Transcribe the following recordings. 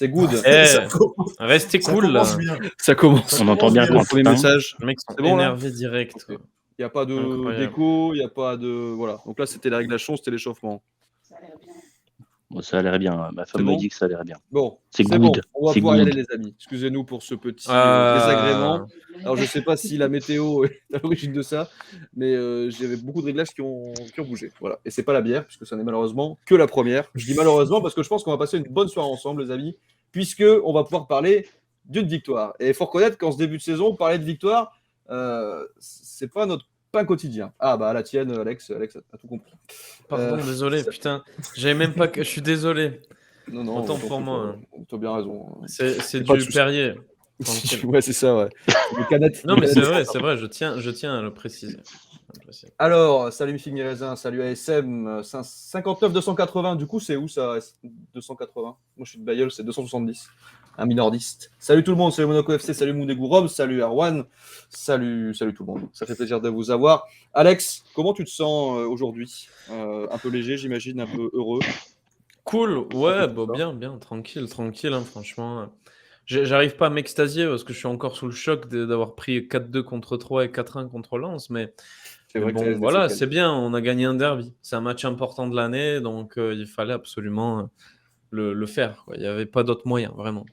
c'est good. Restez cool. Ça commence bien. Ça commence. On entend bien Le premier Quentin. message. Les mecs sont C'est bon, là énervés direct. Ok. Quoi. Il n'y a pas d'écho, il n'y a pas de... Voilà. Donc là, c'était la réglation, c'était l'échauffement. Bon, ça a l'air bien. Ma femme me dit que ça a l'air bien. Bon, c'est good. Bon. On va c'est pouvoir good. y aller, les amis. Excusez-nous pour ce petit désagrément. Alors, je ne sais pas si la météo est à l'origine de ça, mais j'avais beaucoup de réglages qui ont bougé. Voilà. Et c'est pas la bière, puisque ça n'est malheureusement que la première. Je dis malheureusement parce que je pense qu'on va passer une bonne soirée ensemble, les amis, puisque on va pouvoir parler d'une victoire. Et il faut reconnaître qu'en ce début de saison, parler de victoire, c'est pas notre pain quotidien. Ah bah la tienne, Alex a tout compris. Pardon, désolé, putain. J'avais même pas que... Je suis désolé. Non, autant pour moi. Tu as bien raison. C'est du Perrier. Ouais, c'est ça, ouais. Des canettes. Non, mais c'est vrai, je tiens à le préciser. Alors, salut Figny Raisin, salut ASM, 59 280, du coup c'est où ça 280? Moi je suis de Bayeul, c'est 270, un minordiste. Salut tout le monde, salut Monaco FC, salut Moundégou Rob, salut Erwan, salut tout le monde, ça fait plaisir de vous avoir. Alex, comment tu te sens aujourd'hui? Un peu léger j'imagine, un peu heureux? Cool, ouais, bah, bien, tranquille, hein, franchement. J'arrive pas à m'extasier parce que je suis encore sous le choc d'avoir pris 4-2 contre 3 et 4-1 contre Lens, mais bon, voilà, c'est bien, on a gagné un derby. C'est un match important de l'année, donc il fallait absolument le faire. Quoi. Il n'y avait pas d'autre moyen, vraiment.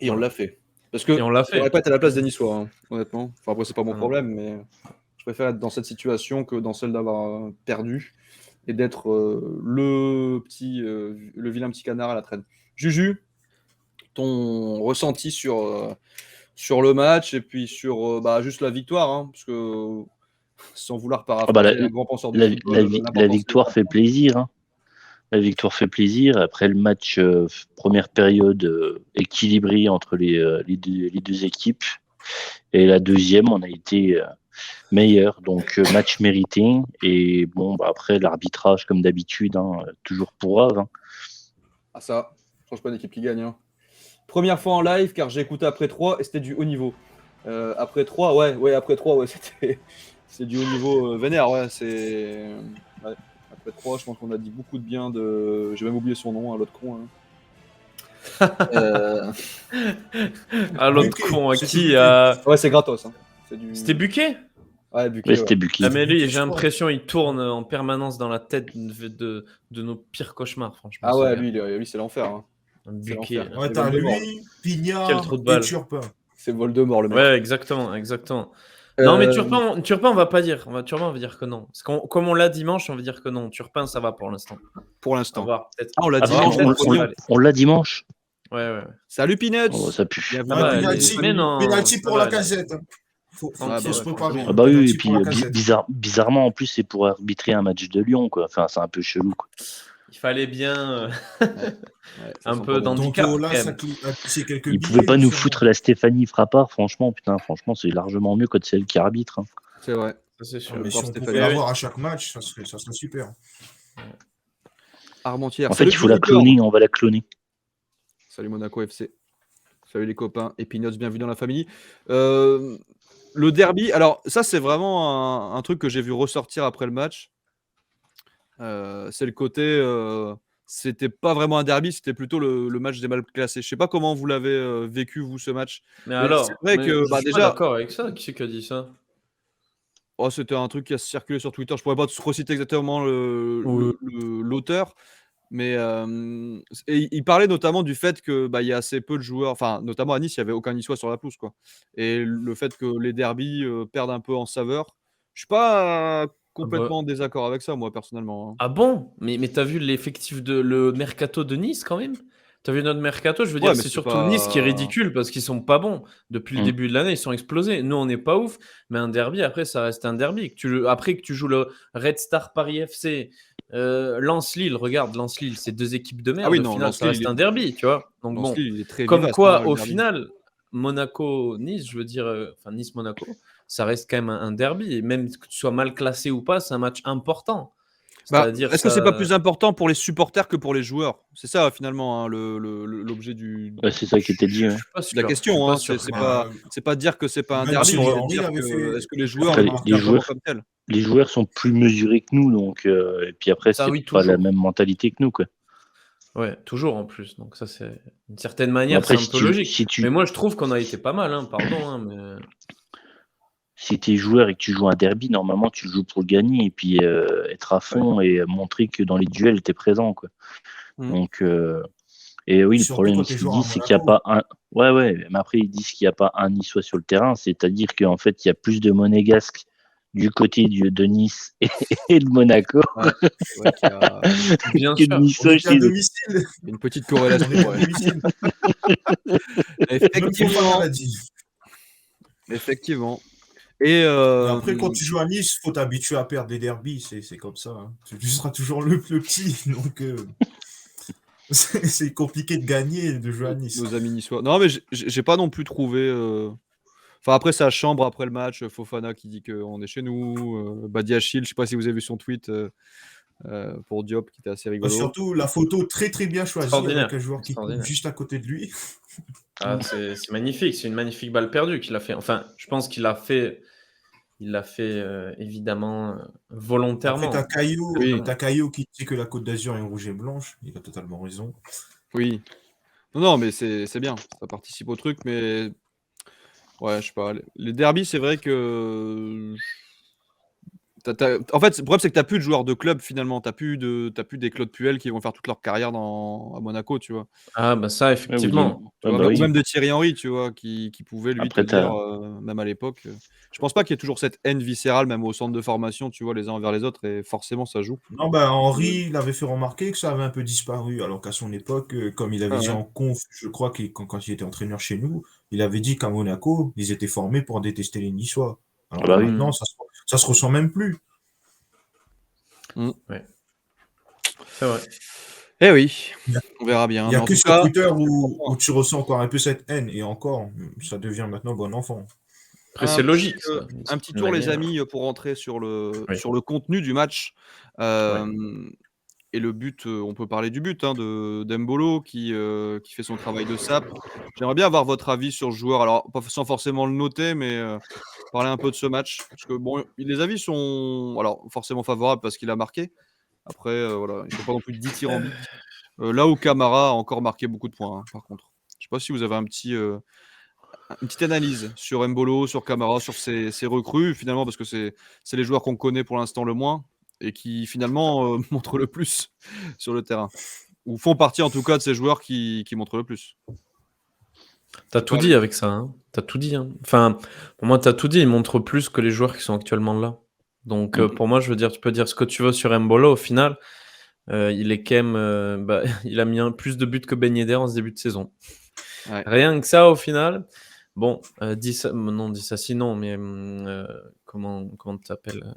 Et on l'a fait. Parce que je ne pourrais pas être à la place des Niçois, hein, honnêtement. Enfin, après, c'est pas mon problème, mais je préfère être dans cette situation que dans celle d'avoir perdu et d'être le vilain petit canard à la traîne. Juju, ton ressenti sur le match et puis sur juste la victoire, hein, parce que sans vouloir paraphraser un grand penseur du football, la victoire fait plaisir. Hein. La victoire fait plaisir. Après le match, première période équilibrée entre les deux équipes. Et la deuxième, on a été meilleur. Donc match mérité. Et bon, après l'arbitrage, comme d'habitude, hein, toujours pourrave. Hein. Ah ça, franchement, pas d'équipe qui gagne. Hein. Première fois en live, car j'ai écouté après 3 et c'était du haut niveau. Après 3, c'est du haut niveau vénère. Ouais, c'est... Ouais. Après 3, je pense qu'on a dit beaucoup de bien de... J'ai même oublié son nom, l'autre con. Hein. L'autre con, qui Ouais, c'est gratos. Hein. C'était Buquet? Ouais, Buquet. Ouais, c'était Buquet. Ah, mais lui, j'ai l'impression qu'il tourne en permanence dans la tête de nos pires cauchemars, franchement. Ah ouais, lui c'est l'enfer. Hein. Buquet. Ouais, t'as lui, Pignard et Turpin. C'est Voldemort, le mec. Ouais, exactement. Non, mais Turpin, on va pas dire. Turpin, on va dire que non. Parce comme on l'a dimanche, on va dire que non. Turpin, ça va pour l'instant. Pour l'instant. On l'a dimanche. On l'a dimanche. Ouais. Salut Peanuts. Oh, ça pue. Penalty pour la casette. Faut se préparer. Ah bah oui, et puis bizarrement, en plus, c'est pour arbitrer un match de Lyon, quoi. Enfin, c'est un peu chelou, quoi. Il fallait bien un peu d'handicap. Il pouvait pas nous foutre la Stéphanie Frappard, franchement, c'est largement mieux que celle qui arbitre. Hein. C'est vrai. Ça, c'est sûr. Mais si on pouvait l'avoir à chaque match, ça serait super. Armentières. En fait, il faut la cloner, on va la cloner. Salut Monaco FC. Salut les copains. Et Peanuts, bienvenue dans la famille. Le derby, alors ça c'est vraiment un truc que j'ai vu ressortir après le match. C'est le côté, c'était pas vraiment un derby, c'était plutôt le match des mal classés. Je sais pas comment vous l'avez vécu vous ce match. Mais alors, c'est vrai que je suis déjà. pas d'accord avec ça. Qui c'est qui a dit ça? Oh, c'était un truc qui a circulé sur Twitter. Je pourrais pas reciter exactement l'auteur. Mais et il parlait notamment du fait que il y a assez peu de joueurs, enfin notamment à Nice, il n'y avait aucun Niçois sur la pelouse, quoi. Et le fait que les derbys perdent un peu en saveur, je suis pas complètement en désaccord avec ça, moi personnellement. Hein. Ah bon? Mais t'as vu l'effectif le mercato de Nice quand même? T'as vu notre mercato? Je veux dire, c'est surtout Nice qui est ridicule parce qu'ils sont pas bons. Depuis le début de l'année, ils sont explosés. Nous, on n'est pas ouf, mais un derby, après, ça reste un derby. Après que tu joues le Red Star Paris FC, Lens-Lille, regarde, Lens-Lille, c'est deux équipes de merde. Ah oui, au non, final, ça reste un derby, tu vois. Donc bon, il est très comme vivace, quoi, hein, au final, Monaco-Nice, je veux dire, enfin Nice-Monaco, ça reste quand même un derby. Et même que tu sois mal classé ou pas, c'est un match important. Est-ce que c'est pas plus important pour les supporters que pour les joueurs? C'est ça finalement hein, l'objet du. Ouais, c'est ça qui était dit. Ouais. La question, hein, c'est pas de dire que c'est pas un derby, c'est dire est-ce que les joueurs comme tel. Les joueurs sont plus mesurés que nous, donc et puis après c'est pas la même mentalité que nous, quoi. Ouais, toujours en plus. Donc ça, c'est d'une certaine manière, Après, c'est un peu logique. si Mais moi, je trouve qu'on a été pas mal, hein, pardon, hein, mais tu es joueur et que tu joues un derby, normalement, tu le joues pour le gagner et puis être à fond et montrer que dans les duels, tu es présent, quoi. Mhm. Donc, et oui, le Surtout problème quand qu'ils t'es joueur à disent, c'est qu'il n'y a Monaco. pas un. Ouais, mais après, ils disent qu'il n'y a pas un Niçois sur le terrain, c'est-à-dire qu'en fait, il y a plus de monégasques du côté de Nice et de Monaco Ouais, c'est vrai qu'il y a bien que de sûr. On Niçois était à chez nous. domicile. une petite On corrélation. était à Ouais. domicile. Même Fofana Effectivement. l'a dit. Effectivement. Et Et après, quand tu joues à Nice, faut t'habituer à perdre des derbies, c'est comme ça. Hein. Tu seras toujours le petit, donc c'est compliqué de gagner et de jouer à Nice. nos amis niçois. Non, mais j'ai pas non plus trouvé. Enfin, après sa chambre après le match, Fofana qui dit qu'on est chez nous. Badiachil, je sais pas si vous avez vu son tweet pour Diop qui était assez rigolo. Surtout la photo très très bien choisie avec un joueur qui tombe Extraordinaire. juste à côté de lui. Ah, c'est magnifique. C'est une magnifique balle perdue qu'il a fait. Enfin, je pense qu'il l'a fait. Il l'a fait évidemment Après, volontairement. t'as Caillot qui dit que la Côte d'Azur est rouge et blanche. Il a totalement raison. Oui. Non, mais c'est bien. Ça participe au truc, mais ouais, je sais pas. Les derbies, c'est vrai que en fait, le problème, c'est que tu plus de joueurs de club finalement. Tu plus des Claude Puel qui vont faire toute leur carrière à Monaco, tu vois. Ah, bah ça, effectivement. Tu vois, ou même de Thierry Henry, tu vois, qui pouvait lui Après, te dire, même à l'époque. Je pense pas qu'il y ait toujours cette haine viscérale, même au centre de formation, tu vois, les uns envers les autres, et forcément, ça joue. Non, Henry, il avait fait remarquer que ça avait un peu disparu, alors qu'à son époque, comme il avait dit en conf, je crois que quand il était entraîneur chez nous, il avait dit qu'à Monaco, ils étaient formés pour détester les Niçois. Alors là, maintenant, ça se ressent même plus. Ouais. C'est vrai. Eh oui, on verra bien. Il n'y a que sur Twitter où tu ressens encore un peu cette haine, et encore, ça devient maintenant bon enfant. Après, c'est logique. Un petit tour, les amis, pour rentrer sur le contenu du match. Et le but, on peut parler du but de Dembolo qui fait son travail de sape. J'aimerais bien avoir votre avis sur le joueur. Alors, pas sans forcément le noter, mais parler un peu de ce match. Parce que bon, les avis sont alors forcément favorables parce qu'il a marqué. Après, voilà, il ne faut pas non plus dithyrambique. Là où Camara a encore marqué beaucoup de points, par contre. Je sais pas si vous avez une petite analyse sur Mbolo, sur Camara, sur ces recrues, finalement, parce que c'est les joueurs qu'on connaît pour l'instant le moins et qui, finalement, montrent le plus sur le terrain. Ou font partie, en tout cas, de ces joueurs qui montrent le plus. T'as tout dit avec ça. Hein. T'as tout dit. Hein. Enfin, pour moi, t'as tout dit. Ils montrent plus que les joueurs qui sont actuellement là. Donc, pour moi, je veux dire, tu peux dire ce que tu veux sur Mbolo. Au final, il est quand même. Il a mis plus de buts que Ben Yedder en ce début de saison. Ouais. Rien que ça, au final. Bon, Dissassi, non, mais comment tu t'appelles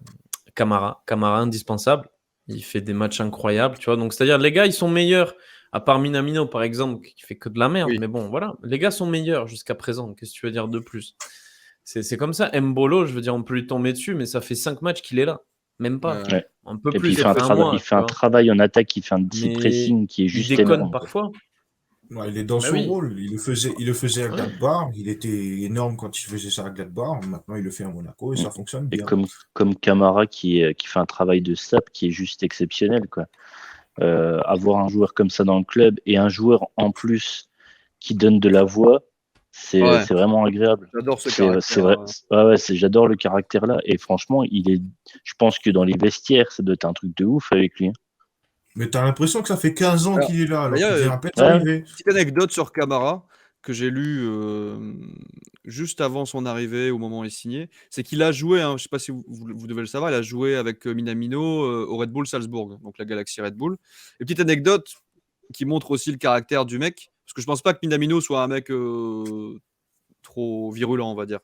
Camara, indispensable. Il fait des matchs incroyables, tu vois. Donc, c'est-à-dire, les gars, ils sont meilleurs. À part Minamino, par exemple, qui fait que de la merde. Oui. Mais bon, voilà. Les gars sont meilleurs jusqu'à présent. Qu'est-ce que tu veux dire de plus ? C'est comme ça. Mbolo, je veux dire, on peut lui tomber dessus, mais ça fait 5 matchs qu'il est là. Même pas. Ouais. Un peu et plus. Puis il fait un travail en attaque, il fait un petit pressing qui est juste énorme. Il déconne parfois. Ouais, il est dans son rôle. Il le faisait à Gladbach. Il était énorme quand il faisait ça à Gladbach. Maintenant, il le fait à Monaco et ça fonctionne bien. Et comme Camara qui fait un travail de sape qui est juste exceptionnel, quoi. Avoir un joueur comme ça dans le club et un joueur en plus qui donne de la voix, c'est vraiment agréable. J'adore ce caractère. C'est vrai. J'adore le caractère là. Et franchement, je pense que dans les vestiaires, ça doit être un truc de ouf avec lui. Mais t'as l'impression que ça fait 15 ans qu'il est là. Alors qu'il vient à peine d'arriver. Petite anecdote sur Camara que j'ai lu juste avant son arrivée, au moment où il est signé, c'est qu'il a joué, je ne sais pas si vous devez le savoir, il a joué avec Minamino au Red Bull Salzbourg, donc la Galaxy Red Bull. Et petite anecdote qui montre aussi le caractère du mec, parce que je ne pense pas que Minamino soit un mec trop virulent, on va dire.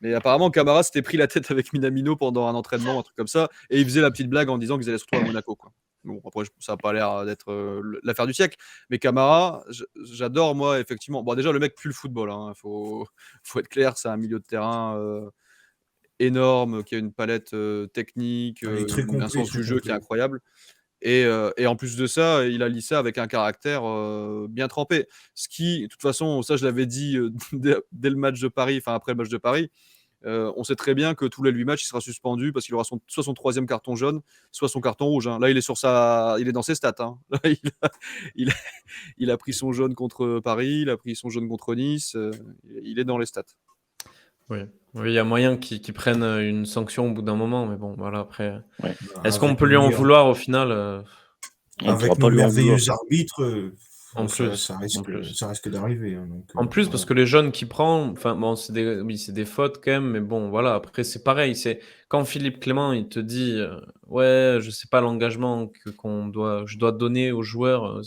Mais apparemment, Camara s'était pris la tête avec Minamino pendant un entraînement, un truc comme ça, et il faisait la petite blague en disant qu'ils allaient se retrouver à Monaco, quoi. Bon, après, ça n'a pas l'air d'être l'affaire du siècle. Mais Camara, j'adore, moi, effectivement. Bon, déjà, le mec pue le football. Faut être clair, c'est un milieu de terrain énorme, qui a une palette technique, un sens du jeu qui est incroyable. Et en plus de ça, il allie ça avec un caractère bien trempé. Ce qui, de toute façon, ça, je l'avais dit dès le match de Paris, enfin après le match de Paris, On sait très bien que tous les 8 matchs, il sera suspendu parce qu'il aura soit son 3e carton jaune, soit son carton rouge. Hein. Là, il est dans ses stats. Hein. Là, il a pris son jaune contre Paris, il a pris son jaune contre Nice. Il est dans les stats. Oui, il y a moyen qu'ils prennent une sanction au bout d'un moment, mais bon, voilà, après. Ouais. Est-ce qu'on peut lui en vouloir au final Avec nos merveilleux arbitres, En plus, ça risque d'arriver. Hein, donc, en plus, parce que les jeunes qui prend, enfin bon, c'est des fautes quand même, mais bon, voilà. Après, c'est pareil. C'est quand Philippe Clément il te dit, ouais, je sais pas l'engagement je dois donner aux joueurs,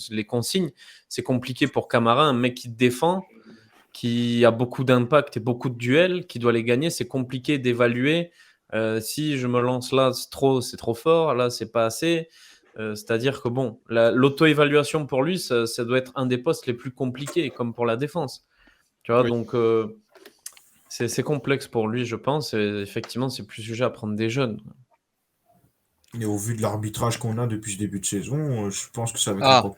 les consignes. C'est compliqué pour Camara, un mec qui te défend, qui a beaucoup d'impact et beaucoup de duels, qui doit les gagner. C'est compliqué d'évaluer. Si je me lance là, c'est trop fort. Là, c'est pas assez. C'est-à-dire que bon, l'auto-évaluation pour lui, ça doit être un des postes les plus compliqués, comme pour la défense. Tu vois, donc c'est complexe pour lui, je pense. Et effectivement, c'est plus sujet à prendre des jeunes. Et au vu de l'arbitrage qu'on a depuis ce début de saison, je pense que ça doit être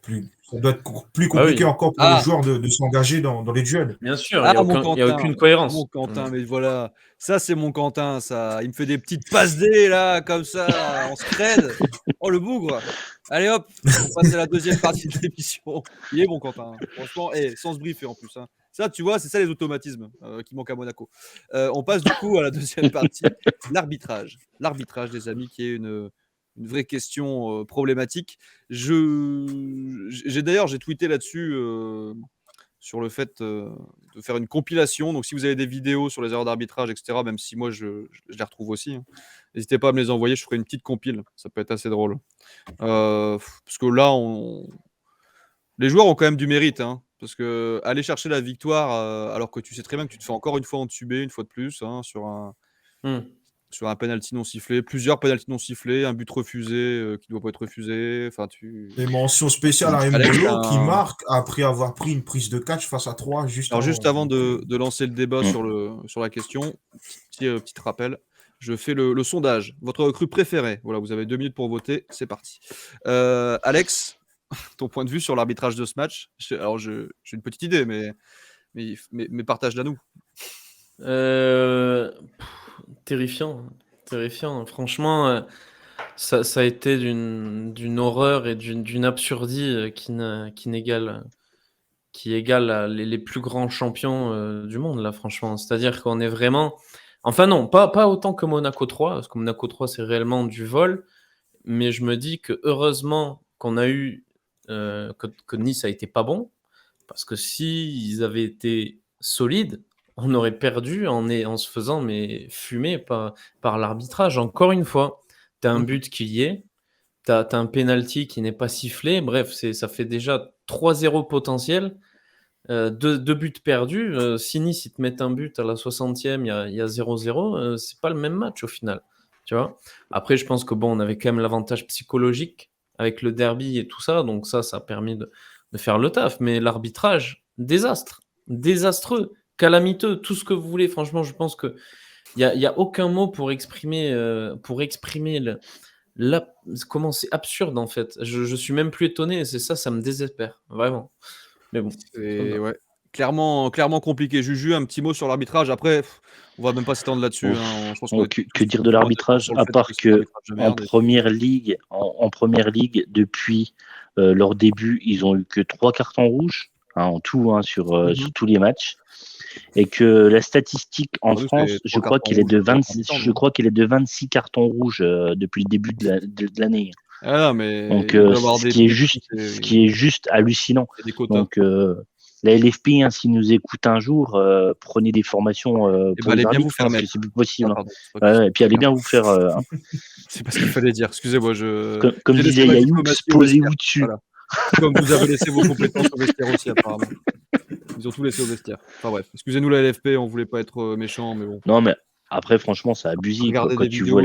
plus compliqué encore pour les joueurs de s'engager dans les duels. Bien sûr, il n'y a aucune cohérence. Mon Quentin, mais voilà, ça c'est mon Quentin, ça. Il me fait des petites passes D là, comme ça, en spread. Oh le bougre. Allez hop, on passe à la deuxième partie de l'émission. Il est bon Quentin, franchement, sans se briefer en plus. Hein. Ça, tu vois, c'est ça les automatismes qui manquent à Monaco. On passe du coup à la deuxième partie, l'arbitrage. L'arbitrage, des amis, qui est une vraie question problématique. J'ai tweeté là-dessus sur le fait de faire une compilation. Donc, si vous avez des vidéos sur les erreurs d'arbitrage, etc., même si moi, je les retrouve aussi, hein, n'hésitez pas à me les envoyer. Je ferai une petite compile. Ça peut être assez drôle. Parce que là, les joueurs ont quand même du mérite. Hein, parce que aller chercher la victoire, alors que tu sais très bien que tu te fais encore une fois entuber, une fois de plus, hein, sur un penalty non sifflé, plusieurs penalty non sifflés, un but refusé qui ne doit pas être refusé. Et mention spéciale à Mbolo qui marque après avoir pris une prise de catch face à 3 juste avant de lancer le débat sur la question, petit rappel, je fais le sondage. Votre recrue préférée. Voilà, vous avez 2 minutes pour voter, c'est parti. Alex, ton point de vue sur l'arbitrage de ce match. Alors, j'ai une petite idée, mais partage-la nous. Terrifiant. Franchement, ça a été d'une horreur et d'une absurdie qui égale les plus grands champions du monde, là, franchement. C'est-à-dire qu'on est vraiment... Enfin non, pas autant que Monaco 3, parce que Monaco 3, c'est réellement du vol, mais je me dis que heureusement qu'on a eu... que Nice a été pas bon, parce que s'ils avaient été solides, on aurait perdu en se faisant fumer par l'arbitrage. Encore une fois, tu as un but qui y est, tu as un penalty qui n'est pas sifflé. Bref, ça fait déjà 3-0 potentiel, 2 buts perdus. Si Nice, ils te mettent un but à la 60e, il y a 0-0, c'est pas le même match au final. Tu vois. Après, je pense que on avait quand même l'avantage psychologique avec le derby et tout ça, donc ça a permis de faire le taf. Mais l'arbitrage, désastreux, calamiteux, tout ce que vous voulez. Franchement, je pense que il y a aucun mot pour exprimer comment c'est absurde en fait. Je suis même plus étonné. C'est ça me désespère vraiment. Mais bon. Ouais. Clairement compliqué. Juju, un petit mot sur l'arbitrage. Après, on va même pas s'étendre là-dessus. Hein. Je pense que dire de l'arbitrage, à part que en première ligue, depuis leur début, ils ont eu que 3 cartons rouges en tout, sur tous les matchs, et que la statistique en France, je crois qu'il est de 26 cartons rouges depuis le début de l'année. Ah, mais donc ce qui est juste hallucinant. Donc la LFP, s'il nous écoute un jour, prenez des formations pour les arbitres, parce que c'est plus possible. Et puis allez bien vous faire... C'est pas ce qu'il fallait dire, excusez-moi. Comme disait Yayoux, posez-vous dessus. Voilà. Comme vous avez laissé vos compétences au vestiaire aussi, apparemment. Ils ont tout laissé au vestiaire. Enfin bref, excusez-nous la LFP, on voulait pas être méchant, mais bon. Non, mais après, franchement, c'est abusif. Quand tu vois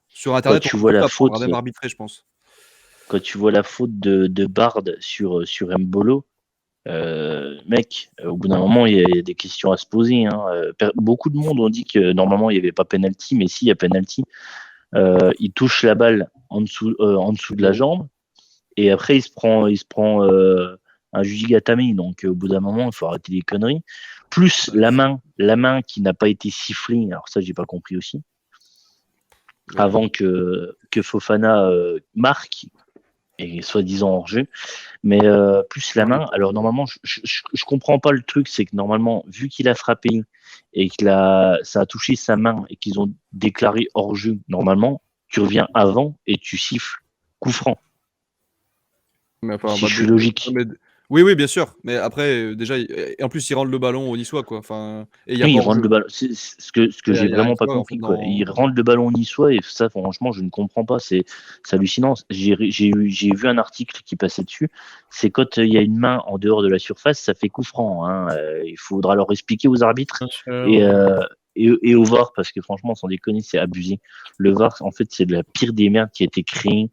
sur Internet, tu vois la faute, même arbitré, je pense. Quand tu vois la faute de Bard sur Mbolo, mec, au bout d'un moment, il y a des questions à se poser. Beaucoup de monde ont dit que normalement, il n'y avait pas penalty, mais si, il y a penalty. Il touche la balle en dessous de la jambe, et après, il se prend un Jujigatame, donc au bout d'un moment, il faut arrêter les conneries. Plus la main qui n'a pas été sifflée, alors ça, j'ai pas compris aussi. Ouais. Avant que Fofana marque, et soi-disant hors-jeu. Mais plus la main, alors normalement, je comprends pas le truc, c'est que normalement, vu qu'il a frappé et que ça a touché sa main et qu'ils ont déclaré hors-jeu, normalement, tu reviens avant et tu siffles coup franc. Mais enfin, Si je suis logique. Oui, bien sûr. Mais après, déjà, et en plus, il rentre le ballon au Niçois, quoi. Enfin, et il y a Oui, pas il hors-jeu. rentre le ballon. C'est ce que Il y j'ai a vraiment rien pas qui va, en compris, fait, quoi. Il rentre le ballon niçois et ça, franchement, je ne comprends pas. C'est hallucinant. J'ai vu un article qui passait dessus. C'est quand il y a une main en dehors de la surface, ça fait coup franc, hein. Il faudra leur expliquer aux arbitres Bien sûr, et, ouais. et au VAR, parce que franchement, sans déconner, c'est abusé. Le VAR, en fait, c'est de la pire des merdes qui a été créée.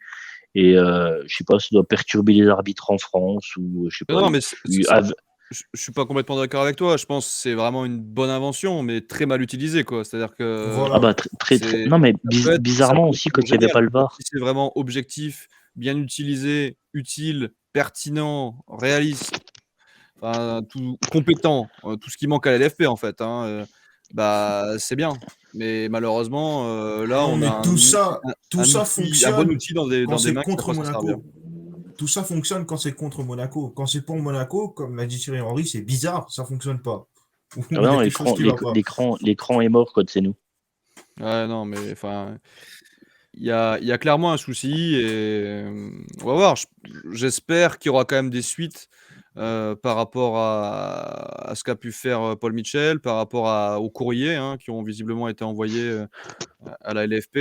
Et je sais pas, ça doit perturber les arbitres en France ou je sais pas. Non, mais je suis pas complètement d'accord avec toi. Je pense que c'est vraiment une bonne invention, mais très mal utilisée, quoi. C'est-à-dire que Voilà. Ah bah très. Non mais ça bizarrement peut être aussi quand il n'y avait génial. pas le VAR. Si c'est vraiment objectif, bien utilisé, utile, pertinent, réaliste, enfin, compétent, tout ce qui manque à la LFP en fait, hein, bah, c'est bien. Mais malheureusement, là, Non, on mais a tout ça un bon fonctionne outil dans quand des c'est mains qui savent contre pas s'en servir. Monaco. Tout ça fonctionne quand c'est contre Monaco. Quand c'est pour Monaco, comme l'a dit Thierry Henry, c'est bizarre, ça fonctionne pas. Ou il y a non, quelque chose qui va pas. l'écran est mort quand c'est nous. Ouais, non, mais enfin, il y a clairement un souci et on va voir. J'espère qu'il y aura quand même des suites, par rapport à ce qu'a pu faire, Paul Mitchell, par rapport aux courriers, hein, qui ont visiblement été envoyés, à la LFP,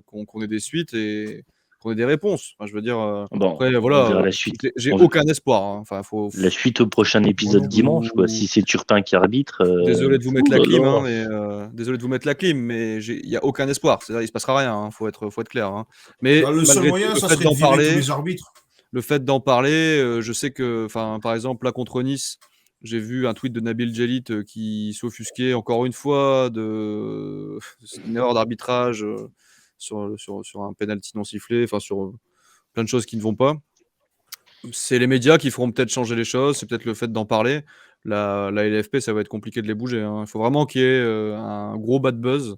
qu'on ait des suites et qu'on ait des réponses. Enfin, je veux dire, Bon, après on voilà, verra la suite. j'ai aucun espoir, hein. Enfin, La suite au prochain épisode dimanche, quoi. Si c'est Turpin qui arbitre. Désolé de vous mettre la clim, là. hein, mais désolé de vous mettre la clim, mais il y a aucun espoir. C'est-à-dire, il se passera rien, hein, faut être clair, hein. Mais Bah, le seul malgré tout, moyen, ça serait de virer tous les arbitres. le fait d'en parler, je sais que, enfin, par exemple, là contre Nice, j'ai vu un tweet de Nabil Djellit qui s'offusquait encore une fois de une erreur d'arbitrage sur un penalty non sifflé, enfin sur plein de choses qui ne vont pas. C'est les médias qui feront peut-être changer les choses, c'est peut-être le fait d'en parler. La LFP, ça va être compliqué de les bouger, hein. Il faut vraiment qu'il y ait un gros bad buzz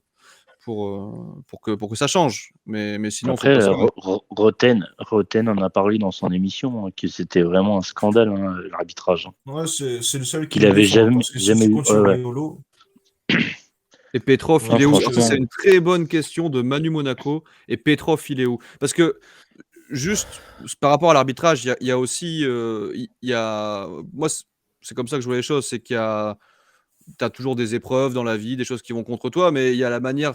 pour que ça change. Mais sinon, il faut Après, pas se leurrer. Roten en a parlé dans son émission, hein, que c'était vraiment un scandale, hein, l'arbitrage. Hein. Ouais, c'est le seul qui Qu'il le avait défend, parce que jamais si tu eu. comptes sur Ouais. Riolo, Et Petrov, ouais, il est où? franchement. C'est une très bonne question de Manu Monaco. Et Petrov, il est où? Parce que juste par rapport à l'arbitrage, il y a aussi, moi, c'est comme ça que je vois les choses, c'est qu'il y a tu as toujours des épreuves dans la vie, des choses qui vont contre toi, mais il y a la manière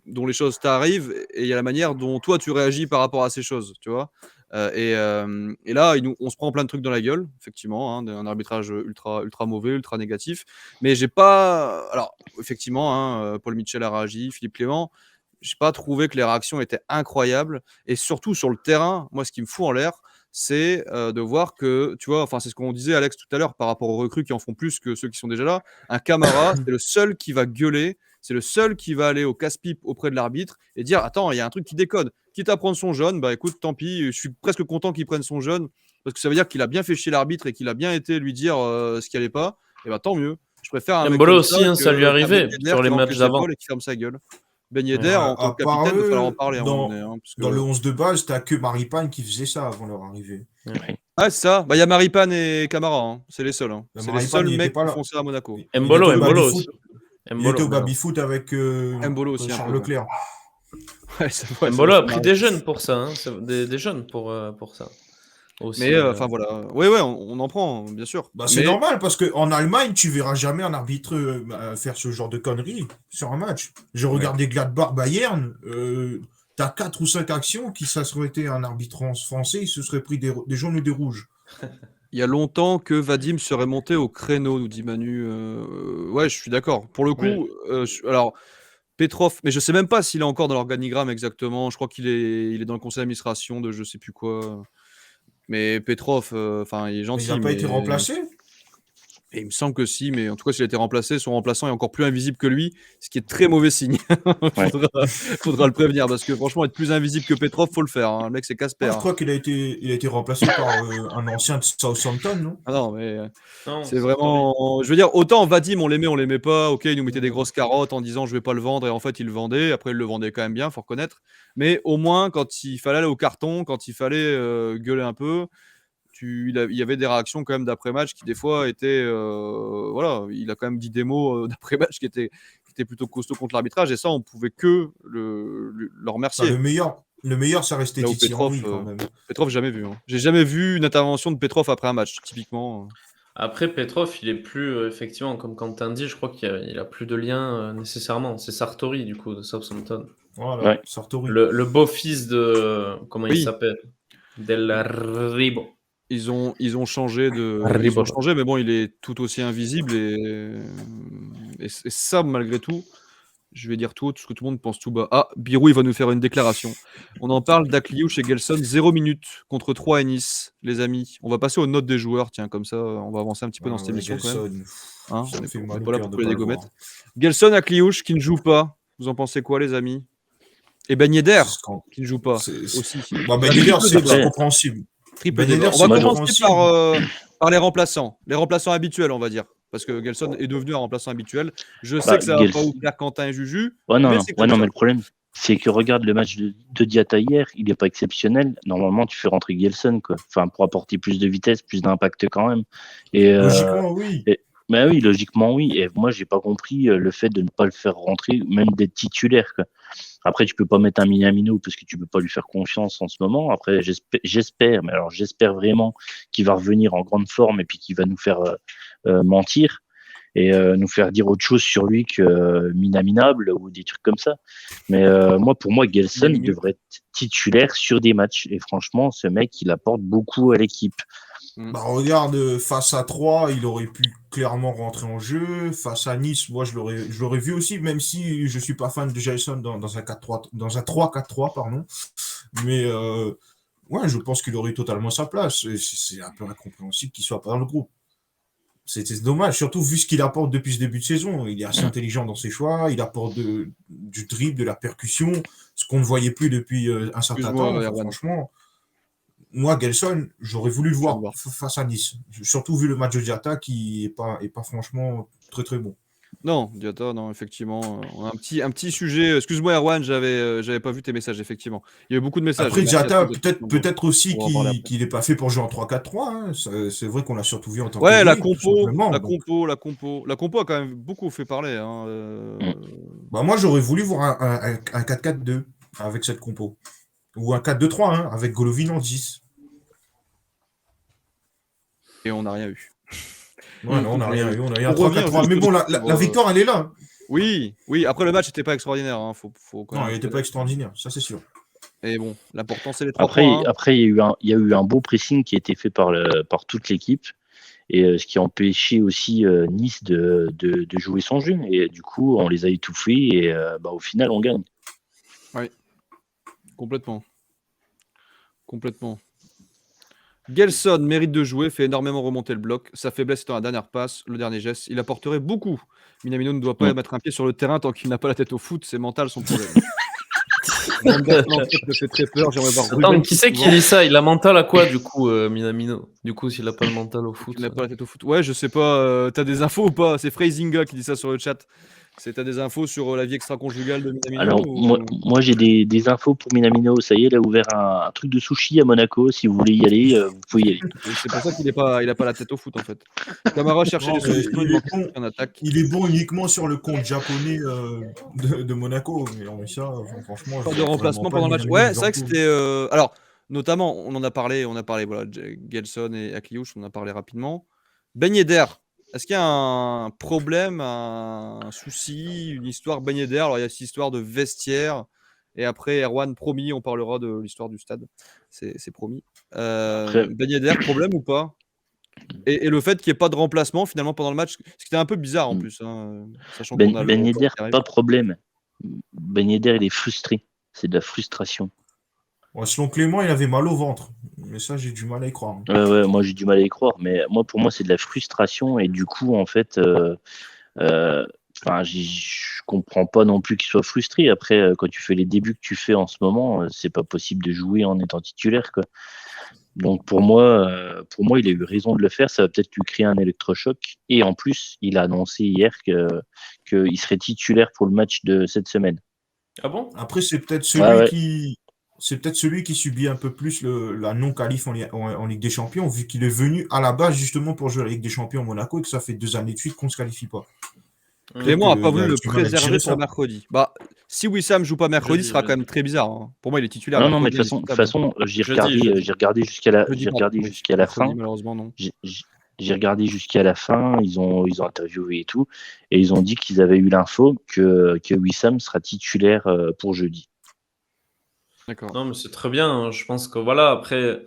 dont les choses t'arrivent et il y a la manière dont toi tu réagis par rapport à ces choses, tu vois. Et là, on se prend plein de trucs dans la gueule, effectivement, hein, un arbitrage ultra mauvais, ultra négatif. Mais j'ai pas. Alors, effectivement, hein, Paul Mitchell a réagi, Philippe Clément. J'ai pas trouvé que les réactions étaient incroyables. Et surtout sur le terrain, moi, ce qui me fout en l'air, c'est de voir que, tu vois, enfin, c'est ce qu'on disait, Alex, tout à l'heure, par rapport aux recrues qui en font plus que ceux qui sont déjà là. Un Camara, c'est le seul qui va gueuler, c'est le seul qui va aller au casse-pipe auprès de l'arbitre et dire attends, il y a un truc qui décode. Quitte à prendre son jaune, bah écoute, tant pis, je suis presque content qu'il prenne son jaune parce que ça veut dire qu'il a bien fait chier l'arbitre et qu'il a bien été lui dire ce qui allait pas. Et bah tant mieux. Je préfère un mec Mbolo comme aussi, hein, ça lui qu'un arrivait Ben Yedder sur qui les matchs encaisse d'avant. l'épaule et qui ferme sa gueule. Ben Yedder, en tant à que part capitaine, il va falloir en eux, parler à un moment donné. Hein, parce que... dans le 11 de base, t'as que Maripane qui faisait ça avant leur arrivée. Ouais. Ah, c'est ça. Bah, il y a Maripane et Camara. Hein. C'est les seuls. Hein. C'est les Maripane, seuls il était mecs pas qui là. font ça à Monaco. Mbolo aussi. Il était au mais non. baby-foot avec Mbolo aussi, un Charles peu, Leclerc. Ouais, Mbolo a pris des jeunes pour ça, hein, des jeunes pour ça. Aussi, mais enfin voilà. Ouais, on en prend, bien sûr. Bah, c'est normal parce qu'en Allemagne, tu verras jamais un arbitre faire ce genre de conneries sur un match. J'ai regardé Gladbach-Bayern, t'as 4 ou 5 actions qui, ça serait été un arbitre français, il se serait pris des jaunes ou des rouges. Il y a longtemps que Vadim serait monté au créneau, nous dit Manu. Ouais, je suis d'accord. Pour le coup, alors Petrov, mais je sais même pas s'il est encore dans l'organigramme exactement. Je crois qu'il est dans le conseil d'administration de je sais plus quoi. Mais Petrov, enfin, il est gentil. Mais il n'a pas été remplacé? Et il me semble que si, mais en tout cas, s'il a été remplacé, son remplaçant est encore plus invisible que lui, ce qui est très mauvais signe. Ouais. faudra le prévenir, parce que franchement, être plus invisible que Petrov, faut le faire. Hein. Le mec, c'est Casper. Je crois qu'il a été remplacé par un ancien de Southampton, non? Ah non, mais Non, c'est vraiment. Je veux dire, autant Vadim, on l'aimait pas. Ok, il nous mettait des grosses carottes en disant je vais pas le vendre, et en fait, il le vendait. Après, il le vendait quand même bien, faut reconnaître. Mais au moins, quand il fallait aller au carton, quand il fallait gueuler un peu, il y avait des réactions quand même d'après-match qui, des fois, étaient. Voilà, il a quand même dit des mots d'après-match qui étaient plutôt costauds contre l'arbitrage, et ça, on pouvait que le remercier. Le meilleur, ça restait Là où Titi Petrov, Henry quand même. Petrov, jamais vu. Hein. J'ai jamais vu une intervention de Petrov après un match, typiquement. Après, Petrov, il est plus, effectivement, comme Quentin dit, je crois qu'il a plus de lien nécessairement. C'est Sartori, du coup, de Southampton. Voilà, Ouais. Sartori. Le beau-fils de. Comment il Oui. s'appelle? Del Ribo. Ils ont changé ils ont changé, mais bon, il est tout aussi invisible et ça, malgré tout, je vais dire tout haut, tout ce que tout le monde pense tout bas. Ah, Birou, il va nous faire une déclaration. On en parle d'Akliouche et Gelson, 0 minutes contre 3 à Nice, les amis. On va passer aux notes des joueurs, tiens, comme ça, on va avancer un petit peu dans cette émission quand même. Hein, ça on me fait n'est mal pas au là cœur pour de coller pas des le gommettes. voir. Gelson, Akliouche, qui ne joue pas. Vous en pensez quoi, les amis? Et Ben Yedder, qui ne joue pas aussi. Bah, Ben Yedder, c'est Triple débat. compréhensible. Triple Ben débat. Yedder, On va c'est commencer compréhensible. par les remplaçants habituels, on va dire. Parce que Gelson est devenu un remplaçant habituel. Je sais Bah, que ça va pas vous faire Quentin et Juju. Ouais, non, mais non. c'est Ouais, comme non, ça. mais le problème, c'est que regarde le match de Diatta hier, il n'est pas exceptionnel. Normalement, tu fais rentrer Gelson, quoi. Enfin, pour apporter plus de vitesse, plus d'impact quand même. Et, Logiquement, oui. bah oui, logiquement, oui. Et moi, j'ai pas compris le fait de ne pas le faire rentrer, même d'être titulaire, quoi. Après, tu peux pas mettre un Minamino parce que tu peux pas lui faire confiance en ce moment. Après, j'espère, mais alors j'espère vraiment qu'il va revenir en grande forme et puis qu'il va nous faire mentir et nous faire dire autre chose sur lui que minaminable ou des trucs comme ça. Mais moi, pour moi, Gelson devrait être titulaire sur des matchs. Et franchement, ce mec, il apporte beaucoup à l'équipe. Bah, regarde, face à 3, il aurait pu clairement rentrer en jeu. Face à Nice, moi, je l'aurais vu aussi, même si je suis pas fan de Jason dans un 4-3, dans un 3-4-3, pardon. Mais ouais, je pense qu'il aurait totalement sa place. C'est un peu incompréhensible qu'il soit pas dans le groupe. C'est dommage, surtout vu ce qu'il apporte depuis ce début de saison. Il est assez intelligent dans ses choix, il apporte du dribble, de la percussion, ce qu'on ne voyait plus depuis un certain temps. Enfin, franchement, moi, Gelson, j'aurais voulu le voir face à Nice. Surtout vu le match de Diatta qui est pas franchement très très bon. Non, Diatta, non, effectivement. On a un petit sujet. Excuse-moi, Erwan, j'avais pas vu tes messages, effectivement. Il y a eu beaucoup de messages. Après, Diatta, peut-être aussi qu'il n'est pas fait pour jouer en 3-4-3. Hein. C'est vrai qu'on l'a surtout vu en tant que. Ouais, la compo a quand même beaucoup fait parler. Hein. Bah, moi, j'aurais voulu voir un 4-4-2 avec cette compo. Ou un 4-2-3 hein, avec Golovin en 10. Et on n'a rien eu. Ouais, non, on n'a rien eu. On a eu un 3-4-3. Mais bon, la victoire, elle est là. Oui. Après, le match n'était pas extraordinaire. Hein. Non, il n'était pas extraordinaire, ça c'est sûr. Et bon, l'important, c'est les 3 points. Hein. Après, il y a eu un beau pressing qui a été fait par toute l'équipe. Et ce qui a empêché aussi Nice de jouer son jeu. Et du coup, on les a étouffés. Et au final, on gagne. Oui, complètement. Gelson mérite de jouer, fait énormément remonter le bloc. Sa faiblesse étant la dernière passe, le dernier geste. Il apporterait beaucoup. Minamino ne doit pas mettre un pied sur le terrain tant qu'il n'a pas la tête au foot. C'est mental son problème. me fait très peur. Attends, qui c'est qui dit ça? Il a mental à quoi du coup, Minamino? Du coup, s'il n'a pas le mental au foot. Il n'a pas la tête au foot. Ouais, je sais pas. T'as des infos ou pas? C'est Freysinga qui dit ça sur le chat. T'as des infos sur la vie extra-conjugale de Minamino? Alors, moi j'ai des infos pour Minamino. Ça y est, il a ouvert un truc de sushi à Monaco. Si vous voulez y aller, vous pouvez y aller. C'est pour ça qu'il n'a pas la tête au foot, en fait. Camara cherchait des solutions, il est bon uniquement sur le compte japonais de Monaco. Mais ça, franchement... de remplacement pendant le match. Ouais, c'est vrai que c'était... Alors, notamment, on a parlé, voilà, Gelson et Akliouche, on en a parlé rapidement. Ben Yedder. Est-ce qu'il y a un problème, un souci, une histoire Ben Yedder? Alors, il y a cette histoire de vestiaire. Et après, Erwan, promis, on parlera de l'histoire du stade. C'est promis. Ben Yedder, problème ou pas? Et le fait qu'il n'y ait pas de remplacement, finalement, pendant le match, ce qui était un peu bizarre, en plus. Hein, sachant qu'on a Ben Yedder, pas de problème. Ben Yedder, il est frustré. C'est de la frustration. Ouais, selon Clément, il avait mal au ventre. Mais ça, j'ai du mal à y croire. Ouais, moi j'ai du mal à y croire, mais pour moi, c'est de la frustration et du coup, en fait, je comprends pas non plus qu'il soit frustré. Après, quand tu fais les débuts que tu fais en ce moment, c'est pas possible de jouer en étant titulaire, quoi. Donc pour moi, il a eu raison de le faire. Ça va peut-être lui créer un électrochoc. Et en plus, il a annoncé hier qu'il serait titulaire pour le match de cette semaine. Ah bon? Après, c'est peut-être Ouais. celui qui subit un peu plus la non-qualif en Ligue des Champions, vu qu'il est venu à la base justement pour jouer la Ligue des Champions au Monaco et que ça fait 2 années de suite qu'on ne se qualifie pas. Clément n'a pas il voulu a le du mal à préserver gérer pour ça. mercredi. Bah, si Wissam joue pas mercredi, Jeudi, ce sera quand jeudi. même très bizarre, hein. Pour moi, il est titulaire. Non, mais de mercredi, toute indiscutable. façon, j'ai Jeudi. regardé jusqu'à la, Jeudi, j'ai pardon, regardé oui. jusqu'à la Mercredi, fin. malheureusement, non. J'ai regardé jusqu'à la fin, ils ont interviewé et tout, et ils ont dit qu'ils avaient eu l'info que Wissam sera titulaire pour jeudi. D'accord. Non, mais c'est très bien, hein. Je pense que voilà, après,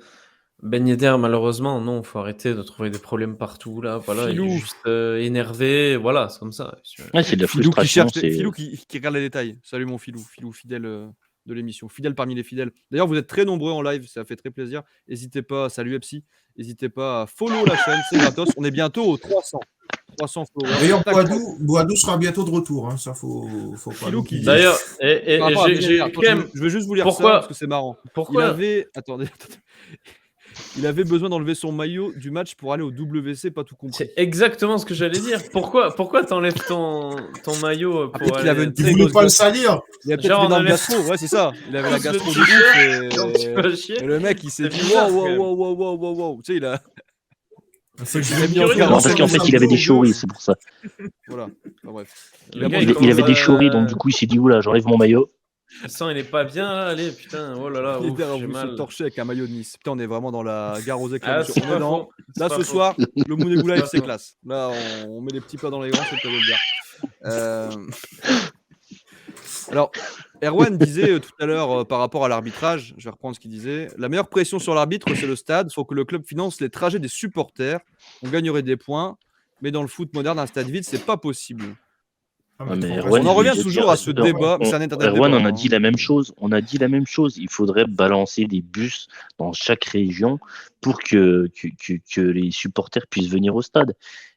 Ben Yedder, malheureusement, non, faut arrêter de trouver des problèmes partout, là. Voilà, il Filou. est juste énervé, voilà, c'est comme ça. Ouais, c'est de la Filou qui frustration. cherche, Filou qui regarde les détails. Salut mon Filou, Filou fidèle de l'émission, fidèle parmi les fidèles. D'ailleurs, vous êtes très nombreux en live, ça fait très plaisir. N'hésitez pas, salut Epsi, n'hésitez pas à follow la chaîne, c'est gratos. On est bientôt aux 300 followers. D'ailleurs, Boadou sera bientôt de retour. Hein. Ça, faut pas Filou qui l'oublier. D'ailleurs, Par rapport à Ben j'ai Yedder, quand même. je veux juste vous lire Pourquoi- ça parce que c'est marrant. Pourquoi Il avait, attendez. Il avait besoin d'enlever son maillot du match pour aller au WC, pas tout compris. C'est exactement ce que j'allais dire. Pourquoi t'enlèves ton maillot pour peut-être qu'il avait aller... une Il voulait pas le salir. Il a peut-être Genre, une on énorme enlève- gastro, ouais, c'est ça. Il avait la Le gastro de t-shirt, ouf genre, tu vas chier. et le mec, il s'est C'est dit bizarre, quand même. wow. Tu sais, il a. Fait que je Il a vais mis bien en faire garde. Non, parce qu'en fait, il avait des choris, c'est pour ça. Voilà. Enfin, bref. Le gars, Il commence avait des à- choris, donc du coup, il s'est dit, oula, j'enlève mon maillot. Il sent, il est pas bien, là, allez, putain, oh là là, Il ouf, était j'ai voulu se mal. torcher avec un maillot de Nice. Putain, on est vraiment dans la gare aux Ah, éclamations. c'est On est pas dans. faux. C'est Là, pas ce faux. soir, le Mounegou Live, pas c'est faux. classe. Là, on met les petits plats dans les grands, c'est le cas de le dire. Alors, Erwan disait tout à l'heure par rapport à l'arbitrage, je vais reprendre ce qu'il disait. La meilleure pression sur l'arbitre, c'est le stade. Il faut que le club finance les trajets des supporters. On gagnerait des points. Mais dans le foot moderne, un stade vide, c'est pas possible. Mais On Erwan, en je revient vais te toujours dire, à ce débat, mais c'est un éternel Erwan, débat, on a hein. dit la même chose. On a dit la même chose. Il faudrait balancer des bus dans chaque région pour que les supporters puissent venir au stade.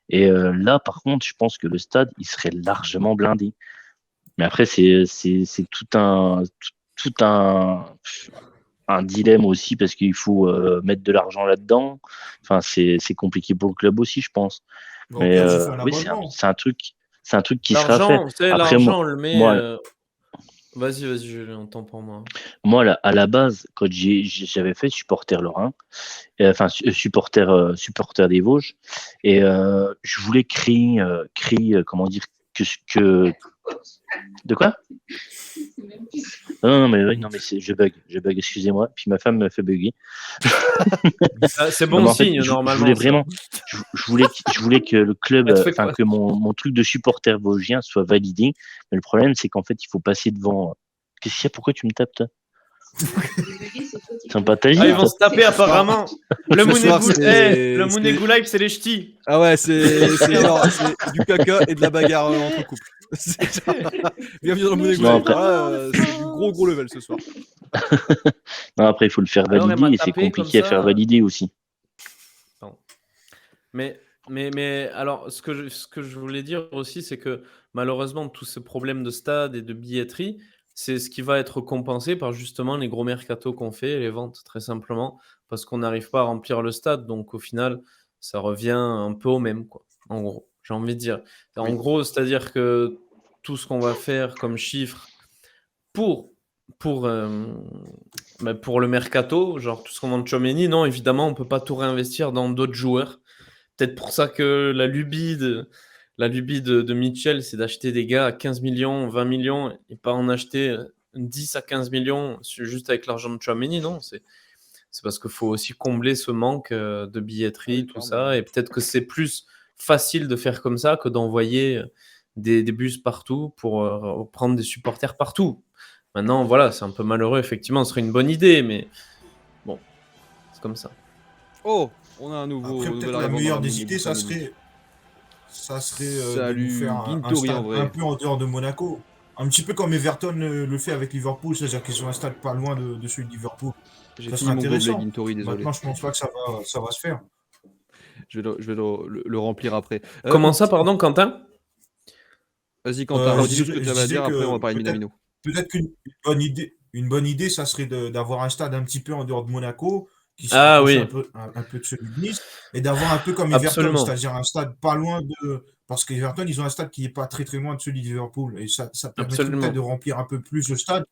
Et là, par contre, je pense que le stade, il serait largement blindé. Mais après, c'est tout un dilemme aussi parce qu'il faut mettre de l'argent là-dedans. Enfin, c'est compliqué pour le club aussi, je pense. Au Mais pire, tu fais un oui, abonnement. c'est un truc qui sera fait. L'argent, tu sais, Après, l'argent, on le met... moi- Vas-y, je l'entends pour moi. Moi, à la base, quand j'avais fait supporter lorrain, enfin supporter des Vosges, et je voulais créer, comment dire, que de quoi? Non, mais je bug, excusez-moi. Puis ma femme me fait bugger. C'est Non, bon mais en fait, signe, je normalement. voulais ça. vraiment, je voulais que le club, Elle te fait enfin quoi que mon truc de supporter vosgien soit validé. Mais le problème, c'est qu'en fait, il faut passer devant. Qu'est-ce qu'il y a? Pourquoi tu me tapes, toi? C'est pas ta Ah, ils vont se taper apparemment. Le Ce soir, Mounegou Live, c'est les ch'tis. Ah ouais, c'est du caca et de la bagarre entre couples. Bienvenue dans le Mounegou Non, Live. après- Ah, c'est du gros level ce soir. Non, après, il faut le faire Alors, elle valider m'a et c'est tapé compliqué à comme faire ça. valider aussi. Mais alors, ce que je voulais dire aussi, c'est que malheureusement, tous ces problèmes de stade et de billetterie, c'est ce qui va être compensé par justement les gros mercatos qu'on fait, les ventes, très simplement, parce qu'on n'arrive pas à remplir le stade. Donc, au final, ça revient un peu au même, quoi. En gros, j'ai envie de dire. En gros, c'est-à-dire que tout ce qu'on va faire comme chiffre pour le mercato, genre tout ce qu'on vend de Tchouaméni, non, évidemment, on peut pas tout réinvestir dans d'autres joueurs. Peut-être pour ça que la lubie de Mitchell, c'est d'acheter des gars à 15 millions, 20 millions, et pas en acheter 10 à 15 millions juste avec l'argent de Tchouaméni, non. C'est parce qu'il faut aussi combler ce manque de billetterie, Oui, tout clairement. ça, et peut-être que c'est plus facile de faire comme ça que d'envoyer des bus partout pour prendre des supporters partout. Maintenant, voilà, c'est un peu malheureux, effectivement, ce serait une bonne idée, mais bon, c'est comme ça. Oh, on a un nouveau. Après, nouvel peut-être la arrivant meilleure dans des Mounegou idées, ça Family. serait de Salut, nous faire un Bintori, en stade vrai. un peu en dehors de Monaco, Un petit peu comme Everton le fait avec Liverpool, c'est-à-dire qu'ils ont un stade pas loin de celui de Liverpool. J'ai Ça fini serait mon gobelet intéressant. Gintori, désolé. Maintenant, je pense pas que ça va se faire. Je vais le remplir après. Comment ça, pardon, Quentin? Vas-y, Quentin, redis ce que tu je avais à disais dire, après on va que parler de Minamino. peut-être une bonne idée, ça serait d'avoir un stade un petit peu en dehors de Monaco, qui se Ah rapproche oui, un peu de celui de Nice, et d'avoir un peu comme Everton, absolument. c'est-à-dire un stade pas loin de. Parce qu'Everton, ils ont un stade qui n'est pas très très loin de celui de Liverpool. Et ça permettrait Absolument. peut-être de remplir un peu plus le stade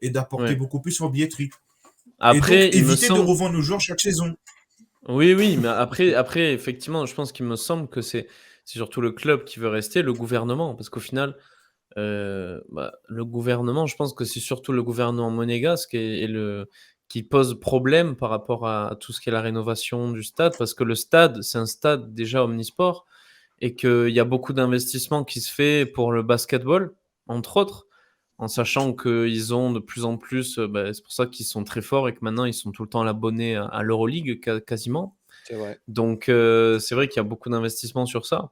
et d'apporter Ouais. beaucoup plus en billetterie. Après, et donc, il me éviter de semble. revendre nos joueurs chaque saison. Oui, mais après, effectivement, je pense qu'il me semble que c'est surtout le club qui veut rester, le gouvernement, parce qu'au final, le gouvernement, je pense que c'est surtout le gouvernement monégasque qui pose problème par rapport à tout ce qui est la rénovation du stade, parce que le stade, c'est un stade déjà omnisport, et qu'il y a beaucoup d'investissements qui se fait pour le basketball, entre autres, en sachant qu'ils ont de plus en plus, c'est pour ça qu'ils sont très forts et que maintenant ils sont tout le temps abonnés à l'Euroleague quasiment. C'est vrai. Donc c'est vrai qu'il y a beaucoup d'investissements sur ça.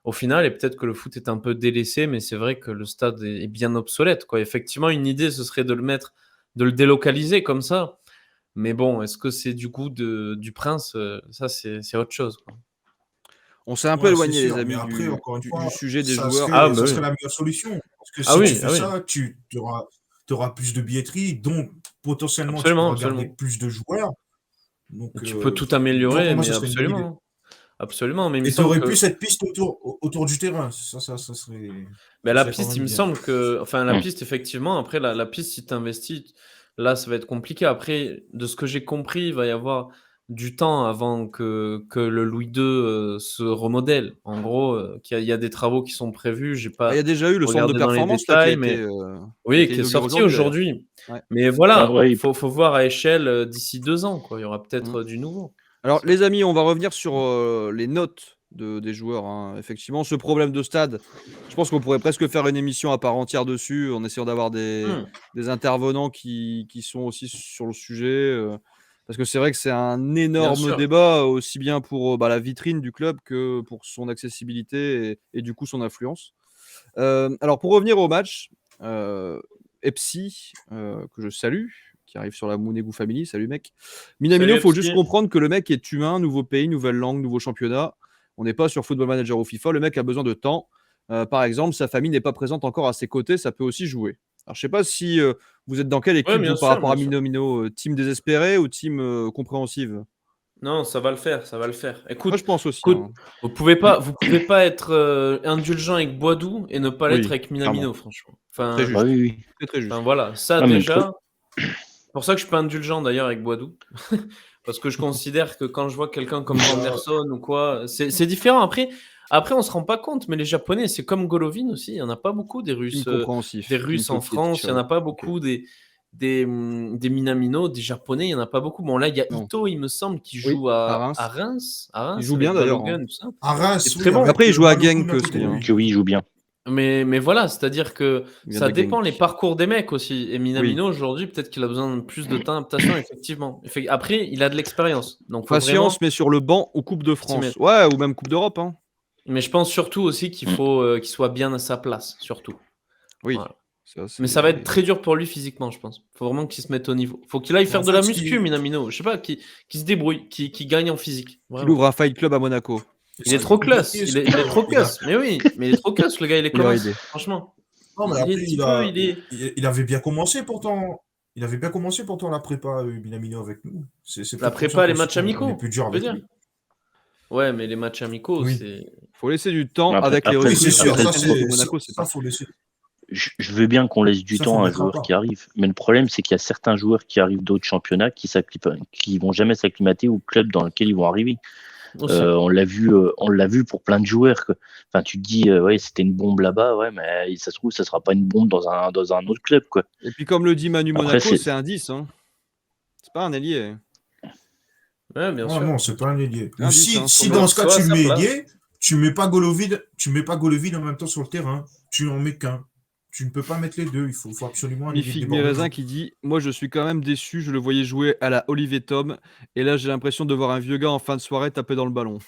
Au final, et peut-être que le foot est un peu délaissé, mais c'est vrai que le stade est bien obsolète, quoi. Effectivement, une idée, ce serait de le délocaliser comme ça. Mais bon, est-ce que c'est du goût du prince? Ça, c'est autre chose, quoi. On s'est un peu Ouais, éloigné, c'est sûr, les amis, mais après, encore une fois, du sujet des ça joueurs. serait, bah ça oui. serait la meilleure solution. Parce que Ah si oui, tu fais ah oui. ça, tu auras plus de billetterie, donc potentiellement tu Absolument, pourras garder absolument. plus de joueurs. Donc, Tu peux tout donc pour améliorer, moi, mais ça serait une bonne idée. absolument. Absolument, mais il me Et tu semble aurais que plus cette piste autour du terrain. Ça serait. la ça serait piste, quand il même me bien. semble que. Enfin, la piste, effectivement, après, la piste, si tu investis, là, ça va être compliqué. Après, de ce que j'ai compris, il va y avoir du temps avant que le Louis II se remodèle. En gros, il y a des travaux qui sont prévus. J'ai Il y pas a déjà eu le centre de regardé dans les performance là, qui a détails, été, mais qui a oui, été qui est inauguré sorti aujourd'hui, d'ailleurs. aujourd'hui. Ouais. Mais voilà, Ah ouais, faut voir à échelle d'ici 2 ans, quoi. Il y aura peut-être du nouveau. Alors, les amis, on va revenir sur les notes des joueurs, hein. Effectivement, ce problème de stade, je pense qu'on pourrait presque faire une émission à part entière dessus, en essayant d'avoir des intervenants qui sont aussi sur le sujet. Parce que c'est vrai que c'est un énorme sûr. débat, aussi bien pour la vitrine du club que pour son accessibilité et du coup son influence. Alors, pour revenir au match, Epsi, que je salue, qui arrive sur la Mounegou Family. Salut mec. Minamino, il faut juste comprendre que le mec est humain, nouveau pays, nouvelle langue, nouveau championnat. On n'est pas sur Football Manager ou FIFA. Le mec a besoin de temps. Par exemple, sa famille n'est pas présente encore à ses côtés. Ça peut aussi jouer. Alors, je sais pas si vous êtes dans quelle équipe bien vous, sûr, par rapport à bien sûr. Minamino, team désespéré ou team compréhensive? Non, ça va le faire, ça va le faire. Écoute, Moi, je pense aussi. écoute, vous pouvez pas être indulgent avec Boadou et ne pas l'être Oui, avec Minamino, franchement. Enfin, Très juste. Ah oui, oui. Très, très juste. enfin, voilà, ça Ah, mais le déjà. C'est pour ça que je suis pas indulgent d'ailleurs avec Boadou. Parce que je considère que quand je vois quelqu'un comme Anderson ou quoi, c'est différent. Après, on se rend pas compte, mais les Japonais, c'est comme Golovin aussi. Il y en a pas beaucoup des Team Russes, compréhensif. en France. Il y en a pas beaucoup des Minamino, des Japonais. Il y en a pas beaucoup. Bon, là, il y a Non. Ito, il me semble, qui Oui, joue à à Reims. Reims. Il joue bien, avec d'ailleurs, Balogun, hein. tout ça. À Reims, C'est oui, très bon. avec Après, il joue à Balogun Genk à aussi, côté, hein. oui. Que oui, il joue bien. Mais voilà, c'est-à-dire que Il vient ça de dépend Genk. les parcours des mecs aussi. Et Minamino, aujourd'hui, peut-être qu'il a besoin de plus de temps d'adaptation, effectivement. Après, il a de l'expérience. Donc, faut Patience, vraiment mais sur le banc ou Coupe de s'y France. mettre. Ouais, ou même Coupe d'Europe. Hein. Mais je pense surtout aussi qu'il faut qu'il soit bien à sa place, surtout. Oui. Voilà. Ça, Mais ça va être très dur pour lui physiquement, je pense. Faut vraiment qu'il se mette au niveau. Faut qu'il aille faire En de la fait, muscu, Minamino. Je sais pas, qu'il se débrouille, qu'il gagne en physique. Il Vraiment. ouvre un fight club à Monaco. Il est trop classe. Il est trop classe. Mais oui, mais il est trop classe, le gars. Il est Il aura comment aidé. franchement. Non, mais Il est après, petit peu, il avait bien commencé pourtant. Il avait bien commencé pourtant la prépa, Minamino avec nous. C'est La peut-être prépa, pour ça les qu'on matchs on est amicaux, plus dur tu veux avec dire. lui. Ouais, mais les matchs amicaux, Oui. c'est. Faut laisser du temps Après- avec les après, Oui, recrues. c'est sûr. après, Ça, Après, c'est Monaco, ça, c'est pas. faut laisser. Je veux bien qu'on laisse du Ça, temps faut à un mettre à joueur part. qui arrive, mais le problème c'est qu'il y a certains joueurs qui arrivent d'autres championnats qui vont jamais s'acclimater au club dans lequel ils vont arriver. Aussi. On l'a vu pour plein de joueurs. Enfin, tu te dis, ouais, c'était une bombe là-bas, ouais, mais ça se trouve, ça sera pas une bombe dans un autre club, quoi. Et puis, comme le dit Manu Après, Monaco, c'est- c'est un 10. Hein. C'est pas un ailier. Ouais, bien Ah sûr. non, c'est pas un ailier. Un Ou 10, si, hein, si faut dans mettre ce cas soit à tu sa mets place. ailier, tu mets pas Golovin en même temps sur le terrain. Tu en mets qu'un. Tu ne peux pas mettre les deux. Il faut absolument un Mi ailier Figue débordant. Mi Raisin qui dit moi, je suis quand même déçu. Je le voyais jouer à la Olivier Tom. Et là, j'ai l'impression de voir un vieux gars en fin de soirée taper dans le ballon.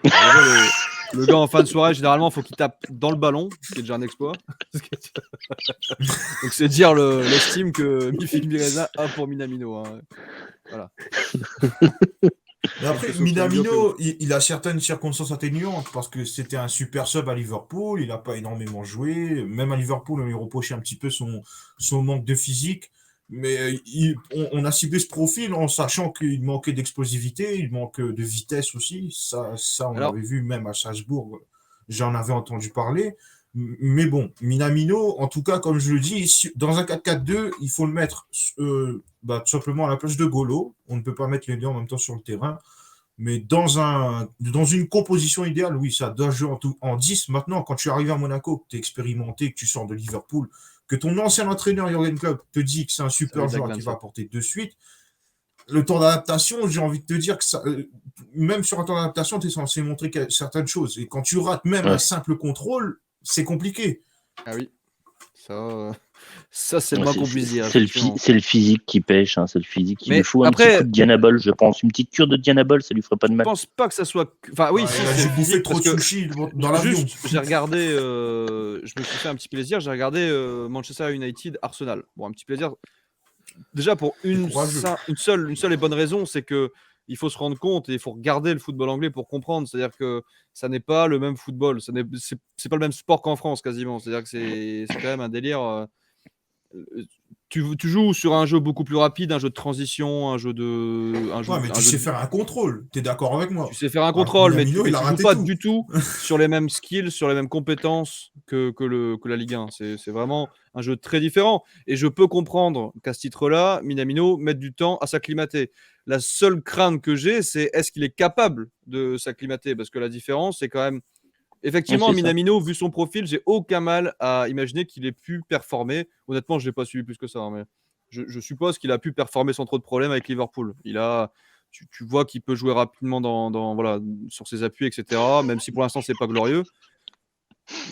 Alors, déjà, Le gars en fin de soirée, généralement, il faut qu'il tape dans le ballon, ce qui est déjà un exploit. Donc c'est dire l'estime que Mifik Mireza a pour Minamino. Hein. Voilà. Mais après, Minamino, il a certaines circonstances atténuantes parce que c'était un super sub à Liverpool, il n'a pas énormément joué. Même à Liverpool, on lui reprochait un petit peu son manque de physique. Mais on a ciblé ce profil en sachant qu'il manquait d'explosivité, il manque de vitesse aussi. Ça on l'avait vu même à Salzbourg, j'en avais entendu parler. Mais bon, Minamino, en tout cas, comme je le dis, dans un 4-4-2, il faut le mettre tout simplement à la place de Golo. On ne peut pas mettre les deux en même temps sur le terrain. Mais dans une composition idéale, oui, ça doit jouer en 10. Maintenant, quand tu arrives à Monaco, que tu es expérimenté, que tu sors de Liverpool, que ton ancien entraîneur, Jürgen Klopp, te dit que c'est un super joueur qui va apporter de suite, le temps d'adaptation, j'ai envie de te dire que ça, même sur un temps d'adaptation, tu es censé montrer certaines choses. Et quand tu rates même un simple contrôle, c'est compliqué. Ah oui, ça c'est le moins qu'on puisse dire. C'est le physique qui pêche, hein, c'est le physique qui lui faut un petit coup de Dianabol, je pense. Une petite cure de Dianabol, ça lui ferait pas de mal. Je pense pas que ça soit. Enfin oui, j'ai bouffé trop de sushi dans l'avion. Juste, j'ai regardé, je me suis fait un petit plaisir, j'ai regardé Manchester United Arsenal. Bon, un petit plaisir. Déjà pour une seule et bonne raison, c'est que il faut se rendre compte et il faut regarder le football anglais pour comprendre. C'est-à-dire que ça n'est pas le même football. C'est pas le même sport qu'en France quasiment. C'est-à-dire que c'est quand même un délire. Tu joues sur un jeu beaucoup plus rapide, un jeu de transition, un jeu de. Mais tu sais faire un contrôle. Tu es d'accord avec moi? Tu sais faire un contrôle, mais tu ne joues pas du tout sur les mêmes skills, sur les mêmes compétences que la Ligue 1. C'est vraiment un jeu très différent. Et je peux comprendre qu'à ce titre-là, Minamino mette du temps à s'acclimater. La seule crainte que j'ai, c'est est-ce qu'il est capable de s'acclimater? Parce que la différence, c'est quand même. Effectivement, Minamino, vu son profil, j'ai aucun mal à imaginer qu'il ait pu performer. Honnêtement, je ne l'ai pas suivi plus que ça, hein, mais je suppose qu'il a pu performer sans trop de problèmes avec Liverpool. Tu vois qu'il peut jouer rapidement sur ses appuis, etc. Même si pour l'instant, c'est pas glorieux.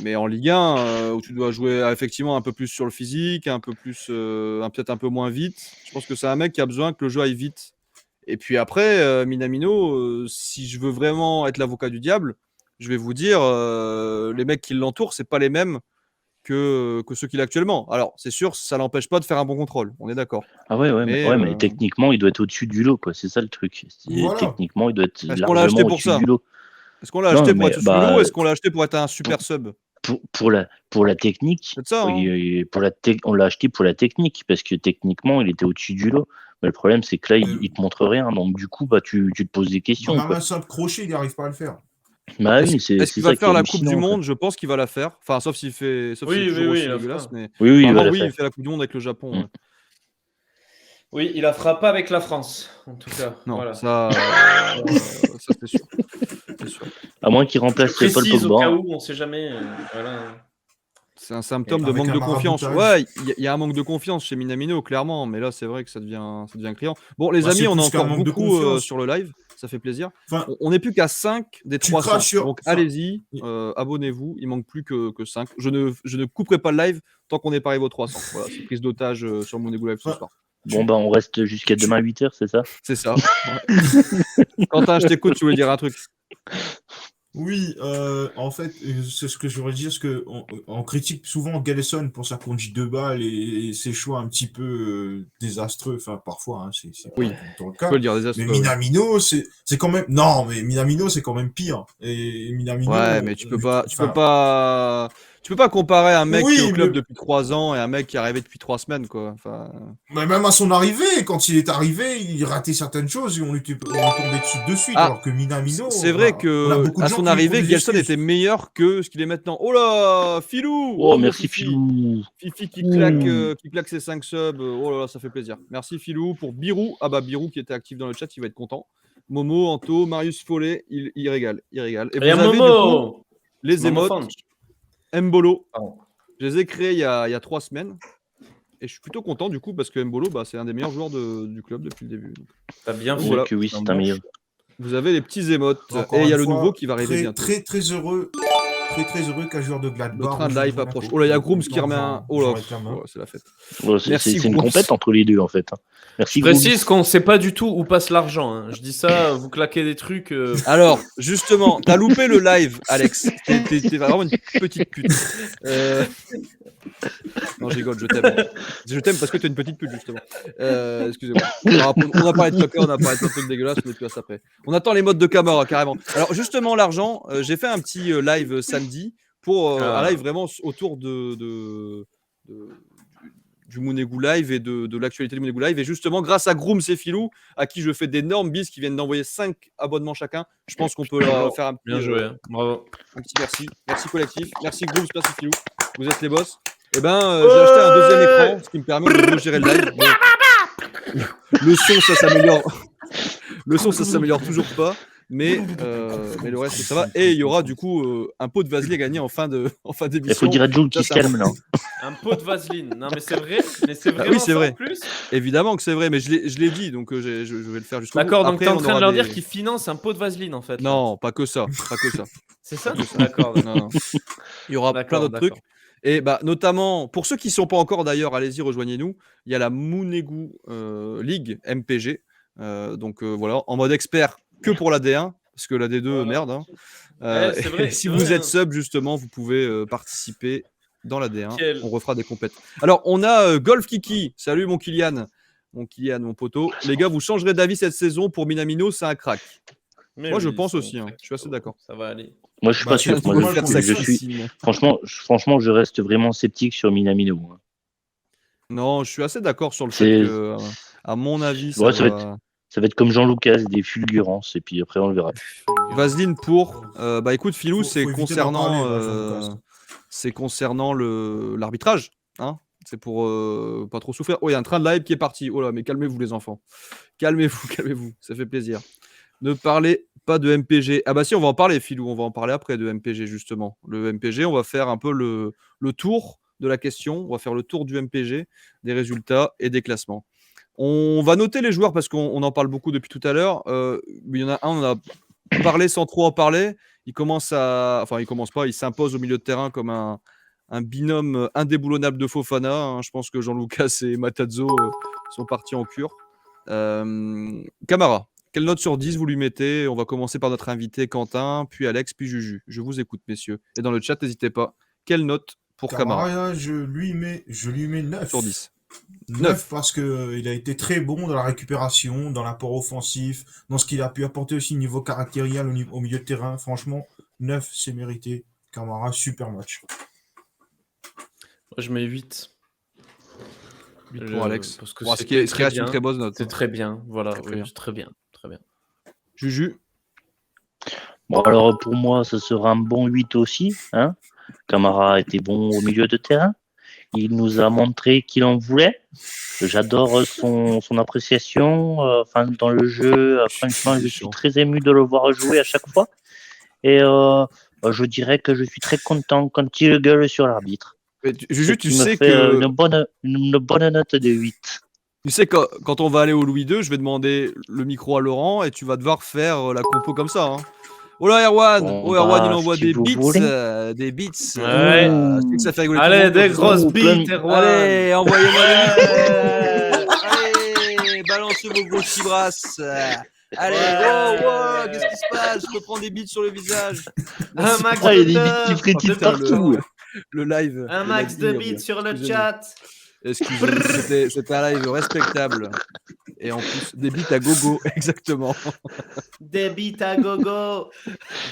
Mais en Ligue 1, où tu dois jouer effectivement un peu plus sur le physique, un peu plus, peut-être un peu moins vite, je pense que c'est un mec qui a besoin que le jeu aille vite. Et puis après, Minamino, si je veux vraiment être l'avocat du diable, je vais vous dire, les mecs qui l'entourent, c'est pas les mêmes que ceux qu'il a actuellement. Alors, c'est sûr, ça l'empêche pas de faire un bon contrôle. On est d'accord. Ah mais techniquement, il doit être au-dessus du lot, quoi. C'est ça le truc. Voilà. Techniquement, il doit être largement au-dessus du lot. Est-ce qu'on l'a acheté pour être au-dessus du lot ou est-ce qu'on l'a acheté pour être un super sub? Pour la technique, c'est ça, hein. On l'a acheté pour la technique, parce que techniquement, il était au-dessus du lot. Mais le problème, c'est que là, il te montre rien. Donc, du coup, tu te poses des questions. Même un simple crochet, il n'arrive pas à le faire. Est-ce qu'il va faire la Coupe du Monde? Je pense qu'il va la faire. Enfin, sauf s'il fait. Oui, il fait la Coupe du Monde avec le Japon. Oui, il la fera pas avec la France, en tout cas. Non, voilà. ça c'est sûr. À moins qu'il remplace Paul Pogba. Au cas où, on ne sait jamais. Voilà. C'est un symptôme de manque de confiance. Ouais, il y a un manque de confiance chez Minamino, clairement. Mais là, c'est vrai que ça devient criant. Bon, les amis, on a encore beaucoup sur le live. Ça fait plaisir. Enfin, on n'est plus qu'à 5 des 300. Donc, allez-y, abonnez-vous. Il manque plus que 5. Je ne couperai pas le live tant qu'on n'est pas arrivé aux 300. Voilà, c'est prise d'otage sur mon Monégo Live ce soir. Bon, on reste jusqu'à demain 8h, c'est ça? C'est ça. Ouais. Quentin, je t'écoute, tu voulais dire un truc? Oui, en fait, c'est ce que je voudrais dire, c'est qu'on critique souvent Galesson pour sa conduite de balle et ses choix un petit peu désastreux, enfin parfois, hein, c'est pas tout le cas. Peux le dire, désastreux, mais Minamino, c'est quand même... Non, mais Minamino, c'est quand même pire. Et Minamino... Ouais, mais tu peux pas comparer un mec qui est au club depuis 3 ans et un mec qui est arrivé depuis 3 semaines, quoi. Enfin... Mais même à son arrivée, quand il est arrivé, il ratait certaines choses et on tombait dessus de suite, alors que Minamino... C'est vrai que à son arrivée, Gelson était meilleur que ce qu'il est maintenant. Oh là, Filou! Oh, merci Filou! Fifi qui claque ses 5 subs. Oh là là, ça fait plaisir. Merci Filou pour Birou. Ah bah Birou qui était actif dans le chat, il va être content. Momo, Anto, Marius Follet, il régale. Et vous avez du coup, les émotes. Mbolo, je les ai créés il y a 3 semaines et je suis plutôt content du coup parce que Mbolo, c'est un des meilleurs joueurs du club depuis le début. T'as bien fait que oui, c'est un meilleur. Vous avez les petits émotes et il y a le nouveau qui va arriver bientôt. Très très heureux très très heureux qu'un joueur de Gladbach. Le train de live approche. Oh là, il y a Grooms qui remet un. Oh là, c'est la fête. C'est une compète entre les deux en fait. Merci. Je précise qu'on ne sait pas du tout où passe l'argent. Hein. Je dis ça, vous claquez des trucs. Alors, justement, t'as loupé le live, Alex. T'es vraiment une petite pute. Non, je rigole, je t'aime. Je t'aime parce que t'es une petite pute, justement. Excusez-moi. On a parlé de soccer, on a parlé de trucs dégueulasses, mais tu vois ça après. On attend les modes de Camara, carrément. Alors, justement, l'argent, j'ai fait un petit live samedi pour un live vraiment autour du Mounegou Live et de l'actualité du Mounegou Live. Et justement, grâce à Grooms et Philou, à qui je fais d'énormes bises, qui viennent d'envoyer 5 abonnements chacun, je pense qu'on peut leur faire un petit, Bien joué, bravo. Un petit merci. Merci collectif. Merci Grooms, merci Philou. Vous êtes les boss. Et j'ai acheté un deuxième écran, ce qui me permet de mieux gérer le live. Le son, ça s'améliore. Le son, ça s'améliore toujours pas. Mais le reste, ça va. Et il y aura du coup un pot de vaseline à gagner en fin d'émission. Il faut dire à Jules qui se calme là. Un pot de vaseline. Non, mais c'est vrai. Mais c'est vrai. Oui, c'est vrai. En plus. Évidemment que c'est vrai, mais je l'ai dit, donc je vais le faire jusqu'au bout. D'accord, donc Après, t'es en train de leur dire qu'ils financent un pot de vaseline en fait. Non, pas que ça. Pas que ça. C'est ça. D'accord. Non. Il y aura plein d'autres trucs. Et notamment, pour ceux qui ne sont pas encore d'ailleurs, allez-y, rejoignez-nous. Il y a la Mounegou League MPG. Voilà, en mode expert que pour la D1, parce que la D2, voilà. Merde. Hein. C'est vrai, si vous êtes sub, justement, vous pouvez participer dans la D1. On refera des compètes. Alors, on a Golf Kiki. Salut, mon Kylian. Mon poteau. Les gars, vous changerez d'avis cette saison pour Minamino, c'est un crack. Mais moi, je pense aussi. Hein. Je suis assez d'accord. Ça va aller. Moi, je suis pas sûr. Moi, franchement, je reste vraiment sceptique sur Minamino. Non, je suis assez d'accord sur le fait que, à mon avis, ça va être comme Jean-Lucas, des fulgurances, et puis après, on le verra. Vaseline pour. Écoute, Philou, c'est concernant l'arbitrage. Hein, c'est pour pas trop souffrir. Oh, il y a un train de live qui est parti. Oh là, mais calmez-vous, les enfants. Calmez-vous. Ça fait plaisir. Ne parlez pas de MPG. Ah bah si, on va en parler, Philou. On va en parler après de MPG, justement. Le MPG, on va faire un peu le tour de la question. On va faire le tour du MPG, des résultats et des classements. On va noter les joueurs parce qu'on en parle beaucoup depuis tout à l'heure. Il y en a un, on a parlé sans trop en parler. Il s'impose au milieu de terrain comme un binôme indéboulonnable de Fofana. Hein. Je pense que Jean-Lucas et Matazzo sont partis en cure. Camara, quelle note sur 10 vous lui mettez? On va commencer par notre invité Quentin, puis Alex, puis Juju. Je vous écoute, messieurs. Et dans le chat, n'hésitez pas. Quelle note pour Camara? Je lui mets 9 sur 10. 9 parce qu'il a été très bon dans la récupération, dans l'apport offensif, dans ce qu'il a pu apporter aussi niveau caractériel au milieu de terrain. Franchement, 9, c'est mérité. Camara, super match. Moi, je mets 8. 8 pour Alex. Parce que ce qui reste une très bonne note. C'est très bien. Voilà, très bien. Juju. Bon, alors pour moi, ce sera un bon 8 aussi. Hein. Camara était bon au milieu de terrain. Il nous a montré qu'il en voulait. J'adore son appréciation dans le jeu. Franchement, je suis très ému de le voir jouer à chaque fois. Et je dirais que je suis très content quand il gueule sur l'arbitre. Juju, tu sais que... Une bonne note de 8. Tu sais que quand on va aller au Louis II, je vais demander le micro à Laurent et tu vas devoir faire la compo comme ça. Hein. Oh là, Erwan! Erwan, il envoie des beats. Des beats. Ouais. Ça fait rigoler. Allez, des grosses beats, Erwan! Allez, envoyez-moi des beats. Allez, balancez vos gros chibrasses. Allez, wow, qu'est-ce qui se passe? Je peux prendre des beats sur le visage. Un max de il y a des beats qui frétillent partout. Le live. Un max de beats sur le chat. Excusez-moi, c'était un live respectable. Et en plus, des beats à gogo, exactement. Des beats à gogo.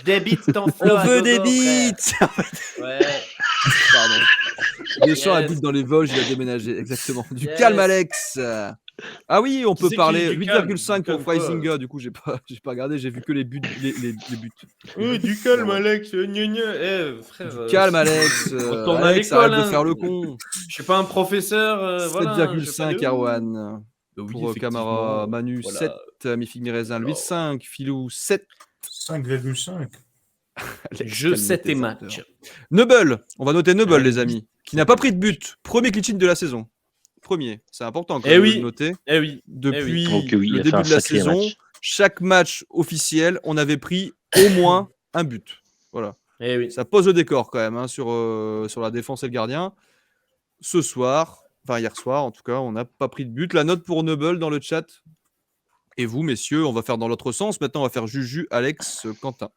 Des beats ton flow. On veut des beats. Ouais. Pardon. Deschamps habite dans les Vosges, il a déménagé, exactement. Du calme, Alex. Ah oui, on peut parler 8,5 pour Freisinger. Du coup, j'ai pas regardé, j'ai vu que les buts. Les buts. Oui, du calme, Alex. Frère. Du calme, Alex. Retourne à l'école, arrête de faire le con. Je suis pas un professeur. 7,5 Erwan. Pour Camara, Manu 7, Mifig Mirezin 8,5, Philou 7. 5,5. Jeu 7 et match. Neuble, on va noter Neuble, les amis, qui n'a pas pris de but. Premier clean sheet de la saison. Premier, c'est important quand même de noter. Depuis le début de la saison, chaque match officiel, on avait pris au moins un but. Voilà. Eh oui. Ça pose le décor quand même sur la défense et le gardien. Ce soir, enfin hier soir en tout cas, on n'a pas pris de but. La note pour Noble dans le chat. Et vous, messieurs, on va faire dans l'autre sens. Maintenant, on va faire Juju, Alex, Quentin.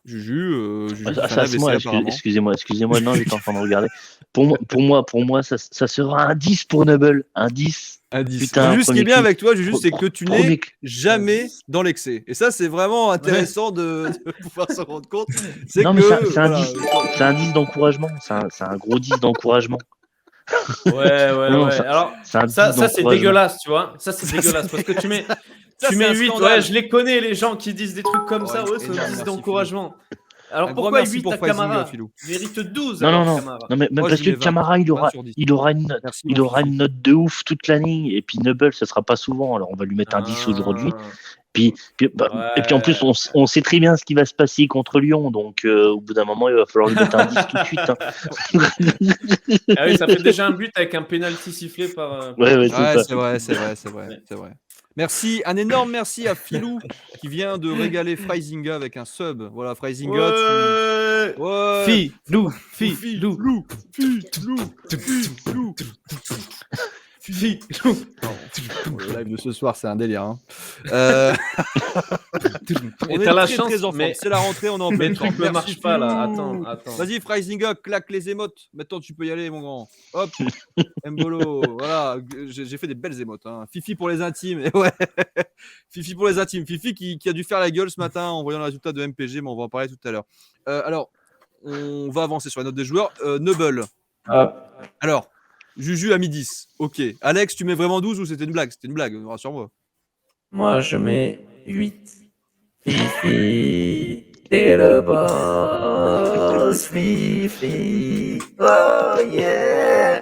Juju fait un AVC apparemment. Excusez-moi, non, j'étais en train de regarder. Pour moi, ça sera un 10 pour Noble. Un 10. Putain, Juju, ce qui est bien avec toi, Juju, c'est que tu n'es jamais dans l'excès. Et ça, c'est vraiment intéressant de pouvoir se rendre compte. C'est un 10 d'encouragement. C'est un gros 10 d'encouragement. Ouais. Alors, ça c'est dégueulasse, tu vois. Ça, c'est dégueulasse parce que tu mets 8. Ouais, je les connais, les gens qui disent des trucs comme ça. Ouais, c'est un 10 d'encouragement. Alors pourquoi 8 à Camara? Il mérite 12. Non, mais parce que Camara, il aura une note de ouf toute l'année. Et puis Noble, ça sera pas souvent. Alors on va lui mettre un 10 aujourd'hui. Et puis en plus, on sait très bien ce qui va se passer contre Lyon. Donc au bout d'un moment, il va falloir lui mettre un 10 tout de suite. Hein. Ah oui, ça fait déjà un but avec un penalty sifflé par. Ouais, c'est vrai. Merci, un énorme merci à Philou qui vient de régaler Freisinger avec un sub. Voilà, Freisinger. Philou. Le live de ce soir, c'est un délire. Hein. On est la chance, mais c'est la rentrée, on est en pleine forme. Ne marche pas là. Attends. Vas-y, Freisinger, claque les émotes. Maintenant, tu peux y aller, mon grand. Hop, Mbolo. Voilà, j'ai fait des belles émotes. Hein. Fifi pour les intimes. Et ouais, Fifi pour les intimes. Fifi qui a dû faire la gueule ce matin en voyant le résultat de MPG, mais on va en parler tout à l'heure. Alors, on va avancer sur la note des joueurs. Noble. Alors. Juju a mis 10. Ok. Alex, tu mets vraiment 12 ou c'était une blague? C'était une blague, rassure-moi. Moi, je mets 8. Fifi, t'es le boss. Fifi, oh yeah.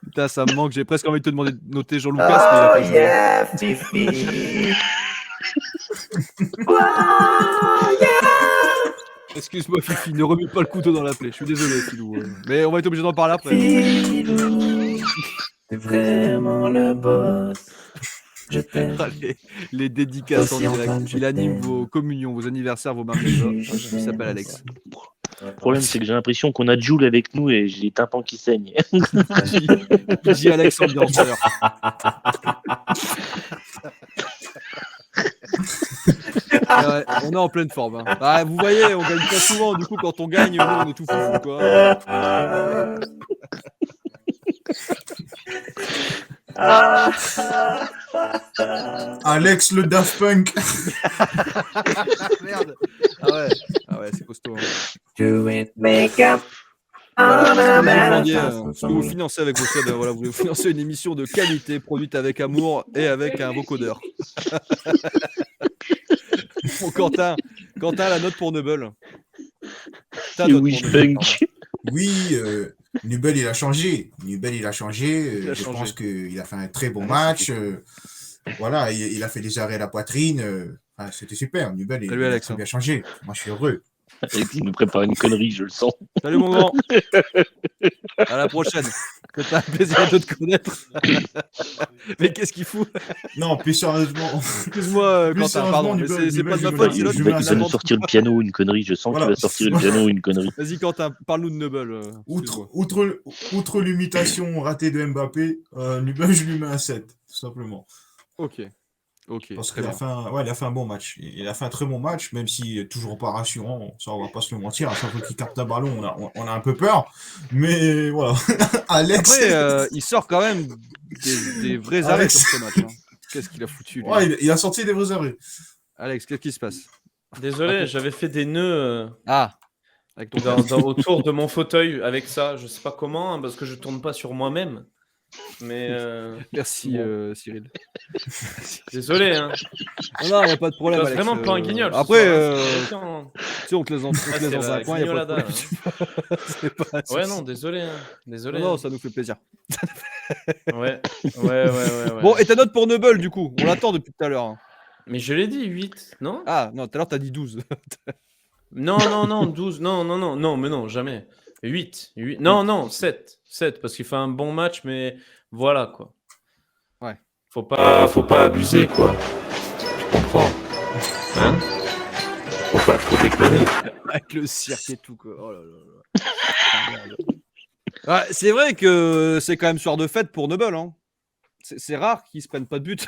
Putain, ça me manque. J'ai presque envie de te demander de noter Jean-Lucas. Oh yeah, Fifi. Oh yeah. Excuse-moi, Fifi, ne remets pas le couteau dans la plaie. Je suis désolé, Filou. Mais on va être obligé d'en parler après. Filou, t'es vraiment le boss. Je t'aime. Les dédicaces en direct. Il anime vos communions, vos anniversaires, vos mariages. Il s'appelle Alex. Le problème, c'est que j'ai l'impression qu'on a Jules avec nous et j'ai les tympans qui saignent. Dis Alex ambianceur. Ouais, on est en pleine forme. Hein. Bah, vous voyez, on gagne pas souvent. Du coup, quand on gagne, nous, on est tout fou. Quoi. Alex le Daft Punk. Merde. Ah ouais, c'est costaud. Hein. Do it, make up. Voilà, ce que vous financez avec vos subs, voilà, vous financez une émission de qualité produite avec amour et avec un vocodeur. Bon, Quentin, la note pour Noble. Oui, Nubel il a changé. Je pense qu'il a fait un très bon match. Voilà, il a fait des arrêts à la poitrine. C'était super. Nubel il a très bien changé. Moi, je suis heureux. Il nous prépare une connerie, je le sens. Salut mon grand. À la prochaine. C'est un plaisir de te connaître. Mais qu'est-ce qu'il fout? Non, plus sérieusement. Excuse-moi, Quentin, pardon. Mais c'est pas de ma faute. Il va nous sortir le piano, une connerie. Je sens qu'il va sortir le piano, une connerie. Vas-y, Quentin, parle-nous de Noble. Outre l'imitation ratée de Mbappé, Nubel, je lui mets un 7, tout simplement. Ok. Parce qu'il a fait un bon match. Il a fait un très bon match, même si toujours pas rassurant. Ça, on va pas se le mentir. À chaque fois qu'il capte un ballon, on a un peu peur. Mais voilà. Alex. Après, il sort quand même des vrais arrêts sur ce match. Hein. Qu'est-ce qu'il a foutu lui. Ouais, il a sorti des vrais arrêts. Alex, qu'est-ce qui se passe? Désolé, j'avais fait des nœuds avec ton autour de mon fauteuil avec ça. Je sais pas comment, hein, parce que je tourne pas sur moi-même. Mais merci Cyril. Désolé. Hein. Non, il n'y a pas de problème. C'est vraiment pas un guignol. Après, tu sais, on te laisse dans un coin. Y a pas de problème. Ouais, non, désolé. Hein. Désolé. Non, ça nous fait plaisir. Ouais. Bon, et ta note pour Noble, du coup? On l'attend depuis tout à l'heure. Hein. Mais je l'ai dit, 8, non? Ah, non, tout à l'heure, t'as dit 12. Non, 12. Non, mais non, jamais. 8. Non, 7. 7, parce qu'il fait un bon match, mais voilà, quoi. Ouais. Faut pas abuser, quoi. Tu comprends? Hein? Faut pas faut déconner. Avec le cirque et tout, quoi. Oh là là là. Ah, c'est vrai que c'est quand même soir de fête pour Noble. Hein. C'est rare qu'ils se prennent pas de but.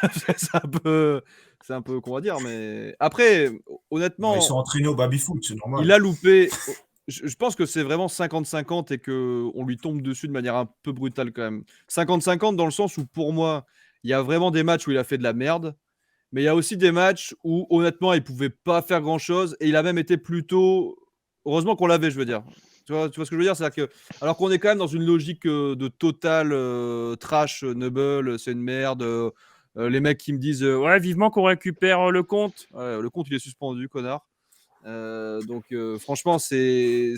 C'est un peu qu'on va dire, mais après, honnêtement, Ils sont entraînés au baby-foot, c'est normal. il a loupé. Je pense que c'est vraiment 50-50 et qu'on lui tombe dessus de manière un peu brutale quand même. 50-50 dans le sens où pour moi, il y a vraiment des matchs où il a fait de la merde, mais il y a aussi des matchs où honnêtement, il pouvait pas faire grand-chose et il a même été plutôt... Heureusement qu'on l'avait, je veux dire. Tu vois ce que je veux dire? C'est-à-dire que, alors qu'on est quand même dans une logique de total trash, Noble, c'est une merde. Les mecs qui me disent ouais, vivement qu'on récupère le compte. Ouais, le compte, il est suspendu, connard. Donc franchement, c'est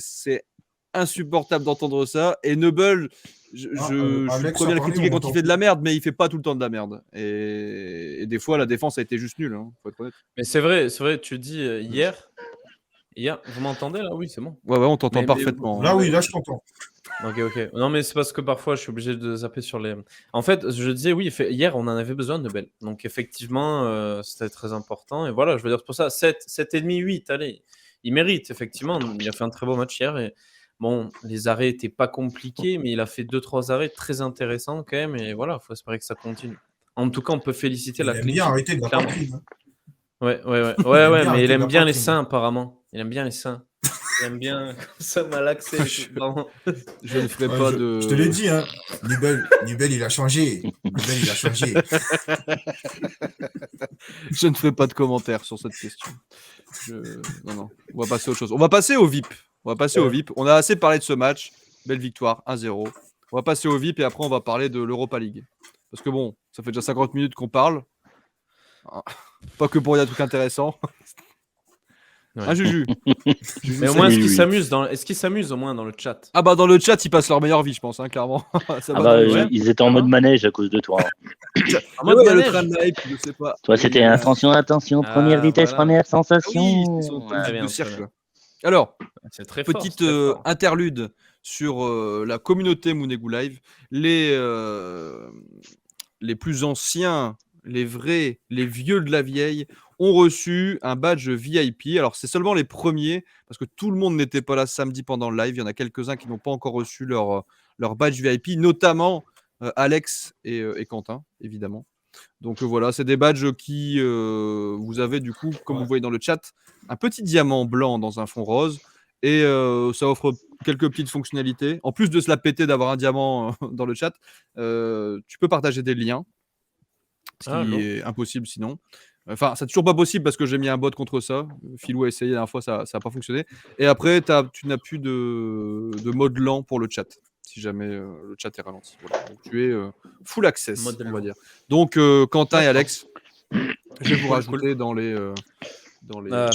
insupportable d'entendre ça. Et Noble, je suis le Alex premier à a le parlé, critiquer on quand il m'entend fait de plus. la merde, mais il fait pas tout le temps de la merde. Et des fois, la défense a été juste nulle, hein, faut être honnête. Mais c'est vrai, tu dis hier, vous m'entendez là? Oui, c'est bon. Ouais, on t'entend Mais- parfaitement. Là, hein. oui, là, je t'entends. Ok. Non, mais c'est parce que parfois je suis obligé de zapper sur les. En fait, je disais oui, hier on en avait besoin de Nobel. Donc effectivement, c'était très important. Et voilà, je veux dire, c'est pour ça, 7,5, 8, allez, il mérite, effectivement. Il a fait un très beau match hier. Et bon, les arrêts n'étaient pas compliqués, mais il a fait 2-3 arrêts très intéressants quand même. Et voilà, il faut espérer que ça continue. En tout cas, on peut féliciter Il la aime clean bien sheet, arrêter de la clairement. poitrine. Hein. Ouais, bien mais il arrêter aime la bien les poitrine. seins, apparemment. Il aime bien les seins. Il aime bien comme ça malaxer. Pardon. Je ne ferai Ouais, pas je de. te l'ai dit, hein. Nubel, il a changé. Nubel, il a changé. Je ne ferai pas de commentaires sur cette question. Non. On va passer à autre chose. On va passer au VIP. On a assez parlé de ce match. Belle victoire, 1-0. On va passer au VIP et après on va parler de l'Europa League. Parce que bon, ça fait déjà 50 minutes qu'on parle. Ah, pas que pour des trucs intéressants. Ouais. Un Juju. Mais au moins, est-ce Oui, qu'ils oui. s'amusent est-ce qu'ils s'amusent au moins dans le chat? Ah bah dans le chat, ils passent leur meilleure vie, je pense, hein, clairement. Ça Ah va bah, dans le chat. ils étaient en mode manège à cause de toi. Hein. En mode Ouais, le manège. train de hype, je sais pas. Toi, c'était attention, Ah, première vitesse, voilà. première Ah oui, sensation. ils sont comme Très du bien, cirque. très bien. Alors, C'est très fort. petite c'est très fort. interlude sur la communauté Mounegou Live. Les plus anciens, les vrais, les vieux de la vieille ont reçu un badge VIP. Alors, c'est seulement les premiers, parce que tout le monde n'était pas là samedi pendant le live. Il y en a quelques-uns qui n'ont pas encore reçu leur badge VIP, notamment Alex et Quentin, évidemment. Donc voilà, c'est des badges qui, vous avez du coup, comme vous voyez dans le chat, un petit diamant blanc dans un fond rose. Et ça offre quelques petites fonctionnalités. En plus de se la péter d'avoir un diamant dans le chat, tu peux partager des liens, ce qui est impossible sinon. Enfin, c'est toujours pas possible parce que j'ai mis un bot contre ça. Philou a essayé la dernière fois, ça n'a pas fonctionné. Et après, tu n'as plus de mode lent pour le chat, si jamais le chat est ralenti. Voilà. Donc, tu es full access, Mode on va lent. dire. Donc, Quentin et D'accord. Alex, je vais vous Cool, rajouter dans les...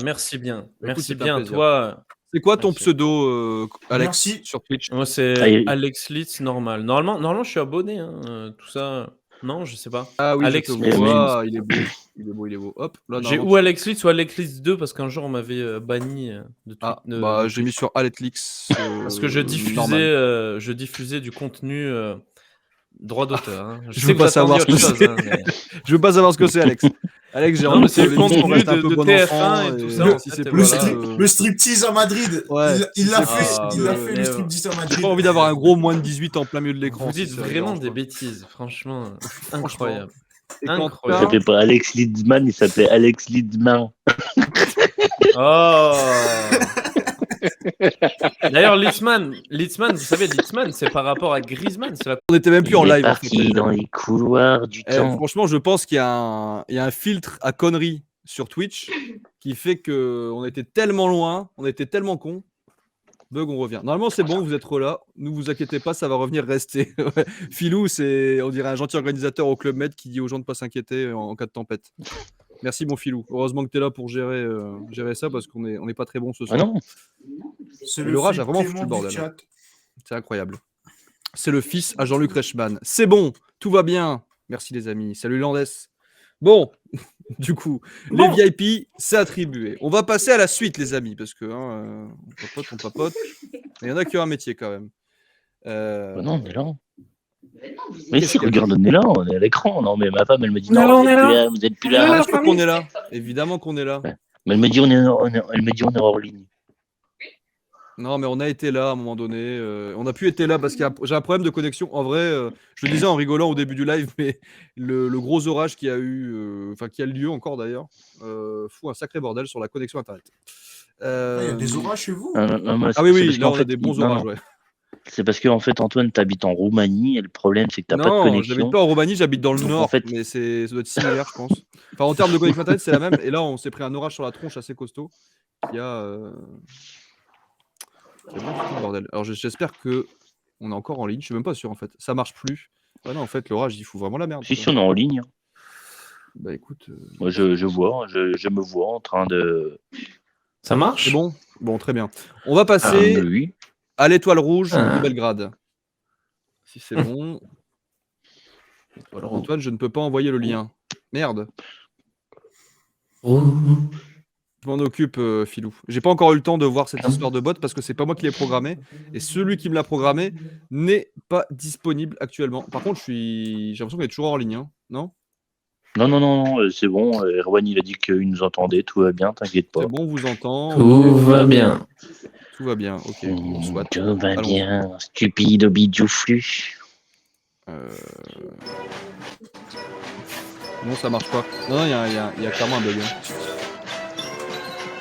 Merci bien. Écoute, Merci c'est un bien. plaisir. Toi, C'est quoi ton Merci. pseudo, Alex, Merci. sur Twitch? moi, c'est Ah, Alex Litz normal. Normalement, je suis abonné. Tout ça. Non, je sais pas. Ah oui, Alex je te Litz. vois. Il est beau. Il est beau. Hop, là, J'ai normalement, ou Alex Litz ou Alex Litz 2 parce qu'un jour on m'avait banni de tweet. Ah, de bah, j'ai Twitch. mis sur Aletlix. Parce que je normal. diffusais du contenu droit d'auteur. Hein. Je sais veux que pas vous attendiez savoir ce autre que chose. c'est. Hein, mais... Je veux pas savoir ce que c'est, Alex. Alex, j'ai Non, envie mais que c'est le l'émission contenu reste un de peu bon TF1 enfant. et tout Et ça, en si fait, c'est et pas Le, voilà. ça, le striptease à Madrid. Ouais, il si l'a c'est fait, pas- il a Ah, fait mais le striptease à Madrid. J'ai pas envie d'avoir un gros moins de 18 en plein milieu de l'écran. Vous si dites ça vraiment dérange des pas. bêtises, franchement, Franchement. incroyable. Et Il Incroyable. s'appelait pas Alex Lidsman, il s'appelait Alex Lidsman. Oh D'ailleurs, Litzman, vous savez, Litzman, c'est par rapport à Griezmann. C'est la... On était même plus en Il est live. En fait, parti dans les couloirs du temps. franchement, je pense qu'il y a un filtre à conneries sur Twitch qui fait qu'on était tellement loin, on était tellement cons. Bug, on revient. Normalement, c'est bon, vous êtes là. Ne vous inquiétez pas, ça va revenir rester. Ouais. Philou, c'est, on dirait un gentil organisateur au Club Med qui dit aux gens de ne pas s'inquiéter en cas de tempête. Merci, mon Philou. Heureusement que tu es là pour gérer ça parce qu'on n'est pas très bon ce Ah soir. non, C'est Le rage a flip vraiment Clément foutu le du bordel. chat. C'est incroyable. C'est le fils à Jean-Luc Reichmann. C'est bon, tout va bien. Merci, les amis. Salut, Landes. Bon, du coup, les VIP, c'est attribué. On va passer à la suite, les amis, parce que on papote. Mais il y en a qui ont un métier quand même. bah non, on est là. Mais si, regarde, on est là, on est à l'écran. Non, mais ma femme, elle me dit Non, non, on est là. vous êtes plus là. Bien sûr qu'on est là. Évidemment qu'on est là. Ouais. Mais elle me dit on est hors ligne. Non, mais on a été là à un moment donné. On a pu être là parce que j'ai un problème de connexion. En vrai, je le disais en rigolant au début du live, mais le gros orage qui a eu, qui a lieu encore d'ailleurs, fout un sacré bordel sur la connexion internet. Il y a des orages chez vous? Ah oui, là on a des bons orages, ouais. C'est parce que en fait, Antoine, t'habites en Roumanie et le problème, c'est que t'as pas de Non, connexion. j'habite pas en Roumanie, j'habite dans le Donc, nord, en fait- mais ça doit être similaire, je pense. Enfin, en termes de connexion internet, c'est la même. Et là, on s'est pris un orage sur la tronche assez costaud. Qui a bien foutu le bordel. Alors, j'espère que on est encore en ligne. Je suis même pas sûr en fait. Ça marche plus. Ah non, en fait, l'orage, il fout vraiment la merde. Si, quoi. si, on est en ligne. Bah écoute, Moi, je me vois en train de. Ça marche? c'est bon. Bon, très bien. On va passer Oui. à l'étoile rouge Ah. de Belgrade. Si c'est bon. Alors Antoine, je ne peux pas envoyer le lien. Merde. Je m'en occupe, Philou. J'ai pas encore eu le temps de voir cette histoire de bot parce que c'est pas moi qui l'ai programmé. Et celui qui me l'a programmé n'est pas disponible actuellement. Par contre, j'ai l'impression qu'il est toujours en ligne, hein, non? Non, c'est bon. Erwan, il a dit qu'il nous entendait. Tout va bien, t'inquiète pas. C'est bon, on vous entend. Tout va bien. Tout va bien, ok. Bon, soit. Tout va Allons-y. bien. Stupide bidjouflu. Non, ça marche pas. Non, il y a clairement un bug. Hein.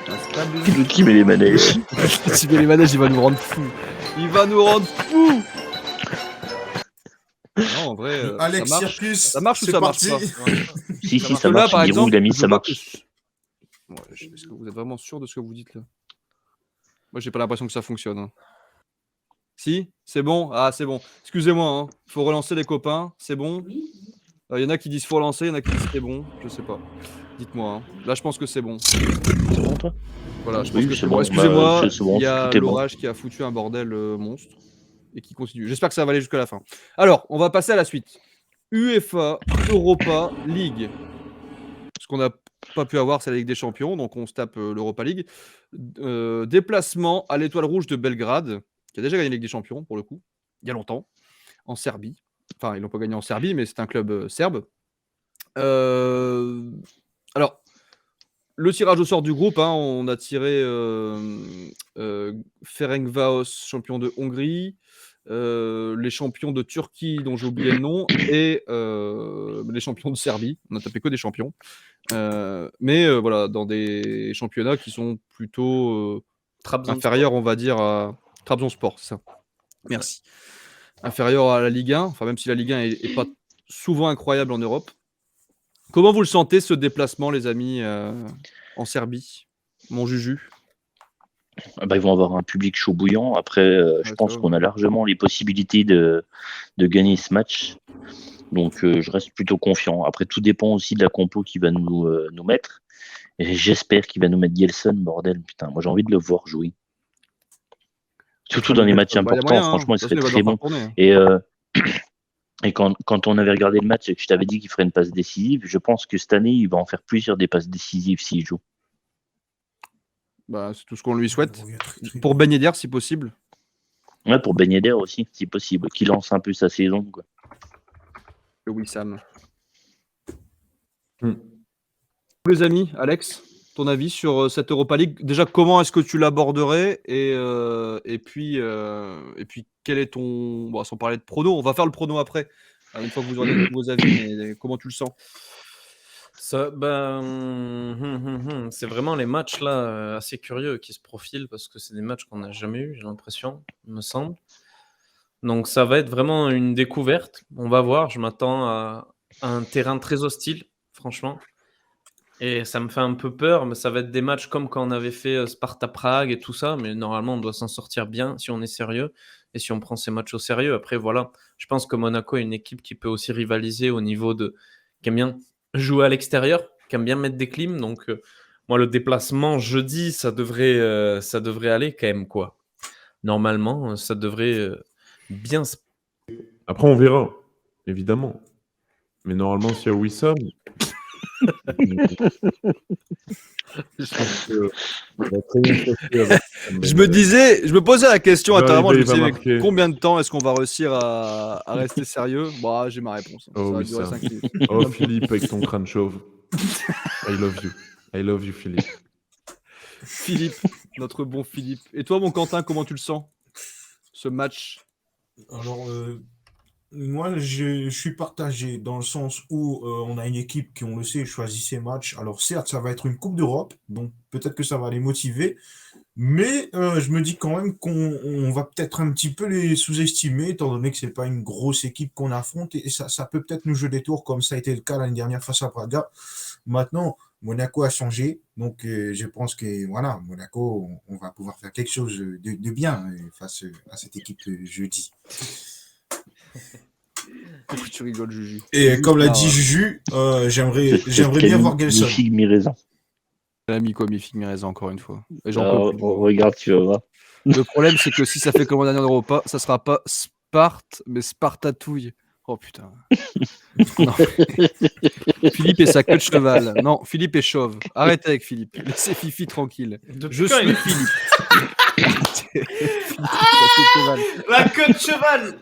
Instable. Qui met les manèges? Si met les manèges, il va nous rendre fous. Il va nous rendre fous. Non, en vrai, Alex ça marche. Circus, Ça marche ou c'est ça marche parti. pas? Si, Parce ça que là, marche. par Giroud, exemple, il a mis, je ça vois marche. que- Ouais, est-ce que vous êtes vraiment sûr de ce que vous dites là? Moi, j'ai pas l'impression que ça fonctionne. Hein. Si, c'est bon. Ah, c'est bon. Excusez-moi. Hein. Faut relancer les copains. C'est bon. Il y en a qui disent faut relancer, il y en a qui disent c'est bon. Je sais pas. Dites-moi. Hein. Là, je pense que c'est bon. C'est bon, toi? Voilà, je pense Oui, que c'est c'est bon. bon. Excusez-moi, Bah, c'est bon, il y a tout est bon. l'orage qui a foutu un bordel monstre et qui continue. J'espère que ça va aller jusqu'à la fin. Alors, on va passer à la suite. UEFA Europa League. Ce qu'on n'a pas pu avoir, c'est la Ligue des Champions, donc on se tape l'Europa League. Déplacement à l'Étoile Rouge de Belgrade, qui a déjà gagné la Ligue des Champions, pour le coup, il y a longtemps, en Serbie. Enfin, ils l'ont pas gagné en Serbie, mais c'est un club serbe. Alors, le tirage au sort du groupe, hein, on a tiré Ferencváros, champion de Hongrie, les champions de Turquie, dont j'ai oublié le nom, et les champions de Serbie. On a tapé que des champions. Mais voilà, dans des championnats qui sont plutôt inférieurs, on va dire, à Trabzonspor, c'est ça. Merci. Inférieur à la Ligue 1, enfin même si la Ligue 1 est pas souvent incroyable en Europe. Comment vous le sentez, ce déplacement, les amis, en Serbie, mon Juju? Bah, ils vont avoir un public chaud bouillant. Après, je pense qu'on a largement les possibilités de gagner ce match. Donc, je reste plutôt confiant. Après, tout dépend aussi de la compo qu'il va nous mettre. Et j'espère qu'il va nous mettre Gelson, bordel. Putain, moi, j'ai envie de le voir jouer. Surtout dans les matchs importants, franchement, il serait très bon. Et quand on avait regardé le match et que je t'avais dit qu'il ferait une passe décisive, je pense que cette année, il va en faire plusieurs des passes décisives s'il joue. Bah, c'est tout ce qu'on lui souhaite. Pour Ben Yedder, si possible. Ouais, pour Ben Yedder aussi, si possible. Qu'il lance un peu sa saison, quoi. Le Wissam. Les amis, Alex, ton avis sur cette Europa League? Déjà, comment est-ce que tu l'aborderais et puis, quel est ton... Bon, sans parler de prono, on va faire le prono après, une fois que vous aurez donné vos avis, mais comment tu le sens? Ça, c'est vraiment les matchs là assez curieux qui se profilent parce que c'est des matchs qu'on n'a jamais eu, j'ai l'impression, il me semble. Donc ça va être vraiment une découverte. On va voir, je m'attends à un terrain très hostile, franchement. Et ça me fait un peu peur, mais ça va être des matchs comme quand on avait fait Sparta Prague et tout ça, mais normalement on doit s'en sortir bien si on est sérieux et si on prend ces matchs au sérieux. Après voilà, je pense que Monaco est une équipe qui peut aussi rivaliser au niveau de... qui aime bien jouer à l'extérieur, qui aime bien mettre des clims. Donc moi le déplacement jeudi, ça devrait aller quand même quoi. Normalement, ça devrait bien se... Après on verra, évidemment. Mais normalement s'il y a Wissam... Je me posais la question intérieurement, je me disais mais combien de temps est-ce qu'on va réussir à rester sérieux? Bah, j'ai ma réponse. Oh, oui, ça. 5 minutes. Oh Philippe avec ton crâne chauve. I love you. I love you Philippe. Philippe, notre bon Philippe. Et toi, mon Quentin, comment tu le sens, ce match? Alors, moi, je suis partagé dans le sens où on a une équipe qui, on le sait, choisit ses matchs. Alors, certes, ça va être une Coupe d'Europe, donc peut-être que ça va les motiver. Mais je me dis quand même qu'on va peut-être un petit peu les sous-estimer, étant donné que c'est pas une grosse équipe qu'on affronte. Et ça peut peut-être nous jouer des tours, comme ça a été le cas l'année dernière face à Braga. Maintenant, Monaco a changé. Donc, je pense que voilà, Monaco, on va pouvoir faire quelque chose de bien face à cette équipe jeudi. Pourquoi tu rigoles, Juju? Et comme l'a dit Juju, j'aimerais bien voir Gelson. Mi-figue, mi-raisin. Elle a mis quoi, mi-figue, mi-raisin, encore une fois. Et j'en Alors, peux plus. regarde, tu vas voir. Le problème, c'est que si ça fait comme en dernier Europa, ça sera pas Sparte, mais Spartatouille. Oh putain. Non. Philippe et sa queue de cheval. Non, Philippe est chauve. Arrêtez avec Philippe. Laissez Fifi tranquille. Je quand suis il- Philippe. Philippe, sa queue de cheval. La queue de cheval.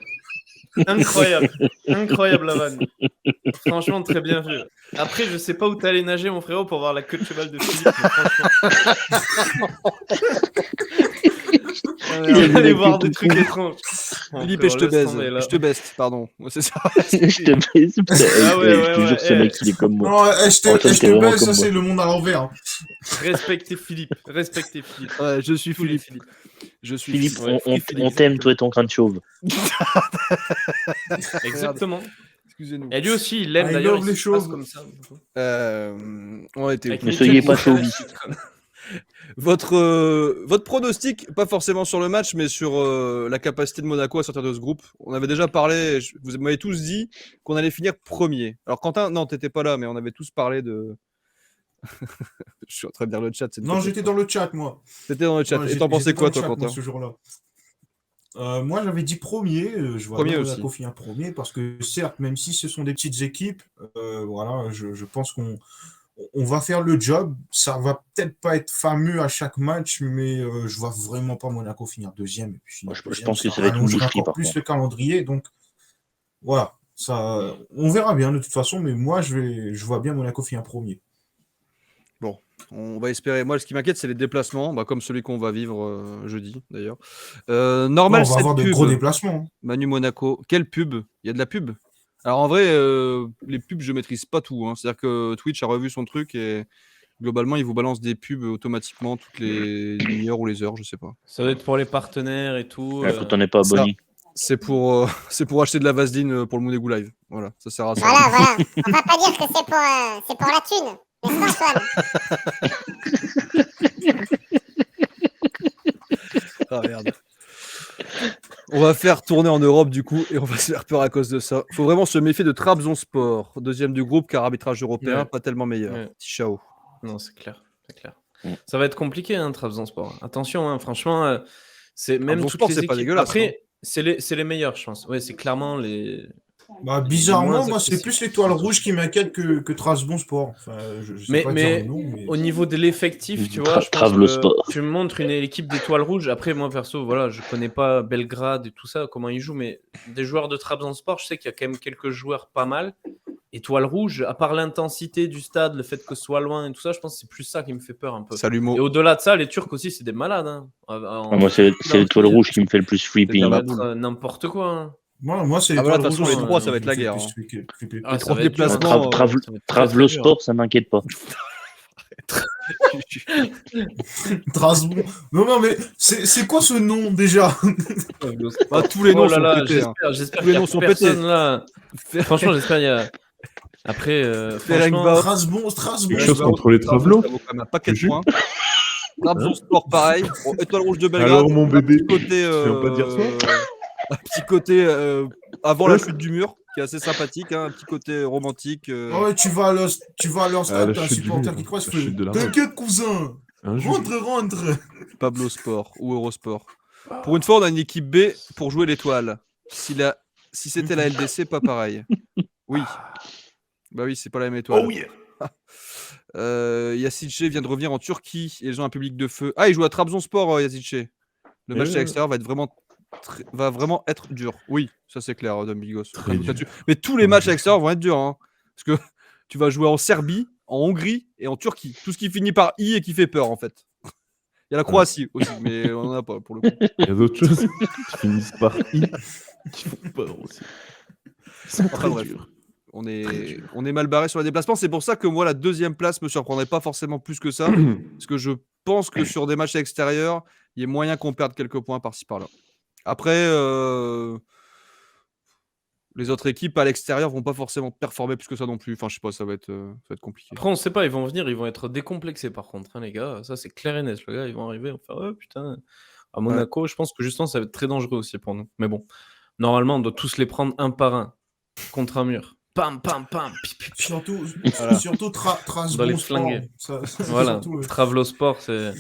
Incroyable. Incroyable la vanne. Franchement, très bien vu. Après, je sais pas où t'allais nager, mon frérot, pour voir la queue de cheval de Philippe. Mais franchement... Allez voir des trucs étranges. Bon, Philippe et je te frérot, laisse baise. tomber, là. Je te baise, pardon. Ouais, c'est ça. Je te baise, putain. Ah ouais, Je te ouais, jure, ce ouais. mec, il est comme moi. Non, je Antoine, te t'es vraiment baise, comme ça moi. c'est le monde à l'envers. Respectez Philippe. Respectez Philippe. Ouais, je suis Tous les Philippe. Je suis Philippe, Ouais, on t'aime, toi et ton crâne chauve. Exactement. Excusez-nous. Et lui aussi, il l'aime I d'ailleurs. love Il les se chauves. passe comme ça. On a été Avec où Ne une soyez queue pas de chauvis. Votre pronostic, pas forcément sur le match, mais sur la capacité de Monaco à sortir de ce groupe. On avait déjà parlé, vous m'avez tous dit qu'on allait finir premier. Alors Quentin, non, t'étais pas là, mais on avait tous parlé de... Je suis en train de lire le chat. C'est une Non, faute. j'étais dans le chat, moi. T'étais dans le chat. Ouais, Et t'en pensais j'étais quoi, dans toi, le chat, moi, Quentin? ce jour-là. Moi, j'avais dit premier. Je vois Premier bien aussi. Monaco finir premier parce que, certes, même si ce sont des petites équipes, voilà, je pense qu'on va faire le job. Ça va peut-être pas être fameux à chaque match, mais je vois vraiment pas Monaco finir deuxième. Et puis finir Moi, je deuxième, pense que ça va être une rallongerait boucherie, encore par plus contre. le calendrier. Donc, voilà. Ça, on verra bien de toute façon, mais moi, je vois bien Monaco finir premier. On va espérer. Moi, ce qui m'inquiète, c'est les déplacements, bah, comme celui qu'on va vivre jeudi, d'ailleurs. Non, Normal, on va avoir de cette gros pub, déplacements. Manu Monaco. Quelle pub? Il y a de la pub. Alors, en vrai, les pubs, je maîtrise pas tout. Hein. C'est-à-dire que Twitch a revu son truc et globalement, il vous balance des pubs automatiquement toutes les demi-heures ou les heures, je sais pas. Ça doit être pour les partenaires et tout. Quand t'en es pas ça. abonné. C'est pour acheter de la vaseline pour le Mounegou Live. Voilà, ça sert à ça. Voilà, voilà. On va pas dire que c'est pour la thune. N'est-ce pas, Antoine? Ah merde. On va faire tourner en Europe du coup et on va se faire peur à cause de ça. Faut vraiment se méfier de Trabzonspor, deuxième du groupe car arbitrage européen Ouais. pas tellement meilleur. Ouais. Petit ciao. Non, c'est clair. C'est clair. Mm. Ça va être compliqué, hein, Trabzonspor. Attention, hein, franchement, c'est même toutes Trabzonspor, les c'est équipes. pas dégueulasse, Après, c'est les meilleurs, je pense. Ouais, c'est clairement les. Bah, moins bizarrement, moi, c'est accessible. plus l'étoile rouge qui m'inquiète que Trabzonspor. Enfin, je sais Mais, pas mais dire le nom, mais... au niveau de l'effectif, tu vois, je pense Trabzonspor. que tu me montres une équipe d'étoiles rouges. Après, moi, perso, voilà, je connais pas Belgrade et tout ça, comment ils jouent, mais des joueurs de Trabzonspor, je sais qu'il y a quand même quelques joueurs pas mal. Étoiles rouges, à part l'intensité du stade, le fait que ce soit loin et tout ça, je pense que c'est plus ça qui me fait peur un peu. Salut Et Mo. au-delà de ça, les Turcs aussi, c'est des malades. Hein. Moi, c'est l'étoile rouge qui me fait le plus Ça flipping. va la être boule. n'importe quoi. Hein. Moi, c'est Ah, voilà, l'étoile de toute rouge. façon, les trois, ça qui va être me la fait guerre, plus hein. flipper. Ah, Les ça trois va être dur, hein. déplacements. Ça va être très, très Travlosport, ça m'inquiète pas. Trabzon. Non, mais c'est quoi ce nom déjà? dur. Bah, tous les noms Oh là sont là, pétés. Hein. j'espère Tous qu'il les y a noms sont personne pétés. là. Franchement, j'espère qu'il y a. Après, franchement, Ferencváros. Strasbourg. Quelque chose contre les Travelots. Ça vaut quand même un paquet de Juju. points. Trabzonspor pareil. Bon, étoile rouge de Belgrade. Alors, mon bébé, Un petit côté, tu viens pas dire ça un petit côté avant la Hein chute du mur, qui est assez sympathique, hein, un petit côté romantique. Ouais, tu vas à leur stade, la t'as un chute du supporter mur, qui croise, la il fait chute de la reine. t'inquiète, cousin, Un Juju. rentre. Pablo Sport ou Eurosport. Pour une fois, on a une équipe B pour jouer l'étoile. Si c'était la LDC, pas pareil. Oui. Bah oui, c'est pas la même étoile. Oh yeah. Yazice vient de revenir en Turquie et ils ont un public de feu. Ah, il joue à Trabzonspor, Yazice. Le match à l'extérieur va vraiment être dur. Oui, ça c'est clair, Dom Bigos. Très dur. Mais tous les matchs à l'extérieur vont être durs. Hein, parce que tu vas jouer en Serbie, en Hongrie et en Turquie. Tout ce qui finit par I et qui fait peur, en fait. Il y a la Croatie aussi, mais on n'en a pas pour le coup. Il y a d'autres choses qui finissent par I qui font peur aussi. Ils sont Enfin très bref, durs. on est mal barré sur les déplacements. C'est pour ça que moi, la deuxième place me surprendrait pas forcément plus que ça. Parce que je pense que sur des matchs extérieurs, il y a moyen qu'on perde quelques points par-ci par-là. Après, les autres équipes à l'extérieur vont pas forcément performer plus que ça non plus. Enfin, je sais pas, ça va être compliqué. Après, on sait pas, ils vont venir, ils vont être décomplexés par contre, hein, les gars. Ça, c'est clair et net. Les gars, ils vont arriver, on va faire, oh putain. À Monaco, je pense que justement, ça va être très dangereux aussi pour nous. Mais bon, normalement, on doit tous les prendre un par un contre un mur. Pam, pam, pam. Surtout, Voilà. surtout On doit les Trabzonspor. flinguer. Ça, Voilà, surtout, Travlosport, c'est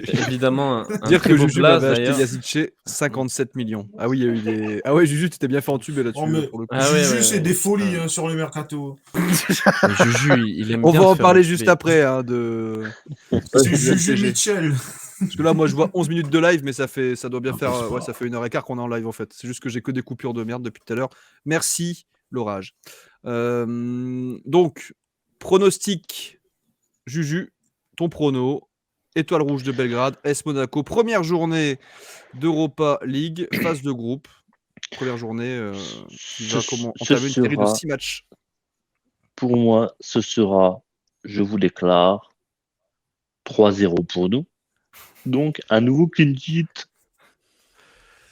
évidemment un Dire très que beau Juju blaze m'avait acheté d'ailleurs. Yazice 57 millions. Ah oui, il y a eu des. Ah ouais, Juju, tu t'es bien fait entuber là-dessus Oh, mais pour le coup. Ah ouais, Juju, ouais, c'est des folies putain. sur le mercato. Mais Juju, il aime On bien va se en faire parler entuber. juste après hein, de. C'est du Juju FCG. Mitchell. Parce que là, moi, je vois 11 minutes de live, mais ça doit bien faire. Ouais, ça fait 1h15 qu'on est en live en fait. C'est juste que j'ai que des coupures de merde depuis tout à l'heure. Merci, l'orage. Donc, pronostic, Juju, ton prono. Étoile rouge de Belgrade, S Monaco, première journée d'Europa League, phase de groupe. Première journée qui va entamer une série de 6 matchs. Pour moi, ce sera, je vous déclare, 3-0 pour nous. Donc, un nouveau clean sheet.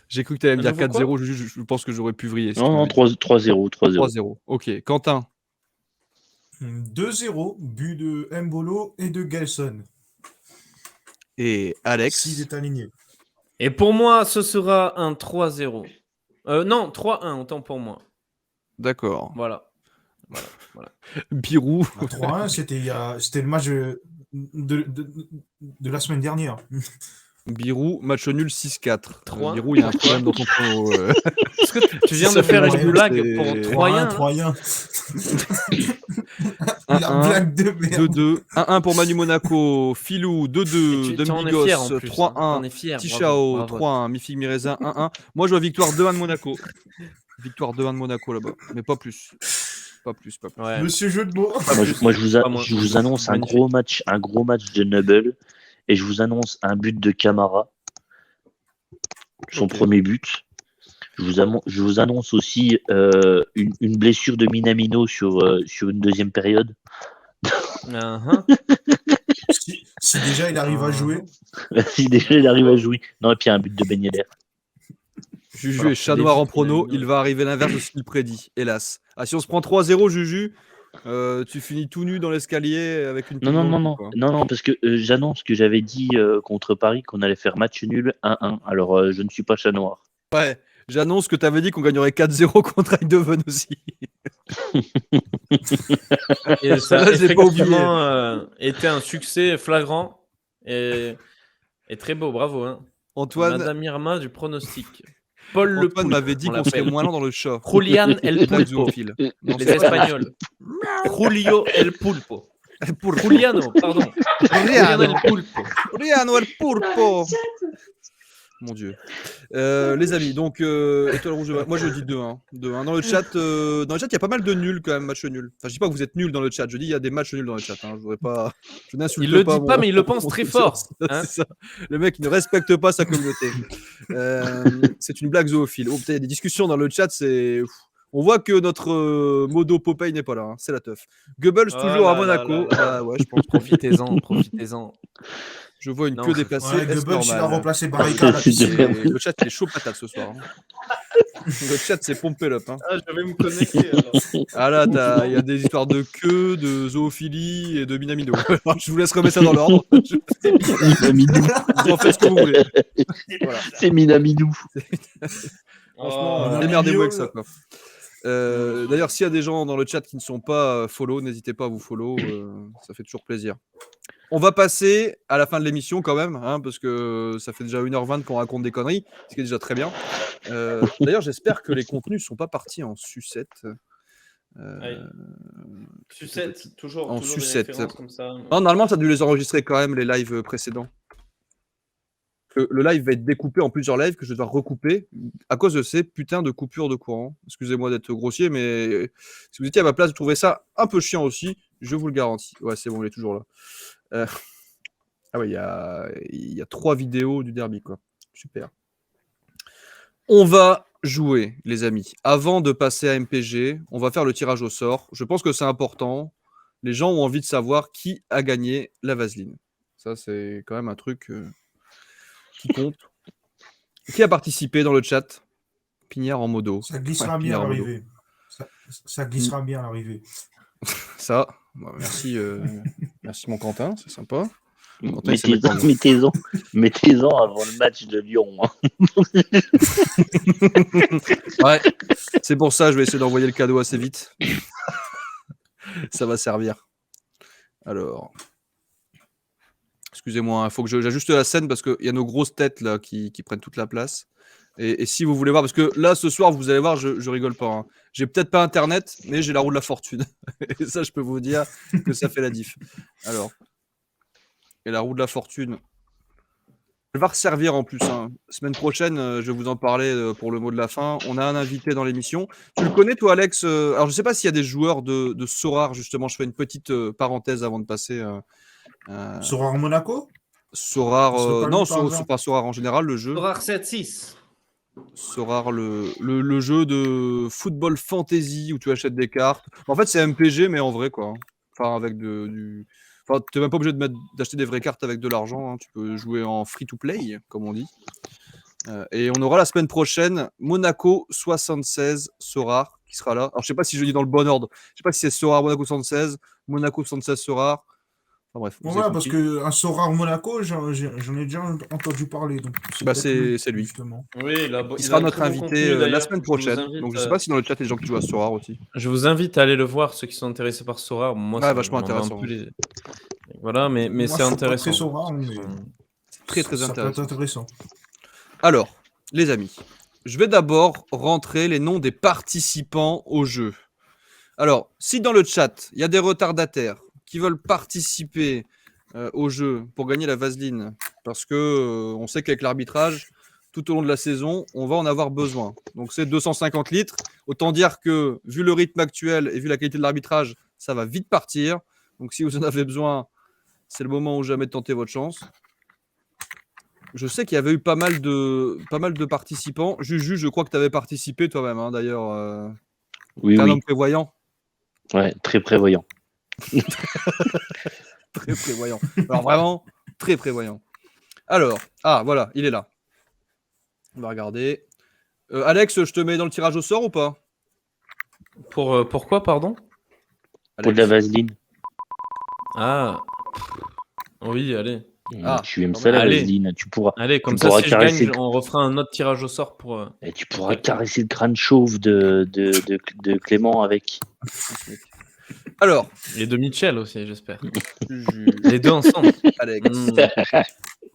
J'ai cru que tu allais me Un dire nouveau quoi 4-0, je pense que j'aurais pu vriller. Si Non, tu non, m'avais dit 3-0. 3-0. Ok, Quentin. 2-0, but de Mbolo et de Gelson. Et Alex. S'il est aligné. Et pour moi, ce sera un 3-0. Non, 3-1, autant pour moi. D'accord. Voilà. Birou. 3-1, c'était le match de la semaine dernière. Birou, match nul 6-4. 3-1. Birou, il y a un problème dans ton prono. Est-ce que tu viens de Ça faire fait une rien, blague c'est- pour 3-1, 3-1 La 1-1, blague de merde. 2-2. 1-1 pour Manu Monaco. Filou, 2-2. Tu en es fier en Dembigos, plus. 3-1. T'en es fier. Tichao, bravo. 3-1. Mifig Mireza, 1-1. Moi, je vois victoire 2-1 de Monaco. Victoire 2-1 de Monaco là-bas. Mais pas plus. Pas plus. Ouais. Monsieur Jeu de mots. Moi, je Pas moins. vous annonce un Magnifique. gros match de Nubble. Et je vous annonce un but de Camara. Son premier but. Je vous annonce aussi une blessure de Minamino sur une deuxième période. Uh-huh. Si déjà il arrive à jouer. Si déjà il arrive à jouer. Non, et puis un but de Ben Yedder. Juju Alors, est chat noir en David prono. Minamino. Il va arriver l'inverse de ce qu'il prédit, hélas. Ah, si on se prend 3-0, Juju, tu finis tout nu dans l'escalier avec une. Non, parce que j'annonce que j'avais dit contre Paris qu'on allait faire match nul 1-1. Alors, je ne suis pas chat noir. Ouais, j'annonce que tu avais dit qu'on gagnerait 4-0 contre Eindhoven aussi. Et ça Là, a je l'ai pas oublié. effectivement été un succès flagrant et très beau. Bravo. Hein. Antoine, Madame Irma du pronostic. Paul Le Antoine Poulpe, m'avait dit on qu'on serait l'appelle. moins lent dans le chat. Julian El Blague Pulpo. zoophile. Non, Les c'est pas- Espagnols. Julio El Pulpo. Pour Juliano, pardon. Juliano El Pulpo. Juliano El Pulpo. Mon Dieu. Les amis, donc étoile rouge. Moi je dis 2-1. 2-1. Dans le chat, il y a pas mal de nuls quand même, match nul. Enfin, je dis pas que vous êtes nuls dans le chat. Je dis il y a des matchs nuls dans le chat. Hein. Je voudrais pas. Je n'insulte Il le pas dit pas, mais il le pense très fort. Hein. C'est ça. Le mec il ne respecte pas sa communauté. C'est une blague zoophile. Oh putain, il y a des discussions dans le chat. C'est. On voit que notre modo Popeye n'est pas là. Hein. C'est la teuf. Goebbels Oh toujours à là là Monaco. là là. Ah ouais, je pense. Profitez-en. Je vois une Non, queue c'est- déplacée. Ouais, est-ce Goebbels, il a normal remplacé Barrica à la piscine. Et le chat il est chaud patate ce soir. Hein. Le chat c'est pompé up. Hein. Ah, je vais me connecter alors. Ah là, il y a des histoires de queue, de zoophilie et de Minamino. Alors, je vous laisse remettre ça dans l'ordre. Minamino. Vous en faites ce que vous voulez. Voilà. C'est Minamino. Franchement, Oh, démerdez-vous avec Minamino. ça. Quoi. D'ailleurs, s'il y a des gens dans le chat qui ne sont pas follow, n'hésitez pas à vous follow. Ça fait toujours plaisir. On va passer à la fin de l'émission quand même, hein, parce que ça fait déjà 1h20 qu'on raconte des conneries, ce qui est déjà très bien. D'ailleurs, j'espère que les contenus ne sont pas partis en sucette. Sucette, toujours. En toujours des sucette. références comme ça. Non, normalement, tu as dû les enregistrer quand même, les lives précédents. Le live va être découpé en plusieurs lives que je dois recouper à cause de ces putains de coupures de courant. Excusez-moi d'être grossier, mais si vous étiez à ma place, vous trouverez ça un peu chiant aussi, je vous le garantis. Ouais, c'est bon, il est toujours là. Ah ouais, il y a 3 vidéos du derby, quoi. Super. On va jouer, les amis. Avant de passer à MPG, on va faire le tirage au sort. Je pense que c'est important. Les gens ont envie de savoir qui a gagné la vaseline. Ça, c'est quand même un truc qui compte. Qui a participé dans le chat? Pignard en modo. Ça glissera Ouais, bien à Pignard en modo. l'arrivée. Ça glissera bien à l'arrivée. Ça, bah, merci, merci mon Quentin, c'est sympa. Quentin, il sait mettre en main. Mettez-en avant le match de Lyon. Hein. Ouais, c'est pour ça, je vais essayer d'envoyer le cadeau assez vite. Ça va servir. Alors, excusez-moi, il faut que j'ajuste la scène parce qu'il y a nos grosses têtes là qui prennent toute la place. Et si vous voulez voir, parce que là, ce soir, vous allez voir, je rigole pas. Hein. J'ai peut-être pas Internet, mais j'ai la roue de la fortune. Et ça, je peux vous dire que ça fait la diff. Alors, et la roue de la fortune, elle va resservir en plus. Hein. Semaine prochaine, je vais vous en parler pour le mot de la fin. On a un invité dans l'émission. Tu le connais, toi, Alex? Alors, je sais pas s'il y a des joueurs de Sorare, justement. Je fais une petite parenthèse avant de passer. Sorare Monaco? Sorare, non, pas Sorare en général, le jeu. Sorare 7-6. Sorare, le jeu de football fantasy où tu achètes des cartes. En fait, c'est MPG, mais en vrai, quoi. Enfin, avec Enfin, tu n'es même pas obligé d'acheter des vraies cartes avec de l'argent. Hein. Tu peux jouer en free-to-play, comme on dit. Et on aura la semaine prochaine Monaco 76 Sorare qui sera là. Alors, je sais pas si je dis dans le bon ordre. Je sais pas si c'est Sorare Monaco 76, Monaco 76 Sorare. Enfin, bref. Ouais, parce qu'un Sorare Monaco, j'en ai déjà entendu parler. Donc c'est lui. Justement. Oui, il sera notre invité la semaine prochaine. Donc, je sais pas si dans le chat, il y a des gens qui jouent à Sorare aussi. Je vous invite à aller le voir, ceux qui sont intéressés par Sorare. Moi, c'est vachement intéressant. Voilà, mais c'est intéressant. Sorare, mais... C'est très ça peut être intéressant. Alors, les amis, je vais d'abord rentrer les noms des participants au jeu. Alors, si dans le chat, il y a des retardataires qui veulent participer au jeu pour gagner la vaseline, parce que on sait qu'avec l'arbitrage, tout au long de la saison, on va en avoir besoin. Donc c'est 250 litres. Autant dire que, vu le rythme actuel et vu la qualité de l'arbitrage, ça va vite partir. Donc si vous en avez besoin, c'est le moment ou jamais de tenter votre chance. Je sais qu'il y avait eu pas mal de participants. Juju, je crois que tu avais participé toi-même, hein, d'ailleurs. Oui, t'es un oui. homme prévoyant. Ouais, très prévoyant. Très prévoyant. Alors vraiment, très prévoyant. Alors, voilà, il est là. On va regarder. Alex, je te mets dans le tirage au sort ou pas? Pourquoi, pardon? Alex. Pour de la vaseline. Ah. Oui, allez. Tu aimes ça, la vaseline. Tu pourras. Allez, comme tu ça, pourras si je caresser gagne, on refera un autre tirage au sort pour... Et tu pourras caresser le crâne chauve de Clément avec. Alors. Et de Michel aussi, j'espère. Les deux ensemble. Alex.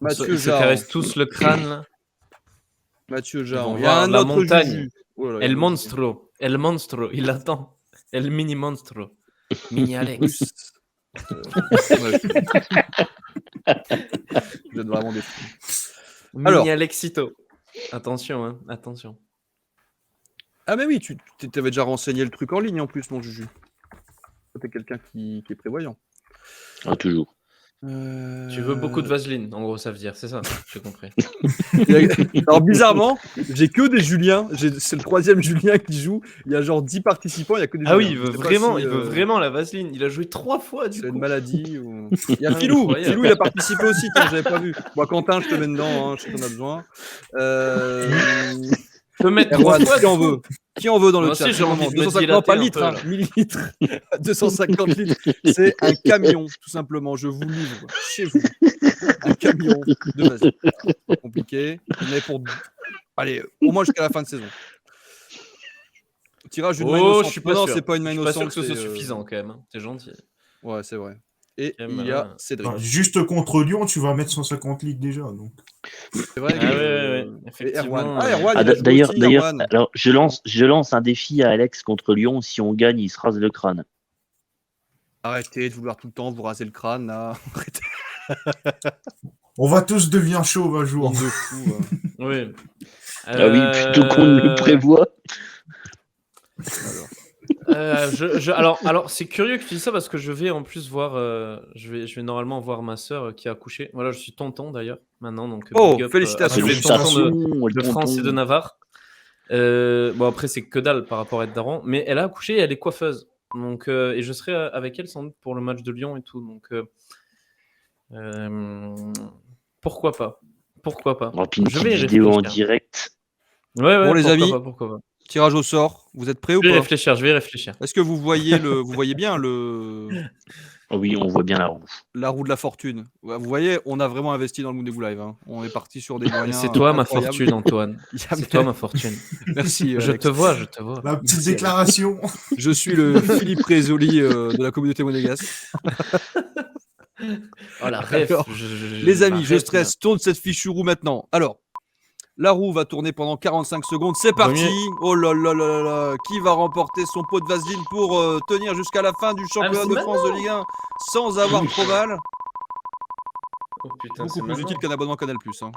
Mathieu Ils se caressent tous le crâne, là. Mathieu Jarre. Il y a un autre montagne. Juju. Oh là là, El monstro, il attend. El mini monstro. Mini Alex. Vous êtes vraiment des fous. Mini Alexito. Attention, hein, attention. Ah mais oui, tu t'avais déjà renseigné le truc en ligne en plus, mon Juju. T'es quelqu'un qui est prévoyant. Ah, toujours. Tu veux beaucoup de vaseline, en gros, ça veut dire, c'est ça, j'ai compris. Alors bizarrement, j'ai que des Juliens. C'est le 3e Julien qui joue. Il y a genre 10 participants, il y a que des Juliens. Ah oui, il veut vraiment la vaseline. Il a joué 3 fois du coup. C'est une maladie. Ou... Il y a Philou. Philou, il a participé aussi. J'avais pas vu. Moi, Quentin, je te mets dedans. Hein, je sais qu'on a besoin. Je peux mettre Erwan, 3 fois. Qui en veut? Qui en veut dans le chat? J'ai envie de 250, pas litres, hein, millilitres. 250 litres. C'est un camion, tout simplement. Je vous livre chez vous un camion de vaseline. Pas compliqué. Mais pour. Allez, au moins jusqu'à la fin de saison. Tirage d'une main innocente. Je suis pas sûr. C'est pas une main innocente. Je suis pas sûr que ce soit suffisant quand même. C'est gentil. Ouais, c'est vrai. Et il y a Cédric. Enfin, juste contre Lyon, tu vas mettre 150 litres déjà. Donc. C'est vrai. Effectivement. D'ailleurs, alors je lance un défi à Alex contre Lyon. Si on gagne, il se rase le crâne. Arrêtez de vouloir tout le temps vous raser le crâne là. On va tous devenir chauves un jour. De fou. Oui. Ah oui, plutôt qu'on ne le prévoit. Alors, Alors c'est curieux que tu dis ça parce que je vais en plus voir, je vais normalement voir ma sœur qui a accouché. Voilà, je suis tonton d'ailleurs maintenant, donc Oh, big up, félicitations. tous les tontons Félicitations, de France et de Navarre. Bon après c'est que dalle par rapport à être daron, mais elle a accouché et elle est coiffeuse. Donc et je serai avec elle sans doute pour le match de Lyon et tout. Donc pourquoi pas? Pourquoi pas? On va une Je petite vais y vidéo en réfléchir. direct. Ouais, Bon, les pourquoi amis, pas, pourquoi pas. tirage au sort. Vous êtes prêts ou Je vais y pas? réfléchir, je vais y réfléchir. Est-ce que vous voyez bien Oui, on voit bien la roue. la roue de la fortune? Ouais, vous voyez, on a vraiment investi dans le Moonegu Live. Hein. On est parti sur des moyens. C'est toi ma incroyables. fortune, Antoine. Il y a- C'est toi ma fortune. Merci. Je Alex. te vois, je te vois. La petite Merci, déclaration. Je suis le Philippe Rézoli de la communauté monégasque. Oh la ref. Alors, Les amis, je stresse, tourne cette fichue roue maintenant. Alors, la roue va tourner pendant 45 secondes. C'est parti. Premier. Oh là là là là là. Qui va remporter son pot de vaseline pour tenir jusqu'à la fin du championnat c'est de France de Ligue 1 sans avoir trop mal? Oh putain, c'est Beaucoup plus utile qu'un abonnement Canal+. Hein.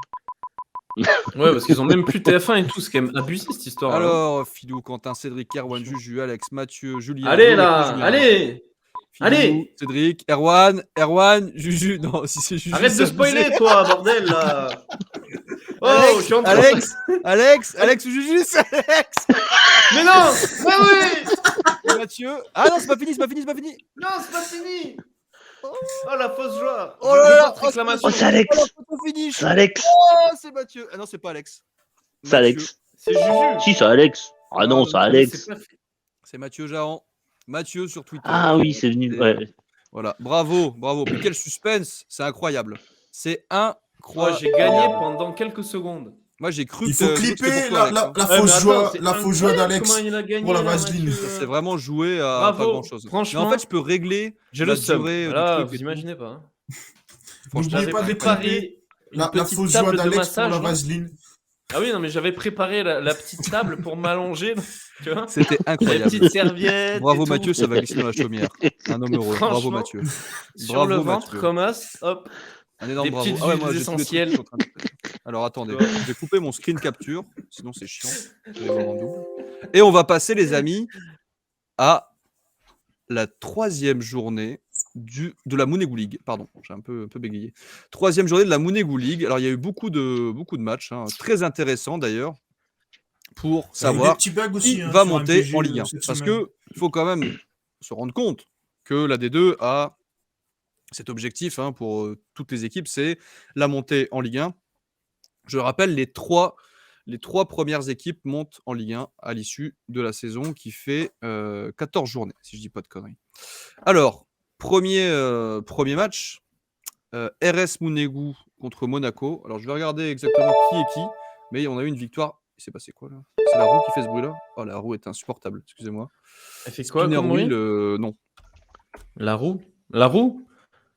Ouais, parce qu'ils ont même plus TF1 et tout, c'est quand même abusé cette histoire. Alors, Philou, Quentin, Cédric, Erwan, Juju, Alex, Mathieu, Julien. Allez Lou, là, Julien. allez. Philou, Allez. Cédric, Erwan, Juju. Non, si c'est Juju. Arrête de c'est spoiler abusé. toi, bordel là. Oh, je suis en train- Alex ou Juju, c'est Alex. Mais non, mais oui. Et Mathieu. Ah non, c'est pas fini. Non, c'est pas fini. Oh la fausse joie. Oh là là, réclamation. Oh, c'est Alex. Oh, la photo finish. C'est Alex. Oh, c'est Mathieu. Ah non, c'est pas Alex. C'est Alex. C'est Juju. Si, c'est Alex. Ah non, c'est Alex. C'est pas fait. C'est Mathieu Jahan. Mathieu sur Twitter. Ah oui, c'est venu. Et- Ouais. Voilà, bravo. Mais quel suspense, c'est incroyable. C'est Oh, incroyable. j'ai gagné pendant quelques secondes. Moi, j'ai cru Il que faut c'était clipper pour toi, la Alex, hein. Ouais, mais fausse attends, joie, c'est la fausse joie incroyable d'Alex comment il a gagné, pour la là, vaseline. Mathieu. C'est vraiment joué à Bravo. pas grand chose. Franchement, Mais en fait, je peux régler j'ai la le seum. durée du Là, truc vous et tout. imaginez pas. Hein. N'oubliez J'avais pas de clipper préparé une la petite fausse joie table de d'Alex pour massage. la non vaseline. Ah oui, non, mais j'avais préparé la petite table pour m'allonger. Tu vois, C'était les incroyable. petites serviettes. Bravo et tout. Mathieu, ça va glisser dans la chaumière. Un homme heureux. Bravo Franchement, Mathieu. Sur Bravo, le ventre, Mathieu. comme as, hop. Un énorme des bravo. petites Ah ouais, huiles moi, j'ai tous les trucs essentielles. qui sont en train de- Alors attendez, Ouais. je vais couper mon screen capture, sinon c'est chiant. Je vais voir en double. Et on va passer, les amis, à la 3e journée de la Moonegu League. Pardon, j'ai un peu bégayé. 3e journée de la Moonegu League. Alors il y a eu beaucoup de matchs, hein, très intéressants d'ailleurs, pour Il y a eu des savoir petits bugs qui aussi, hein, va sur monter MPG, en Ligue 1. cette Parce semaine. qu'il faut quand même se rendre compte que la D2 a cet objectif pour toutes les équipes, c'est la montée en Ligue 1. Je le rappelle, les trois premières équipes montent en Ligue 1 à l'issue de la saison qui fait 14 journées, si je dis pas de conneries. Alors, premier match, RS Moonegu contre Monaco. Alors, je vais regarder exactement qui est qui, mais on a eu une victoire. Il s'est passé quoi là? C'est la roue qui fait ce bruit là? Oh, la roue est insupportable, excusez-moi. Elle fait quoi Spinner comme bruit wheel, non. La roue. La roue.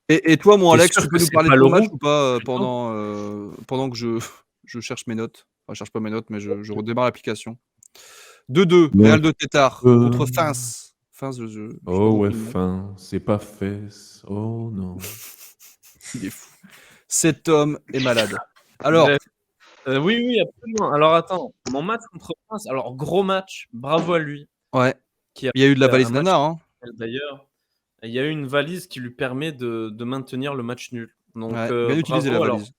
Et toi, mon T'es Alex, sûr tu que peux nous c'est parler pas de le ton match roux ou pas Putain. pendant que je cherche mes notes? Enfin, je cherche pas mes notes, mais je redémarre l'application. 2-2, Ouais. Real de Tétart contre Fins. Fins, je sais pas Oh ouais, comment il est. fin, c'est pas fesse. Oh non. Il est fou. Cet homme est malade. Alors, Bref. Oui, absolument. Alors attends, mon match contre France, alors gros match, bravo à lui. ouais, Qui a il y a eu de la fait valise un match nana. Hein. D'ailleurs, il y a eu une valise qui lui permet de maintenir le match nul. Donc, Ouais, bien utilisé la bravo. Alors, valise.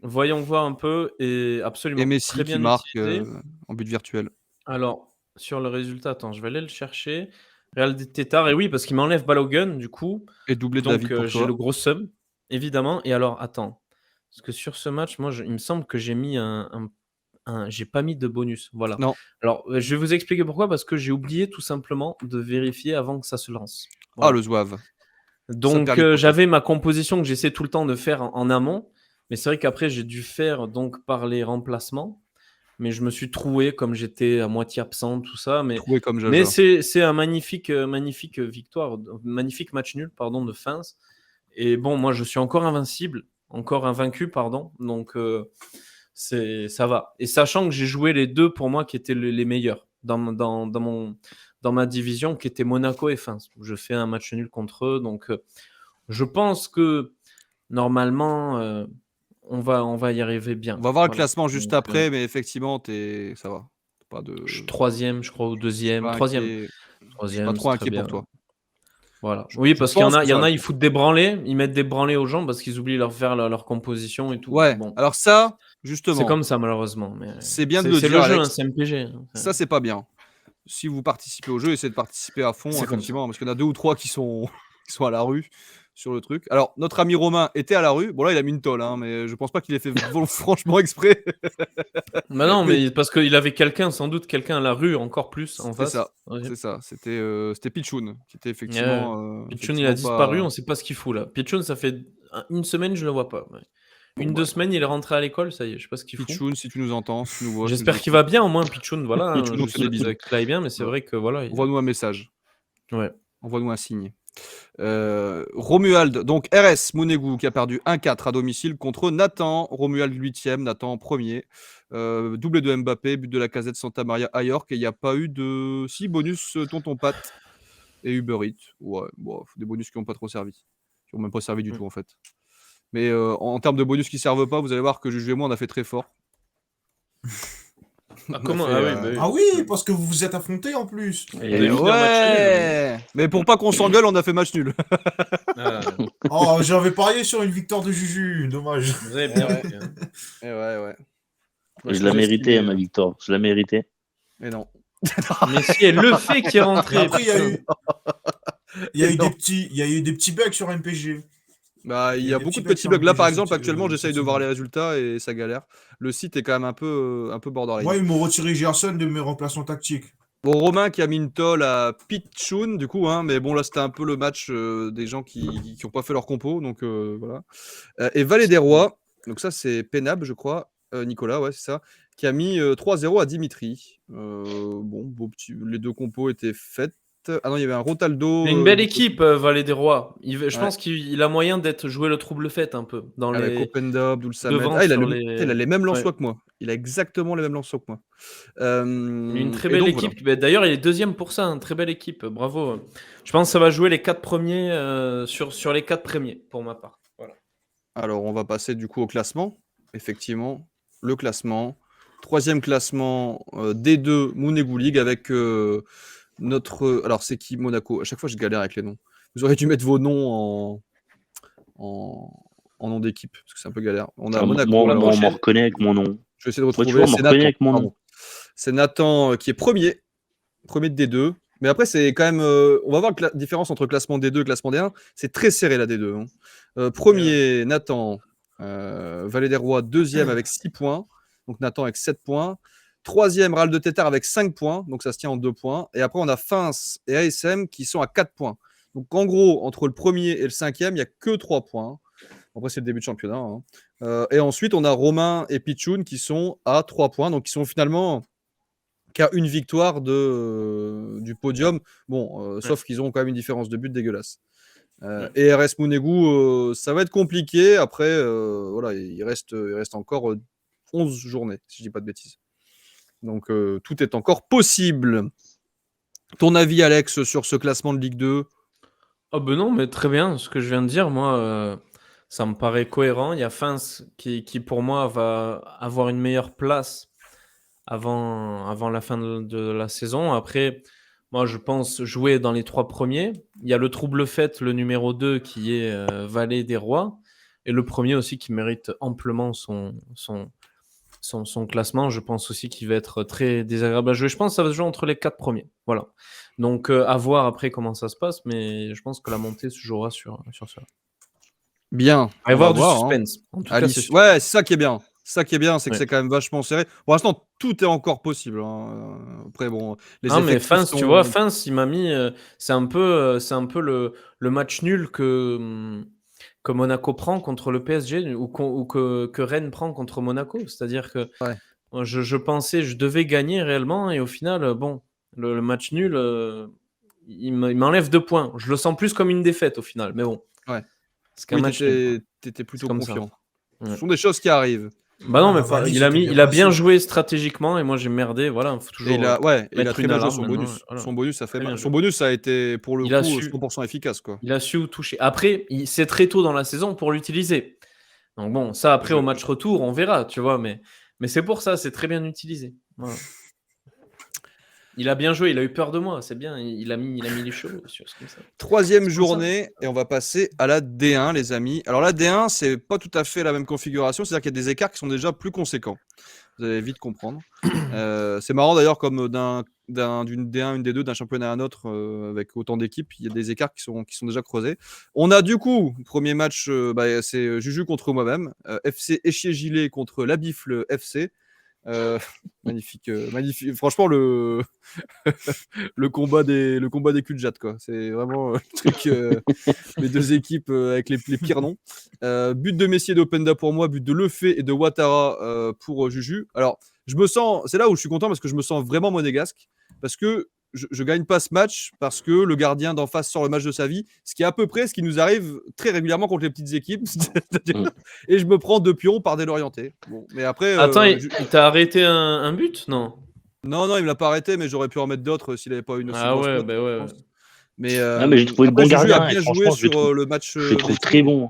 voyons voir un peu. Et absolument, Et Messi très qui bien marque utilisé. en but virtuel. Alors, sur le résultat, attends, je vais aller le chercher. Real de Tétart, et oui, parce qu'il m'enlève Balogun, du coup. Et doublé de Donc, David pour j'ai toi. le gros sum, évidemment. Et alors, attends. Parce que sur ce match, moi, il me semble que j'ai mis j'ai pas mis de bonus. Voilà. Non. Alors, je vais vous expliquer pourquoi. Parce que j'ai oublié tout simplement de vérifier avant que ça se lance. Ah, Voilà. le zouave. Donc, permis de côté. j'avais ma composition que j'essaie tout le temps de faire en amont. Mais c'est vrai qu'après, j'ai dû faire donc par les remplacements. Mais je me suis troué comme j'étais à moitié absent, tout ça. Mais Trouvé comme Jaja. c'est un magnifique victoire, magnifique match nul, pardon, de Fins. Et bon, moi, je suis encore invaincu, pardon. Donc, ça va. Et sachant que j'ai joué les deux pour moi qui étaient les meilleurs dans ma division, qui étaient Monaco et Fins. Je fais un match nul contre eux. Donc, je pense que normalement, on va y arriver bien. On va voir le Voilà. classement juste Donc, après, mais effectivement, ça va. Pas de... je suis troisième, je crois, ou deuxième. pas Troisième. inquiet. Troisième, pas trop c'est très inquiet pour bien. toi. Voilà. Oui, parce qu'il y en pense a, que il y en ça- a, ils foutent des branlées, ils mettent des branlées aux gens parce qu'ils oublient de faire leur composition et tout. Ouais, Bon, alors ça, c'est justement, comme ça malheureusement. Mais c'est bien de c'est le c'est dire, le jeu, hein, Alex. c'est MPG. hein. Ça, c'est pas bien. Si vous participez au jeu, essayez de participer à fond, C'est comme effectivement, parce qu'il y en a 2 ou 3 qui sont, qui sont à la rue sur le truc. Alors, notre ami Romain était à la rue. Bon, là, il a mis une tôle, hein, mais je pense pas qu'il ait fait franchement exprès. Bah non, Mais mais parce qu'il avait quelqu'un, sans doute quelqu'un à la rue encore plus en c'est face. ça. Ok. C'est ça. C'était Pichoun, qui était Ouais. effectivement, Pichoun, il a effectivement disparu, pas. on sait pas ce qu'il fout là. Pichoun, ça fait une semaine, je le vois pas. Ouais. Bon, Une, bah, 2 semaines, il est rentré à l'école, ça y est, je sais pas ce qu'il fout. Pichoun, si tu nous entends, si tu nous vois, si tu nous J'espère qu'il écoutes, va bien, au moins, Pichoun. Voilà, hein, Pichoun, je on te fait des souhaite bisous. qu'il aille bien, mais c'est Ouais. vrai que voilà. Envoie-nous un message. Ouais. Envoie-nous un signe. Romuald, donc RS Mounegou qui a perdu 1-4 à domicile contre Nathan. Romuald 8e, Nathan 1er. Doublé de Mbappé, but de la Casette Santa Maria à York. Et il n'y a pas eu de. Si, bonus Tonton Pat et Uber Eats. Ouais, bon, des bonus qui n'ont pas trop servi. Qui n'ont même pas servi du tout en fait. Mais en termes de bonus qui ne servent pas, vous allez voir que Juju et moi on a fait très fort. Ah, On a comment fait, Ah oui, bah oui. Ah oui, parce que vous vous êtes affrontés en plus. Et T'as oui. fini un match nul. Ouais, mais pour pas qu'on s'engueule, on a fait match nul. Ah, Oh, j'avais parié sur une victoire de Juju, dommage. vous avez bien Ouais. fait, hein. Et ouais. Je la méritais, ma victoire. Je la méritais. Mais non. Mais si, elle le fait qui est Mais rentré. après, il y a putain. eu, il y a eu Non. des petits bugs sur MPG. Bah, il y a des beaucoup petits de bugs petits sur bugs. Là, MPG par exemple, cette- actuellement, j'essaye cette de voir les semaine. résultats et ça galère. Le site est quand même un peu borderline. Moi, ils m'ont retiré Gerson de mes remplaçants tactiques. Bon, Romain qui a mis une tolle à Pichoun, du coup, hein, mais bon, là, c'était un peu le match des gens qui n'ont pas fait leur compo, donc voilà. Et Vallée des Rois, donc ça, c'est Pénable, je crois. Nicolas, ouais, c'est ça, qui a mis 3-0 à Dimitri. Bon, les deux compos étaient faites. Ah non, il y avait un Rotaldo. C'est une belle équipe, Vallée des Rois. Je Ouais. pense qu'il a moyen d'être joué le trouble fait un peu. Dans Avec les... Openda, Abdul Samed. devant Ah, il a, sur il a les mêmes Ouais. lançois que moi. Il a exactement les mêmes lançois que moi. Une très Et belle donc, équipe. Bah, d'ailleurs, il est deuxième pour ça. Une très belle équipe. Bravo. Je pense que ça va jouer les 4 premiers sur les 4 premiers, pour ma part. Voilà. Alors, on va passer du coup au classement. Effectivement, le classement. Troisième classement D2 Mounegou League avec notre. Alors, c'est qui Monaco? À chaque fois, je galère avec les noms. Vous auriez dû mettre vos noms en nom d'équipe, parce que c'est un peu galère. On a Monaco. Moi, La on me Rochelle. reconnaît avec mon nom. Je vais essayer de Moi, tu retrouver. vois, on me C'est reconnaît Nathan. avec mon nom. Pardon. C'est Nathan qui est premier de D2. Mais après, c'est quand même. On va voir la différence entre classement D2 et classement D1. C'est très serré la D2. Hein. Premier, Nathan. Vallée des Rois, deuxième avec 6 points. Donc Nathan avec 7 points. Troisième, Ral de Tétard avec 5 points. Donc ça se tient en 2 points. Et après, on a Fins et ASM qui sont à 4 points. Donc en gros, entre le premier et le cinquième, il n'y a que 3 points. Après, c'est le début de championnat. Hein. Et ensuite, on a Romain et Pichoun qui sont à 3 points. Donc, qui sont finalement qu'à une victoire du podium. Bon, sauf qu'ils ont quand même une différence de but dégueulasse. Et RS Mounegou, ça va être compliqué. Après, voilà, il reste encore 11 journées, si je dis pas de bêtises. Donc, tout est encore possible. Ton avis, Alex, sur ce classement de Ligue 2? Oh ben non, mais très bien. Ce que je viens de dire, moi, ça me paraît cohérent. Il y a Fins qui, pour moi, va avoir une meilleure place avant la fin de la saison. Après, moi, je pense jouer dans les 3 premiers. Il y a le trouble fait, le numéro 2, qui est Vallée des Rois. Et le premier aussi qui mérite amplement son classement. Je pense aussi qu'il va être très désagréable à jouer. Je pense que ça va se jouer entre les 4 premiers. Voilà. Donc, à voir après comment ça se passe. Mais je pense que la montée se jouera sur cela. Bien. On va voir du hein. suspense. En tout cas, Alice. c'est sûr. Ouais, c'est ça qui est bien. C'est que Ouais. c'est quand même vachement serré. Pour l'instant, tout est encore possible. Hein. Après, bon, les Non, mais effectifs Fins, sont... tu vois, Fins, il m'a mis. C'est un peu le match nul que Monaco prend contre le PSG ou que Rennes prend contre Monaco. C'est-à-dire que Ouais. moi, je pensais, je devais gagner réellement, et au final, bon, le match nul, il m'enlève 2 points. Je le sens plus comme une défaite au final, mais bon. Ouais. C'est qu'un Oui, match nul. t'étais plutôt C'est comme ça. confiant. Ouais. Ce sont des choses qui arrivent. Bah non, mais Ah, Valise, il a c'était bien passé. joué stratégiquement, et moi j'ai merdé. Voilà, faut Et toujours. il a mettre très une bien joué alarme son maintenant, bonus. voilà. Son bonus, ça fait Très bien mal. joué. Son bonus, ça a été pour le Il a coup su. 100% efficace. Quoi. Il a su toucher. Après, c'est très tôt dans la saison pour l'utiliser. Donc bon, ça après au match retour, on verra, tu vois. Mais c'est pour ça, c'est très bien utilisé. Voilà. Il a bien joué, il a eu peur de moi, c'est bien. Il a mis les chevaux sur ce comme ça. Troisième C'est comme ça. journée, et on va passer à la D1, les amis. Alors la D1, c'est pas tout à fait la même configuration, c'est-à-dire qu'il y a des écarts qui sont déjà plus conséquents. Vous allez vite comprendre. C'est marrant d'ailleurs, comme d'une D1, une D2, d'un championnat à un autre, avec autant d'équipes, il y a des écarts qui sont déjà creusés. On a du coup, premier match, c'est Juju contre moi-même, FC Échier-Gilet contre la Bifle FC. Magnifique. Franchement, le combat des cul-de-jatte, quoi. C'est vraiment le truc. Les deux équipes avec les pires noms. But de Messier d'Openda pour moi, but de Lefebvre et de Ouattara pour Juju. Alors, c'est là où je suis content parce que je me sens vraiment monégasque. Parce que je gagne pas ce match parce que le gardien d'en face sort le match de sa vie, ce qui est à peu près ce qui nous arrive très régulièrement contre les petites équipes. Et je me prends 2 pions par des Lorientais. Bon, mais après. Attends, il t'a arrêté un but? Non. Non, il me l'a pas arrêté, mais j'aurais pu en mettre d'autres s'il avait pas eu une aussi grosse note, je ouais. pense. Mais, mais j'ai trouvé le bon Juju gardien. a bien Et joué franchement, sur le match. je le trouve très bon.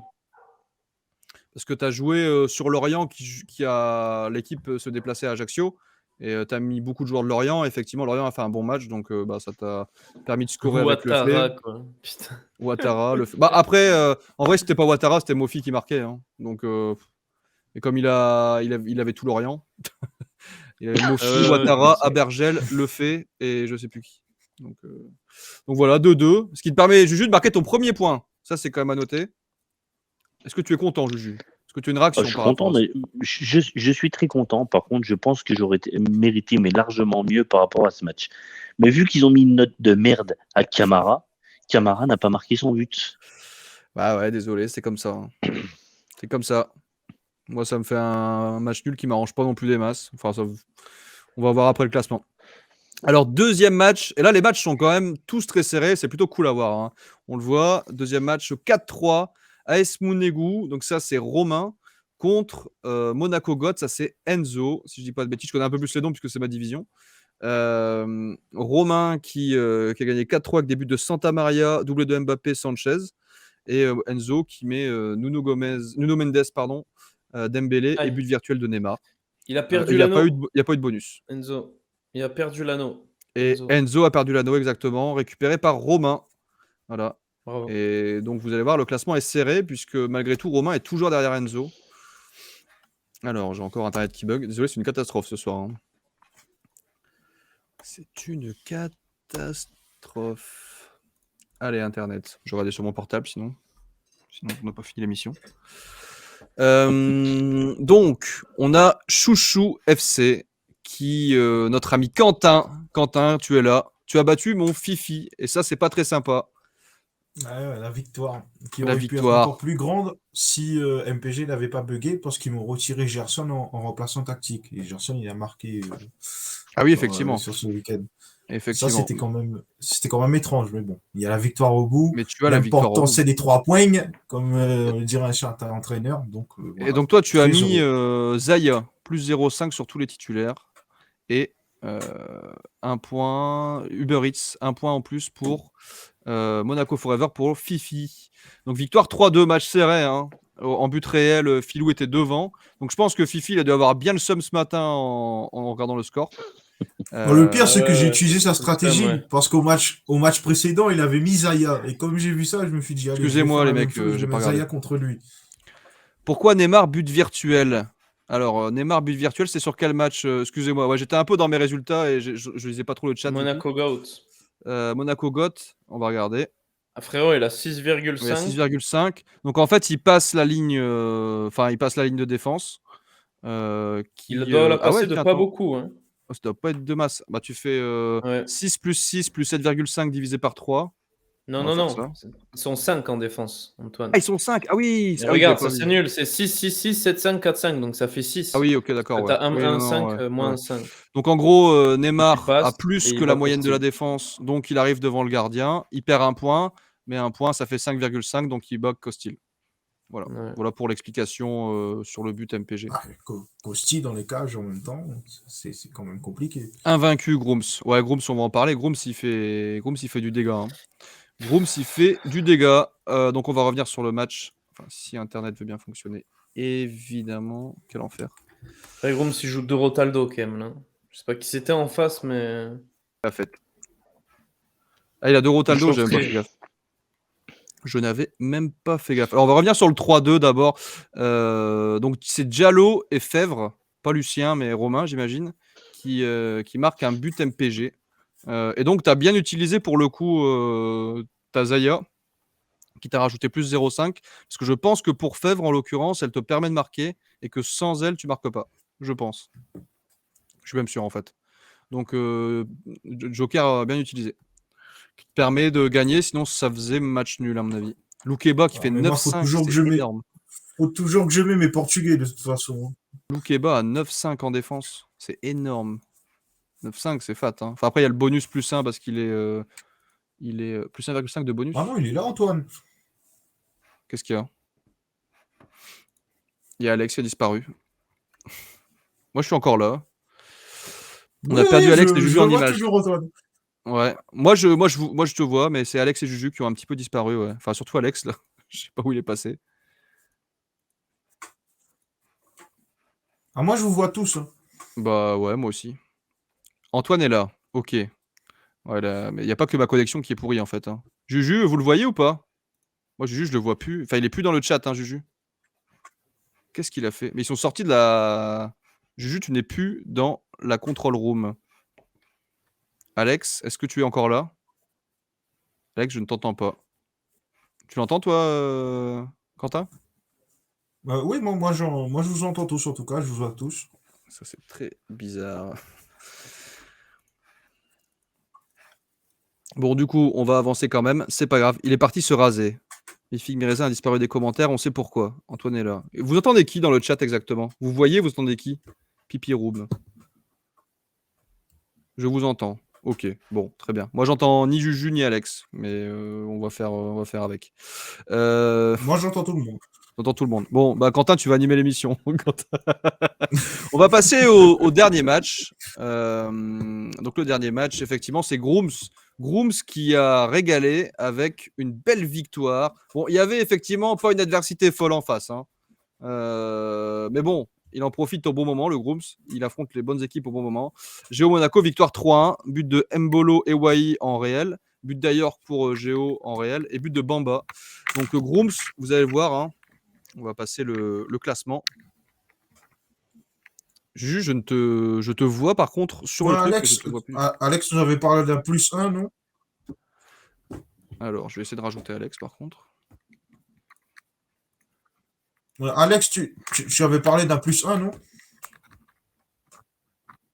Parce que tu as joué sur Lorient qui a l'équipe se déplaçait à Ajaccio. Et tu as mis beaucoup de joueurs de Lorient. Effectivement, Lorient a fait un bon match. Donc ça t'a permis de scorer avec le Ouattara, fait. quoi. Putain. Ouattara. Après, en vrai, c'était pas Ouattara, c'était Mofi qui marquait. Hein. Donc, et comme il avait tout Lorient. Il y avait Mofi, Ouattara, Abergel, Lefebvre et je sais plus qui. Donc voilà, 2-2. Ce qui te permet, Juju, de marquer ton premier point. Ça, c'est quand même à noter. Est-ce que tu es content, Juju? Est-ce que tu as une réaction? Je suis content, mais je suis très content. Par contre, je pense que j'aurais mérité, mais largement mieux par rapport à ce match. Mais vu qu'ils ont mis une note de merde à Camara n'a pas marqué son but. Bah ouais, désolé, c'est comme ça. Hein. C'est comme ça. Moi, ça me fait un match nul qui m'arrange pas non plus des masses. Enfin, on va voir après le classement. Alors, deuxième match. Et là, les matchs sont quand même tous très serrés. C'est plutôt cool à voir. Hein. On le voit. Deuxième match, 4-3. AS Mounegou. Donc ça, c'est Romain. Contre Monaco God. Ça, c'est Enzo. Si je dis pas de bêtises, je connais un peu plus les noms puisque c'est ma division. Romain qui a gagné 4-3 avec des buts de Santa Maria, doublé de Mbappé, Sanchez. Et Enzo qui met Nuno Mendes, Dembélé et but virtuel de Neymar. Il a perdu l'anneau. Il n'y a pas eu de bonus. Enzo. Il a perdu l'anneau. Et Enzo a perdu l'anneau, exactement, récupéré par Romain. Voilà. Bravo. Et donc, vous allez voir, le classement est serré, puisque malgré tout, Romain est toujours derrière Enzo. Alors, j'ai encore Internet qui bug. Désolé, c'est une catastrophe ce soir. Hein. C'est une catastrophe. Allez, Internet. Je regardais sur mon portable, sinon on n'a pas fini l'émission. Donc, on a Chouchou FC qui, notre ami Quentin, tu es là. Tu as battu mon Fifi et ça, c'est pas très sympa. Ouais, la victoire qui aurait pu être encore plus grande si MPG n'avait pas bugué parce qu'ils m'ont retiré Gerson en remplaçant tactique. Et Gerson, il a marqué effectivement. sur ce week-end. Effectivement. Ça, c'était quand même étrange, mais bon, il y a la victoire au bout. Mais tu as la victoire au bout. L'important, c'est les 3 points, comme le dirait un certain entraîneur. Donc, voilà. Et donc, toi, tu as mis Zaya, plus 0,5 sur tous les titulaires. Et 1 point, Uber Eats, 1 point en plus pour Monaco Forever pour Fifi. Donc, victoire 3-2, match serré. Hein. En but réel, Filou était devant. Donc, je pense que Fifi, il a dû avoir bien le seum ce matin en regardant le score. Le pire, c'est que j'ai utilisé sa stratégie parce qu'au match précédent, il avait mis Zaya. Et comme j'ai vu ça, je me suis dit, allez, excusez-moi les mecs, j'ai pas Zaya contre lui. Pourquoi Neymar but virtuel? Alors, Neymar but virtuel, c'est sur quel match? Excusez-moi, ouais, j'étais un peu dans mes résultats et je lisais pas trop le chat. Monaco Goat. Monaco Goat, on va regarder. Ah, frérot, il a 6,5. Il a 6,5. Donc en fait, il passe la ligne, il passe la ligne de défense. Il doit la passer de pas beaucoup. Hein. Oh, ça doit pas être de masse. Bah, tu fais 6 plus 6 plus 7,5 divisé par 3. Non. Ils sont 5 en défense, Antoine. Ah, ils sont 5. Ah oui. Regarde, ça c'est nul. C'est 6, 6, 6, 7, 5, 4, 5. Donc ça fait 6. Ah oui, ok, d'accord. T'as 1, 5, moins 5. Donc en gros, Neymar a plus que la moyenne de la défense. Donc il arrive devant le gardien. Il perd 1 point. Mais 1 point, ça fait 5,5. Donc il bug Costil. Voilà. Ouais. Voilà pour l'explication sur le but MPG. Costi dans les cages en même temps, c'est quand même compliqué. Invaincu Grooms. Ouais, Grooms, on va en parler. Grooms, il fait du dégât. Hein. Grooms, il fait du dégât. Donc on va revenir sur le match. Enfin, si Internet veut bien fonctionner. Évidemment. Quel enfer. Grooms, il joue de Rotaldo quand même. Là. Je sais pas qui c'était en face, mais... La fête. Ah, il a 2 Rotaldo, Toujours j'avais même pas fait gaffe. Je n'avais même pas fait gaffe. Alors, on va revenir sur le 3-2 d'abord. Donc, c'est Diallo et Fèvre, pas Lucien, mais Romain, j'imagine, qui marquent un but MPG. Et donc, tu as bien utilisé pour le coup ta Zaya, qui t'a rajouté plus 0,5. Parce que je pense que pour Fèvre, en l'occurrence, elle te permet de marquer et que sans elle, tu marques pas. Je pense. Je suis même sûr, en fait. Donc, Joker bien utilisé. Qui te permet de gagner, sinon ça faisait match nul à mon avis. Loukeba qui fait Mais moi, faut 9,5, toujours que c'est je mets, énorme. faut toujours que je mets mes Portugais de toute façon. Loukeba à 9,5 en défense, c'est énorme. 9,5 c'est fat. Hein. Enfin après il y a le bonus plus 1 parce qu'il est, plus 1,5 de bonus. Ah non, il est là, Antoine. Qu'est-ce qu'il y a? Il y a Alex qui a disparu. Moi je suis encore là. On a perdu Alex et Juju en image. Toujours, Antoine. Ouais. Moi je te vois, mais c'est Alex et Juju qui ont un petit peu disparu. Ouais. Enfin surtout Alex là. Je sais pas où il est passé. Ah, moi, je vous vois tous. Hein. Bah ouais, moi aussi. Antoine est là. Ok. Voilà, mais il n'y a pas que ma connexion qui est pourrie en fait. Hein. Juju, vous le voyez ou pas? Moi, Juju, je le vois plus. Enfin, il est plus dans le chat, hein, Juju. Qu'est-ce qu'il a fait? Mais ils sont sortis de la. Juju, tu n'es plus dans la control room. Alex, est-ce que tu es encore là? Alex, je ne t'entends pas. Tu l'entends, toi, Quentin? Oui, moi, je vous entends tous, en tout cas, je vous vois tous. Ça, c'est très bizarre. Bon, du coup, on va avancer quand même. C'est pas grave. Il est parti se raser. Les filles Mérezin a disparu des commentaires. On sait pourquoi. Antoine est là. Et vous entendez qui dans le chat exactement? Vous voyez, vous entendez qui? Pipi Room. Je vous entends. Ok, bon, très bien. Moi, j'entends ni Juju ni Alex, mais on va faire avec. Moi, j'entends tout le monde. J'entends tout le monde. Bon, bah Quentin, tu vas animer l'émission. On va passer au dernier match. Donc le dernier match, effectivement, c'est Grooms. Grooms qui a régalé avec une belle victoire. Bon, il y avait effectivement pas une adversité folle en face. Hein. Mais bon, il en profite au bon moment, le Grooms. Il affronte les bonnes équipes au bon moment. Géo Monaco, victoire 3-1. But de Mbolo et Wai en réel. But d'ailleurs pour Géo en réel. Et but de Bamba. Donc Grooms, vous allez le voir. Hein, on va passer le classement. Juju, je te vois par contre sur le truc. Alex, Je te vois plus. Alex nous avait parlé d'un +1, non? Alors, je vais essayer de rajouter Alex par contre. Alex, tu avais parlé d'un +1, non?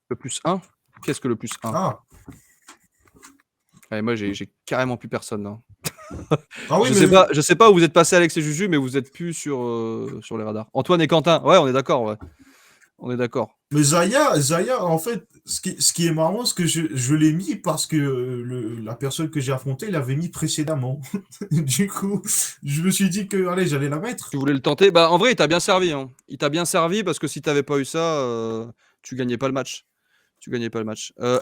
Le +1? Qu'est-ce que le +1? Ah. Allez, moi, j'ai carrément plus personne. Hein. Ah oui, je sais pas où vous êtes passé, Alex et Juju, mais vous êtes plus sur les radars. Antoine et Quentin, ouais, on est d'accord. Ouais. On est d'accord. Mais Zaya, en fait, ce qui est marrant, c'est que je l'ai mis parce que la personne que j'ai affrontée l'avait mis précédemment. Du coup, je me suis dit que allez, j'allais la mettre. Tu voulais le tenter? Bah, en vrai, il t'a bien servi. Hein. Il t'a bien servi parce que si t'avais pas eu ça, tu gagnais pas le match.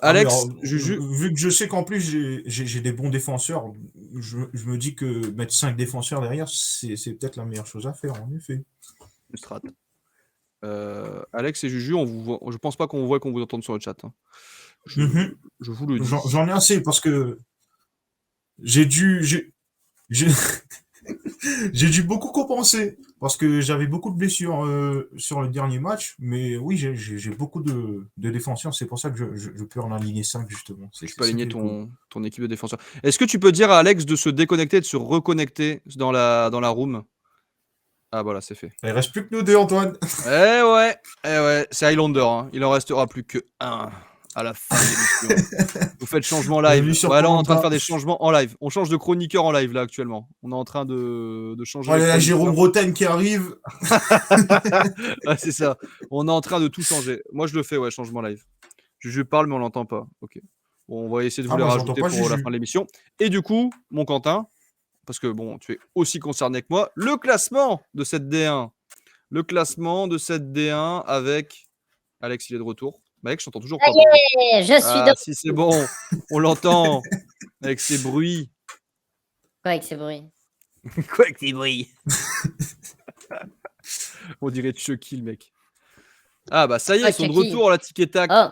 Alex, Juju. Vu que je sais qu'en plus j'ai des bons défenseurs, je me dis que mettre 5 défenseurs derrière, c'est peut-être la meilleure chose à faire, en effet. Strat. Alex et Juju, on vous voit. Je pense pas qu'on vous voit et qu'on vous entende sur le chat. Hein. Je vous le dis. J'en ai assez parce que j'ai dû beaucoup compenser parce que j'avais beaucoup de blessures sur le dernier match. Mais oui, j'ai beaucoup de défenseurs. C'est pour ça que je peux en aligner 5 justement. Tu peux aligner ton équipe de défenseurs. Est-ce que tu peux dire à Alex de se déconnecter et de se reconnecter dans la room? Ah voilà, c'est fait. Il reste plus que nous deux, Antoine. Eh ouais, c'est Highlander. Hein. Il en restera plus que un à la fin de l'émission. Vous faites changement live. Ouais, là, on est en train de faire des changements en live. On change de chroniqueur en live là actuellement. On est en train de changer. Voilà, Jérôme Bretagne qui arrive. Ouais, c'est ça. On est en train de tout changer. Moi, je le fais, ouais, changement live. Je parle, mais on l'entend pas. Ok. Bon, on va essayer de vous les rajouter pour la fin de l'émission. Et du coup, mon Quentin. Parce que bon, tu es aussi concerné que moi, le classement de cette D1. Le classement de cette D1 avec Alex, il est de retour. Alex, je t'entends toujours pas. Allez, je suis de... Si c'est bon, on l'entend avec ses bruits. Quoi avec ces bruits? Quoi avec ces bruits? On dirait Chucky, le mec. Ah bah ça y est, ils sont de retour, la tic et tac. Oh.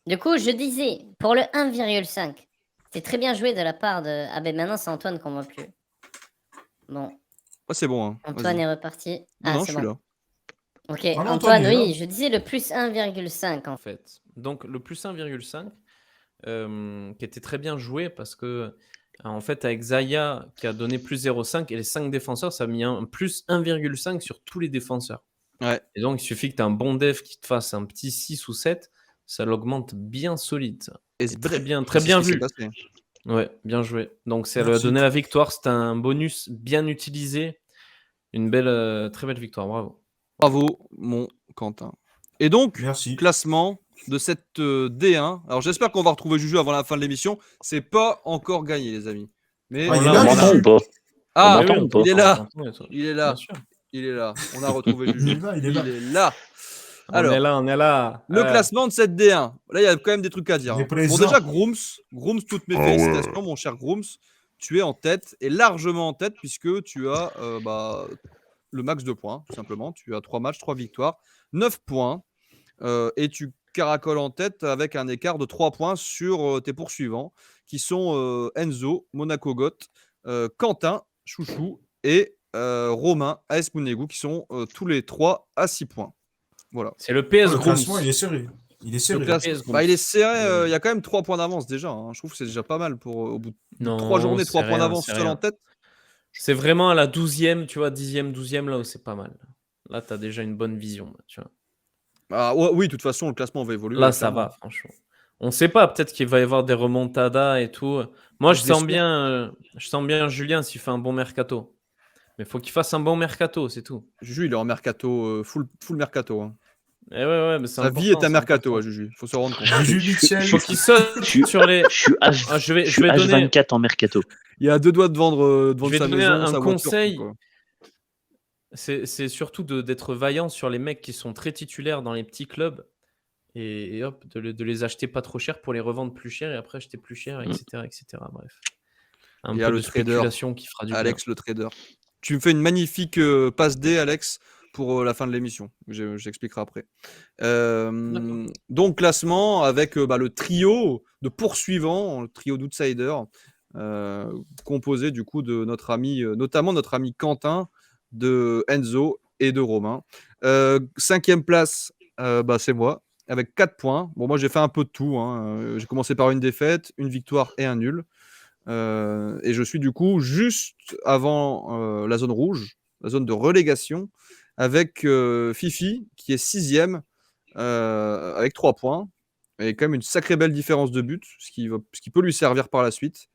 Du coup, je disais, pour le 1,5, c'est très bien joué de la part de... Ah ben maintenant, c'est Antoine qu'on voit plus. Bon, C'est bon. Hein. Antoine Vas-y. est reparti. Non, C'est je suis bon. là. Ok, Ah non, Antoine, Antoine est oui, là. je disais le plus 1,5 en fait. fait. Donc le plus 1,5 qui était très bien joué parce que en fait avec Zaya qui a donné plus 0,5 et les 5 défenseurs, ça a mis un plus 1,5 sur tous les défenseurs. Ouais. Et donc il suffit que tu aies un bon dev qui te fasse un petit 6 ou 7, ça l'augmente bien solide. Ça. Et C'est très bien c'est ce qui s'est vu. passé. Ouais, bien joué. Donc ça lui a Merci. donné la victoire, c'était un bonus bien utilisé. Une belle, très belle victoire, bravo. Bravo, mon Quentin. Et donc, Merci. classement de cette D1. Alors, j'espère qu'on va retrouver Juju avant la fin de l'émission. C'est pas encore gagné, les amis. Mais Ah, il est on là, On l'a- Juju. m'entend ou pas? Ah, m'entend ou pas il est là. On entend, Il est là. bien sûr. Il est là. On a retrouvé Il est Juju. là, il est là. Il est là. On Alors, est là, on est là. le classement de cette D1. Là, il y a quand même des trucs à dire. Il est Hein. présent. Bon, déjà, Grooms, toutes mes félicitations, mon cher Grooms. Tu es en tête, et largement en tête, puisque tu as le max de points, tout simplement. Tu as 3 matchs, 3 victoires, 9 points. Et tu caracoles en tête avec un écart de 3 points sur tes poursuivants, qui sont Enzo, Monaco Goth, Quentin, Chouchou, et Romain, AS Mounegou, qui sont tous les 3 à 6 points. Voilà. C'est le PS Le Grooms. classement, il est serré. Il est Le serré. classe- PS il est serré, il y a quand même 3 points d'avance déjà. Hein. Je trouve que c'est déjà pas mal pour au bout de 3 journées, 3 c'est points rien, d'avance c'est seul rien. en tête. C'est vraiment à la 12e, tu vois, 10e, 12e, là où c'est pas mal. Là, tu as déjà une bonne vision. Tu vois. Ah, oui, de toute façon, le classement va évoluer. Là, ça clairement. va, franchement. On sait pas, peut-être qu'il va y avoir des remontadas et tout. Moi, je sens Blessure. bien Julien s'il fait un bon mercato. Mais il faut qu'il fasse un bon mercato, c'est tout. Juju, il est en mercato, full mercato. Hein. Et ouais, mais c'est Sa vie est important, un c'est mercato, important. à Juju. Faut se rendre compte. Juju Mitchell. Il faut qu'il saute sur les. Je suis H, Ah, je vais je suis donner, H24 en mercato. Il y a 2 doigts de vendre je vais sa donner maison, un sa voiture. conseil. tout, quoi. C'est surtout d'être vaillant sur les mecs qui sont très titulaires dans les petits clubs et hop, de les acheter pas trop cher pour les revendre plus cher et après acheter plus cher, etc. Bref. Un Il y a peu le de trader, spéculation qui fera du bien. Alex le trader. Tu me fais une magnifique passe D, Alex, pour la fin de l'émission. J'expliquerai après. Donc, classement avec le trio de poursuivants, le trio d'outsiders, composé du coup de notre ami, notamment notre ami Quentin, de Enzo et de Romain. 5e place, c'est moi, avec 4 points. Bon, moi, j'ai fait un peu de tout. Hein. J'ai commencé par une défaite, une victoire et un nul. Et je suis du coup juste avant la zone rouge, la zone de relégation, avec Fifi qui est 6e avec 3 points. Et quand même une sacrée belle différence de but, ce qui peut lui servir par la suite.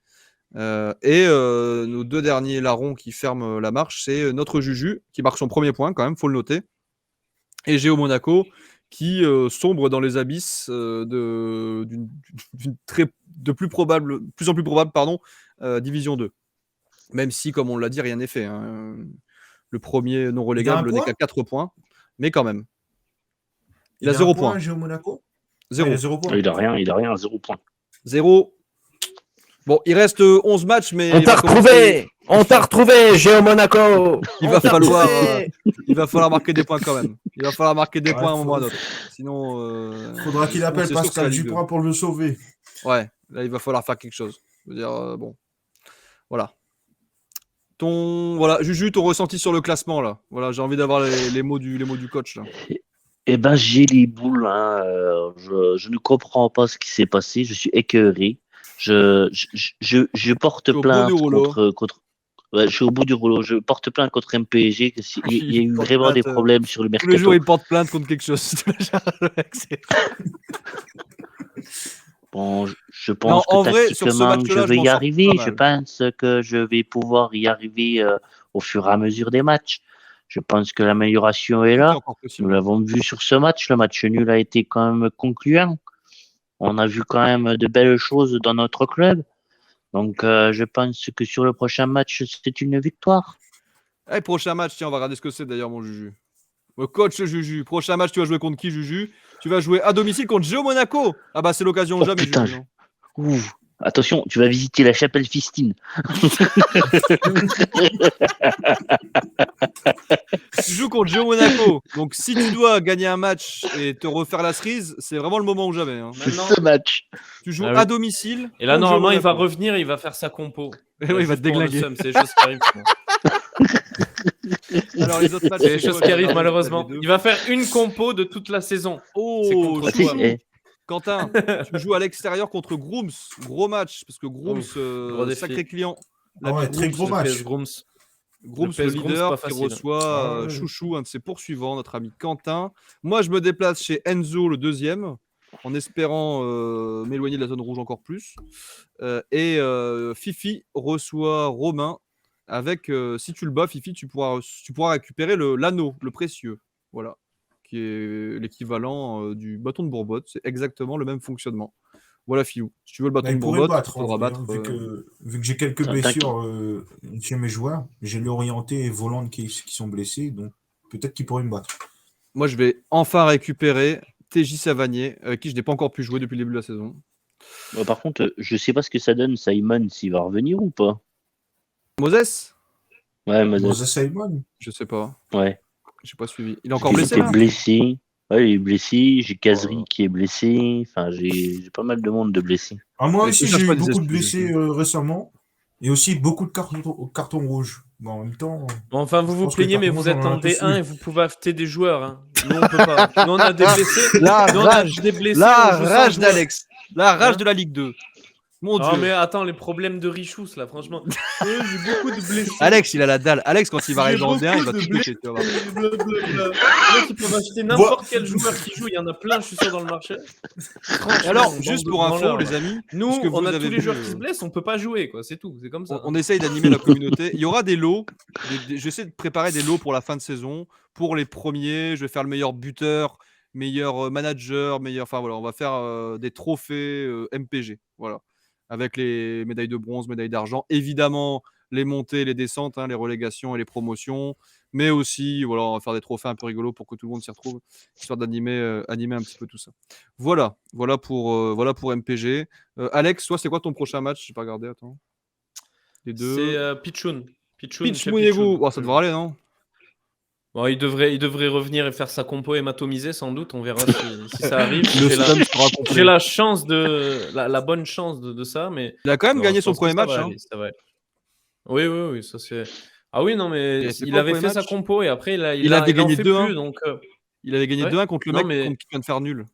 Et nos 2 derniers larrons qui ferment la marche, c'est notre Juju qui marque son premier point quand même, faut le noter. Et Géo Monaco qui sombre dans les abysses de plus en plus probable Division 2. Même si, comme on l'a dit, rien n'est fait. Hein. Le premier non relégable n'est qu'à 4 points, mais quand même. Il a 0 points. Géo Monaco. 0. Il a 0 points. Il a rien, 0 points. 0. Bon, il reste 11 matchs, mais. On t'a retrouvé, Géo Monaco. Il va falloir marquer des points quand même. Il va falloir marquer des points à un moment ou à un autre. Sinon. Faudra qu'il appelle c'est sûr que c'est la Pascal Ligue 2. Duprat pour le sauver. Ouais, là, il va falloir faire quelque chose. Je veux dire, bon. Voilà. Voilà, Juju, ton ressenti sur le classement, là. Voilà, j'ai envie d'avoir les mots du coach, là. Eh ben, j'ai les boules. Hein. Je ne comprends pas ce qui s'est passé. Je suis écœuré. Je porte plainte contre. Ouais, je suis au bout du rouleau. Je porte plainte contre MPG. Il y a eu vraiment des problèmes sur le Tous mercato. les jours, il porte plainte contre quelque chose. Bon, je pense en que vrai, sur ce tactiquement, match-là, je vais je m'en y sors arriver. pas mal. Je pense que je vais pouvoir y arriver au fur et à mesure des matchs. Je pense que l'amélioration est là. Nous l'avons vu sur ce match. Le match nul a été quand même concluant. On a vu quand même de belles choses dans notre club. Donc, je pense que sur le prochain match, c'est une victoire. Hey, prochain match, tiens, on va regarder ce que c'est d'ailleurs, mon Juju. Le coach Juju. Prochain match, tu vas jouer contre qui, Juju? Tu vas jouer à domicile contre Géo Monaco. Ah bah, c'est l'occasion Oh, jamais, putain, Juju. Ouh. Attention, tu vas visiter la chapelle Fistine. Tu joues contre Gio Monaco. Donc, si tu dois gagner un match et te refaire la cerise, c'est vraiment le moment ou jamais. Hein. C'est Maintenant, ce match. Tu joues Ah oui. à domicile. Et là, contre Gio normalement, il va Monaco. revenir et il va faire sa compo. Et oui, il va te Juste pour le déglinguer. seum, c'est les choses qui arrivent. souvent. Alors, les autres matchs, C'est les c'est choses quoi, qui arrivent les malheureusement. deux Il va faire une compo de toute la saison. C'est Oh, contre chou. toi. Eh, Quentin, tu joues à l'extérieur contre Grooms. Gros match, parce que Grooms, Ouf, gros défi. sacré client. Ah ouais, très gros Le match. PS Grooms. Grooms, Le le PS Grooms, leader, pas qui facile. reçoit Ah ouais. Chouchou, un de ses poursuivants, notre ami Quentin. Moi, je me déplace chez Enzo, le deuxième, en espérant m'éloigner de la zone rouge encore plus. Et Fifi reçoit Romain. Avec, si tu le bats, Fifi, tu pourras récupérer l'anneau, le précieux. Voilà. Qui est l'équivalent du bâton de Bourbotte. C'est exactement le même fonctionnement. Voilà, Filou. Si tu veux le Bah, bâton il de pourrait Bourbotte, battre, il faudra en vrai, battre. hein, vu que j'ai quelques Ça blessures chez mes joueurs, j'ai l'orienté et Volante qui sont blessés, donc peut-être qu'il pourrait me battre. Moi, je vais enfin récupérer TJ Savanier, qui je n'ai pas encore pu jouer depuis le début de la saison. Bon, par contre, je sais pas ce que ça donne, Simon, s'il va revenir ou pas. Moses Ouais, Moses. Moses Simon. Je sais pas. Ouais. J'ai pas suivi. Il est encore Il blessé était là blessé. Ouais, il est blessé. J'ai Kazri Oh. qui est blessé. Enfin, j'ai pas mal de monde de blessés. Ah, moi Mais aussi, tu cherches j'ai pas eu des beaucoup de excuses. blessés récemment. Et aussi beaucoup de cartons rouges. Bon, en même temps, Bon, enfin, vous Je vous pense que plaignez, mais Carton vous Rouge, êtes on en en a tous D1 eu. et vous pouvez acheter des joueurs. Hein. Nous, on peut pas. Nous, on a des blessés. La Nous, on a rage, des blessés. la on joue sans rage joueurs. d'Alex. La rage Hein de la Ligue 2. Mon Ah, Dieu. mais attends, les problèmes de Richous, là, franchement. J'ai beaucoup de blessés. Alex, il a la dalle. Alex, quand il va J'ai arriver en D1, il va beaucoup tout de péter. Tu vas voir. Blablabla. Les mecs, ils peuvent acheter n'importe quel joueur qui joue. Il y en a plein, je suis sûr, dans le marché. Et alors, Franchement, juste bande pour de info, branleurs, les là. amis, Nous, puisque on vous a avez tous les vu, joueurs qui se blessent, on peut pas jouer, quoi. C'est tout. C'est comme ça. on essaye d'animer la communauté. Il y aura des lots. J'essaie de préparer des lots pour la fin de saison. Pour les premiers, je vais faire le meilleur buteur, meilleur manager, meilleur. Enfin voilà, on va faire des trophées MPG. Voilà. Avec les médailles de bronze, médailles d'argent. Évidemment, les montées, les descentes, hein, les relégations et les promotions. Mais aussi, voilà, on va faire des trophées un peu rigolos pour que tout le monde s'y retrouve, histoire d'animer animer un petit peu tout ça. Voilà pour MPG. Alex, toi, c'est quoi ton prochain match? J'ai pas regardé, attends. Les deux. C'est Pichoun. Pichoun, Pitch chez Mounegou. Pichoun. Oh, ça devrait aller, non? Bon, il devrait revenir et faire sa compo hématomisée, sans doute. On verra si ça arrive. Le stun sera complet. J'ai la chance la bonne chance de ça, mais Il a quand même non, gagné je son pense que premier ça match. va hein. aller, ça va aller. Oui, ça c'est. Ah oui, non, mais Et c'est il quoi le avait premier fait sa match? compo et après il Il avait en gagné fait 2-1. plus, donc. Il avait gagné Ouais. 2-1 contre le Non, mec mais- qui vient de faire nul.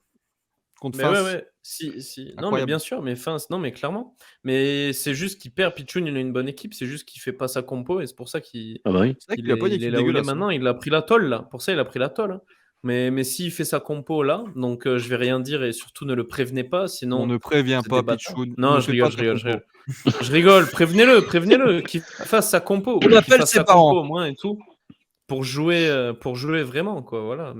Contre Mais Face. ouais. Si. Non, mais Incroyable. bien sûr, non, mais clairement. Mais c'est juste qu'il perd. Pichoun, il a une bonne équipe, c'est juste qu'il fait pas sa compo et c'est pour ça qu'il. Ah bah oui. C'est vrai Il qu'il a pas une est équipe là où il est dégueulasse. hein. maintenant, il a pris la tôle là. Pour ça, il a pris la tôle. hein. Mais s'il fait sa compo là, donc je vais rien dire et surtout ne le prévenez pas, sinon. On ne prévient c'est pas des bâtards. Pichoun. Non, Ne je fais rigole, pas je ta rigole, compo. je rigole. Prévenez-le, qu'il fasse sa compo. Qu'il appelle fasse ses sa parents. compo au moins et tout. Pour jouer vraiment, quoi. Voilà.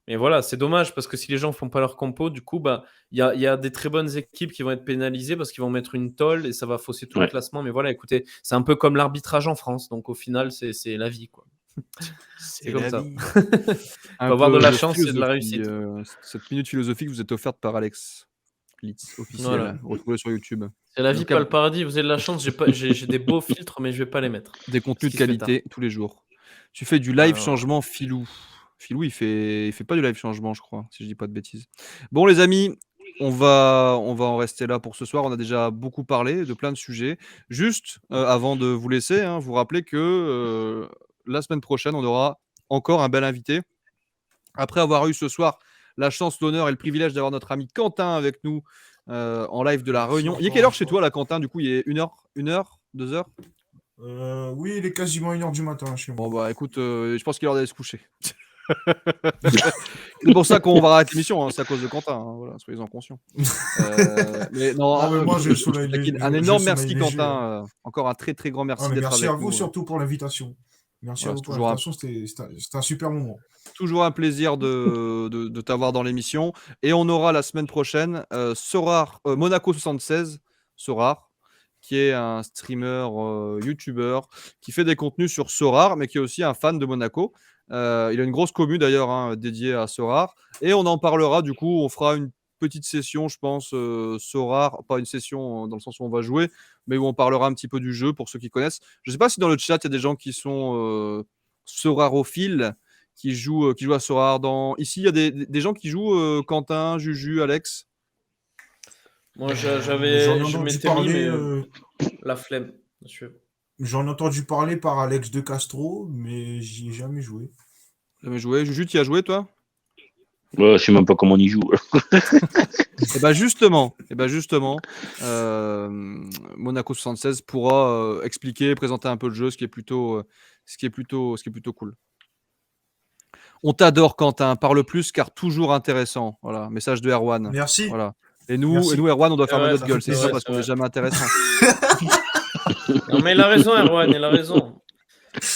Mais voilà, c'est dommage parce que si les gens font pas leur compo, du coup, bah, il y a des très bonnes équipes qui vont être pénalisées parce qu'ils vont mettre une tôle et ça va fausser tout le Ouais. classement. Mais voilà, écoutez, c'est un peu comme l'arbitrage en France. Donc au final, c'est la vie, quoi. C'est comme ça. Un avoir peu de la chance et de la philosophie, réussite. cette minute philosophique vous est offerte par Alex Litz, officiel. Voilà. Retrouvez sur YouTube. C'est la En vie, tout cas- pas le paradis. Vous avez de la chance. J'ai des beaux filtres, mais je vais pas les mettre. Des contenus Ce de qui se fait qualité tous les jours. Tu fais du live Alors. changement, Filou. Filou, il fait pas du live changement, je crois, si je dis pas de bêtises. Bon, les amis, on va en rester là pour ce soir. On a déjà beaucoup parlé de plein de sujets. Juste avant de vous laisser, hein, vous rappeler que la semaine prochaine, on aura encore un bel invité. Après avoir eu ce soir la chance, l'honneur et le privilège d'avoir notre ami Quentin avec nous en live de la Réunion. Il est quelle heure chez toi, là, Quentin? Du coup, il est 1h, 2h? oui, il est quasiment 1h du matin chez moi. Bon, bah écoute, je pense qu'il est l'heure d'aller se coucher. C'est pour ça qu'on va arrêter l'émission, hein, c'est à cause de Quentin, hein, voilà, soyez-en conscients. Mais non, Ah, mais moi, j'ai le soleil taquine. léger, Un j'ai le énorme soleil merci, léger, Quentin. Encore un très très grand merci Ah, mais d'être merci avec à vous nous. surtout pour l'invitation. Merci Voilà, à vous c'est pour toujours l'invitation, c'était un super moment. Toujours un plaisir de t'avoir dans l'émission. Et on aura la semaine prochaine Sorar, Monaco 76, Sorar, qui est un streamer, youtubeur, qui fait des contenus sur Sorar, mais qui est aussi un fan de Monaco. Il a une grosse commu d'ailleurs, hein, dédiée à Sorar. Et on en parlera, du coup, on fera une petite session, je pense, Sorare, pas une session dans le sens où on va jouer, mais où on parlera un petit peu du jeu pour ceux qui connaissent. Je sais pas si dans le chat, il y a des gens qui sont Sorarophiles, qui jouent à Sorare. Ici, il y a des gens qui jouent Quentin, Juju, Alex. Moi, J'en ai je entendu m'étais mis, parler, mais la flemme, monsieur. j'en ai entendu parler par Alex de Castro, mais j'y ai jamais joué. Jamais joué. Juju, tu y as joué, toi? Ouais, je sais même pas comment on y joue. Et bah justement, Monaco 76 pourra expliquer, présenter un peu le jeu, ce qui est plutôt cool. On t'adore, Quentin. Parle plus car toujours intéressant. Voilà, message de Erwan. Merci. Voilà. Et nous, Merci. Erwan, on doit C'est fermer vrai, notre ça gueule. fait C'est ça plaisir, parce c'est qu'on n'est vrai. jamais intéressant. Non, mais il a raison, Erwan, il a raison.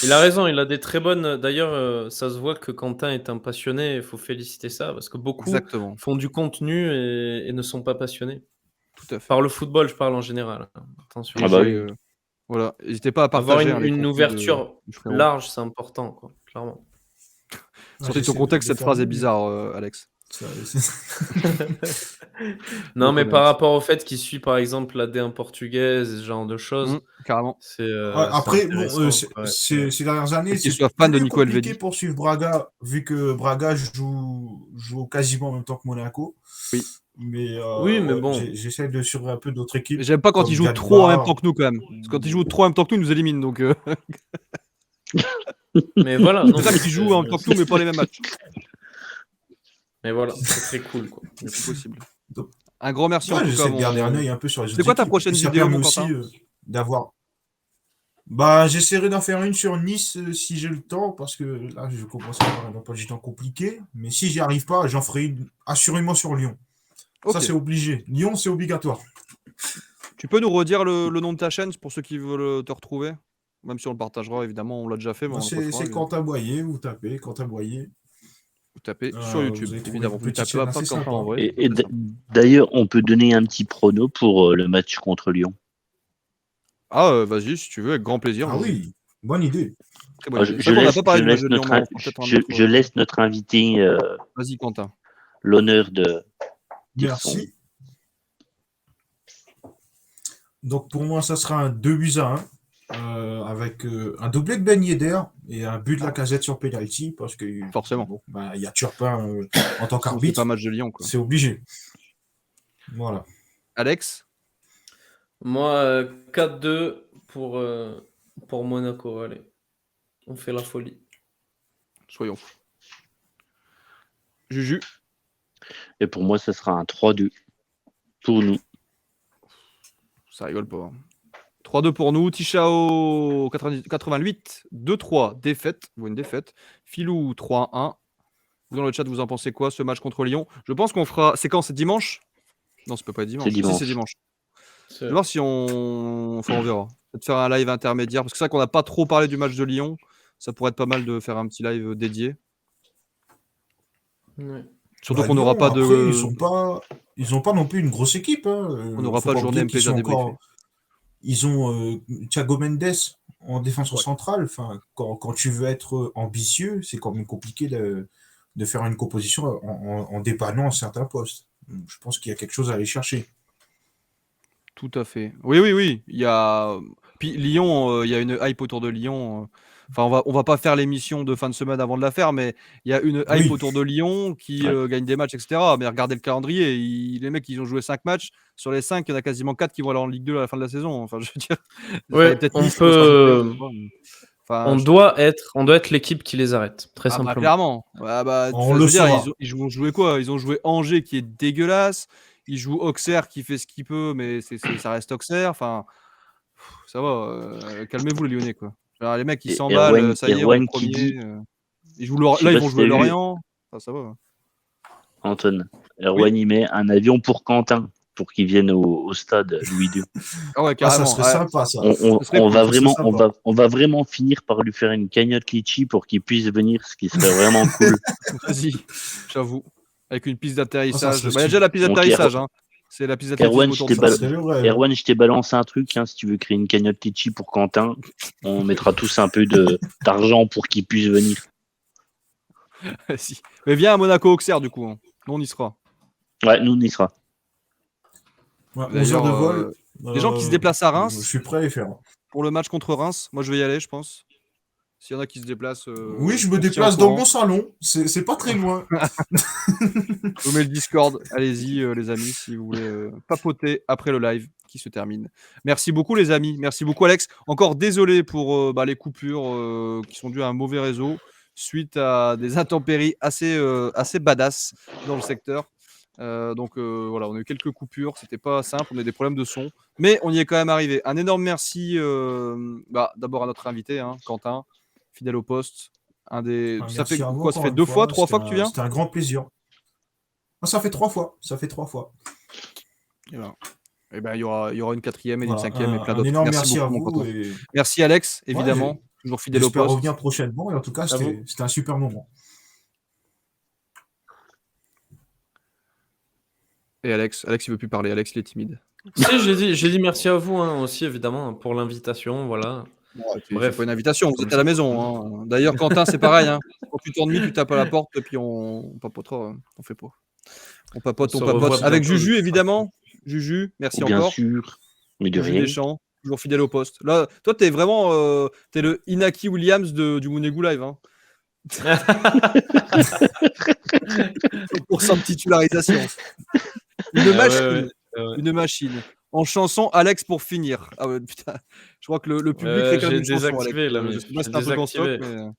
Il a raison, il a des très bonnes. D'ailleurs, ça se voit que Quentin est un passionné, il faut féliciter ça, parce que beaucoup Exactement. font du contenu et ne sont pas passionnés. Tout à fait. Par le football, je parle en général. Attention. Ah bah oui. Voilà. N'hésitez pas à Avoir partager les une contenus ouverture du frérot. large, c'est important, quoi, clairement. Sortez de ton contexte, cette phrase est bizarre, Alex. Non, No mais comment. par rapport au fait qu'il suit par exemple la D1 portugaise, ce genre de choses, Carrément. c'est Après, bon, intéressant, quoi, ces dernières années, Et qu'il c'est soit fan de plus Nico compliqué Elvedi. pour suivre Braga, vu que Braga joue quasiment en même temps que Monaco. Oui. Mais, Oui, mais ouais, bon. j'essaie de suivre un peu d'autres équipes. J'aime pas quand comme ils jouent Gadbar. trop en même temps que nous, quand même. Parce que quand ils jouent trop en même temps que nous, ils nous éliminent. Donc, Mais voilà, non, c'est ça mais qu'ils jouent en même temps que nous, mais pas les mêmes matchs. Mais voilà, c'est très cool, quoi. Le plus possible. Donc- Un grand merci en Ouais, tout cas. j'essaie de garder un œil un peu sur les autres C'est quoi ta équipes. prochaine Et ça vidéo, permet mon aussi Quentin d'avoir. Bah, j'essaierai d'en faire une sur Nice si j'ai le temps, parce que là, je commence à avoir un emploi du temps compliqué. Mais si j'y arrive pas, j'en ferai une assurément sur Lyon. Ok. Ça, c'est obligé. Lyon, c'est obligatoire. Tu peux nous redire le nom de ta chaîne pour ceux qui veulent te retrouver? Même si on le partagera, évidemment, on l'a déjà fait. Mais on le C'est refera, évidemment. Quentin Boyer, vous tapez Quentin Boyer. Vous tapez Vous sur YouTube, allez trouver évidemment. une Vous ne petite tapez pas chaîne assez Quentin sympa. en vrai. Et d'ailleurs, on peut donner un petit prono pour le match contre Lyon. Ah, vas-y, si tu veux, avec grand plaisir. Ah oui, bonne idée. Très bonne Alors, idée. je C'est vrai qu'on n'a laisse- pas parlé je du match laisse de Lyon, notre mais on in- fera peut-être un je- autre- je laisse notre invité Vas-y, Quentin. l'honneur de dire Merci. Donc pour moi, ça sera un 2-1 avec un doublé de Ben Yedder et un but de la Casette sur penalty parce que Forcément. bon, bah, il y a Turpin en tant C'est pas qu'arbitre, match de Lyon, quoi. c'est obligé. Voilà. Alex? Moi, 4-2 pour Monaco, allez. On fait la folie. Soyons fous. Juju? Et pour moi, ça sera un 3-2 pour nous. Ça rigole pas. hein. 3-2 pour nous. Tichao 88, 2-3, défaite. Vous une défaite. Filou 3-1. Vous dans le chat, vous en pensez quoi ce match contre Lyon? Je pense qu'on fera. C'est quand? C'est dimanche? Non, ça peut pas être dimanche. C'est dimanche. Si, c'est dimanche. Je vais voir si on. Enfin, on verra. Peut-être faire un live intermédiaire. Parce que c'est vrai qu'on n'a pas trop parlé du match de Lyon. Ça pourrait être pas mal de faire un petit live dédié. Ouais. Surtout Bah, qu'on n'aura Lyon, pas après, de. ils ont pas non plus une grosse équipe. Hein. On n'aura Faut pas de pas journée oublier qu'ils MPG à sont débriefer. encore- Ils ont Thiago Mendes en défenseur Ouais. central. Enfin, quand tu veux être ambitieux, c'est quand même compliqué de faire une composition en dépannant certains postes. Donc, je pense qu'il y a quelque chose à aller chercher. Tout à fait. Oui. Il y a. Puis Lyon, il y a une hype autour de Lyon. Enfin, on va pas faire l'émission de fin de semaine avant de la faire, mais il y a une hype Oui. autour de Lyon qui Ouais. gagne des matchs, etc. Mais regardez le calendrier. Les mecs, ils ont joué 5 matchs. Sur les 5, il y en a quasiment 4 qui vont aller en Ligue 2 à la fin de la saison. Enfin, je veux dire. Ouais, il y a peut-être on Nice qui va se peut- rajouter, je sais pas, mais- Enfin, On je- doit être l'équipe qui les arrête, très Ah bah, simplement. clairement. Ah bah, On je le veux dire, saura. ils ont joué quoi? Ils ont joué Angers qui est dégueulasse. Ils jouent Auxerre qui fait ce qu'il peut, mais ça reste Auxerre. Enfin, ça va. Calmez-vous les Lyonnais, quoi. Alors, les mecs, ils Et s'emballent. Erwan- Ça y est, on est Erwan qui premier. dit- Ils jouent Je sais là, ils pas vont si jouer t'as vu. Lorient. Enfin, ça va. Anton, Erwan y met un avion pour Quentin pour qu'il vienne au stade Louis II. Ah ouais, Ah, carrément. ça serait Ouais. sympa, ça. On serait cool, va ça serait vraiment, sympa. on va vraiment finir par lui faire une cagnotte litchi pour qu'il puisse venir, ce qui serait vraiment cool. Vas-y, j'avoue. Avec une piste Ah, ça d'atterrissage. serait Bah, il y a déjà la piste Donc, d'atterrissage. Hein. C'est la piste Erwan, d'athlétisme autour je de t'ai ça. Ça serait le rêve. Erwan, je t'ai balancé un truc, hein, si tu veux créer une cagnotte litchi pour Quentin, on mettra tous un peu d'argent pour qu'il puisse venir. Si. Mais viens à Monaco-Auxerre, du coup. Hein. Nous, on y sera. Ouais, nous, on y sera. Ouais, D'ailleurs, 11 heures de vol. les gens qui se déplacent à Reims Je suis prêt à les faire. pour le match contre Reims, moi je vais y aller, je pense. S'il y en a qui se déplacent. Oui, je me on se tient déplace au dans courant. mon salon. C'est pas très loin. Je vous mets le Discord. Allez-y, les amis, si vous voulez papoter après le live qui se termine. Merci beaucoup, les amis. Merci beaucoup, Alex. Encore désolé pour les coupures qui sont dues à un mauvais réseau suite à des intempéries assez badass dans le secteur. Donc voilà, on a eu quelques coupures. C'était pas simple. On a eu des problèmes de son. Mais on y est quand même arrivé. Un énorme merci d'abord à notre invité, hein, Quentin, fidèle au poste. Ça Merci fait à vous quoi? Ça encore fait une 2 fois, 3 fois que tu viens? C'était un grand plaisir. Ah, ça fait 3 fois. Ça fait 3 fois. Et ben, il y aura une 4e et une Voilà, 5e et plein un d'autres. énorme merci à beaucoup, mon vous. Quentin. Et... Merci Alex, Ouais, évidemment. Toujours fidèle au j'espère poste. revenir prochainement. Et en tout cas, c'était un super moment. Et Alex, il veut plus parler. Alex, il est timide. Si, j'ai dit merci à vous aussi, évidemment, pour l'invitation. Voilà. Bref, c'est pas une invitation, vous êtes à la maison. Hein. D'ailleurs, Quentin, c'est pareil. Hein. Quand tu t'ennuies, tu tapes à la porte et puis on papotera. On fait pas. On papote. Avec Juju, évidemment. Juju, merci Bien encore. sûr, mais de Juju rien. Deschamps, toujours fidèle au poste. Là, toi, t'es vraiment t'es le Inaki Williams du Mounegou Live. Hein. 100% de titularisation. Une machine. En chanson, Alex pour finir. Ah ouais, putain. Je crois que le public réclame une chanson, Alex. Là, Je sais pas si c'est un peu ton stock, mais...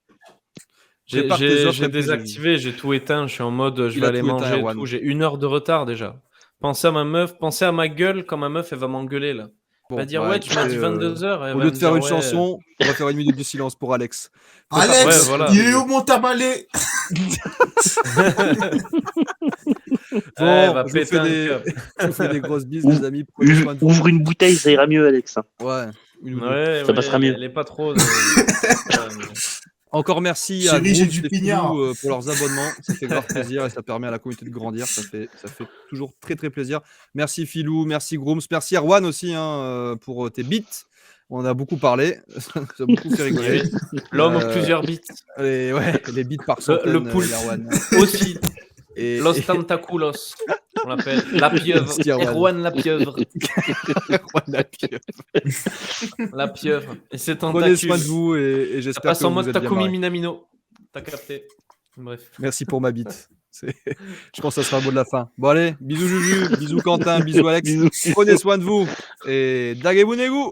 J'ai désactivé, j'ai tout éteint, je suis en mode je vais aller manger et tout. J'ai 1 heure de retard déjà. Pensez à ma meuf, pensez à ma gueule quand ma meuf elle va m'engueuler là. Elle va dire ouais, tu m'as dit 22h. Au lieu de faire une chanson, on va faire 1 minute de silence pour Alex. Alex, il est où mon tamalé? Bon, je vous fais des grosses bises, les amis. Ouvre une bouteille, ça ira mieux, Alex. Ouais. Ça passera mieux. Elle est pas trop. Encore merci à Grooms et Filou pour leurs abonnements. Ça fait grave plaisir et ça permet à la communauté de grandir. Ça fait toujours très très plaisir. Merci Filou, merci Grooms, merci Erwan aussi pour tes beats. On en a beaucoup parlé. Ça a beaucoup fait rigoler. L'homme aux plusieurs beats. Les beats par centaines. Le poule aussi. Los Tentaculos, on l'appelle. La pieuvre. Erwan la pieuvre. La pieuvre. Et c'est tentacules. Prenez soin de vous et j'espère que vous êtes bien marrés. Ça passe en mode Takumi Minamino. T'as capté. Bref. Merci pour ma bite. Je pense que ça sera le mot de la fin. Bon allez, bisous Juju, bisous Quentin, bisous Alex. Prenez soin de vous. Et Dagebunegu.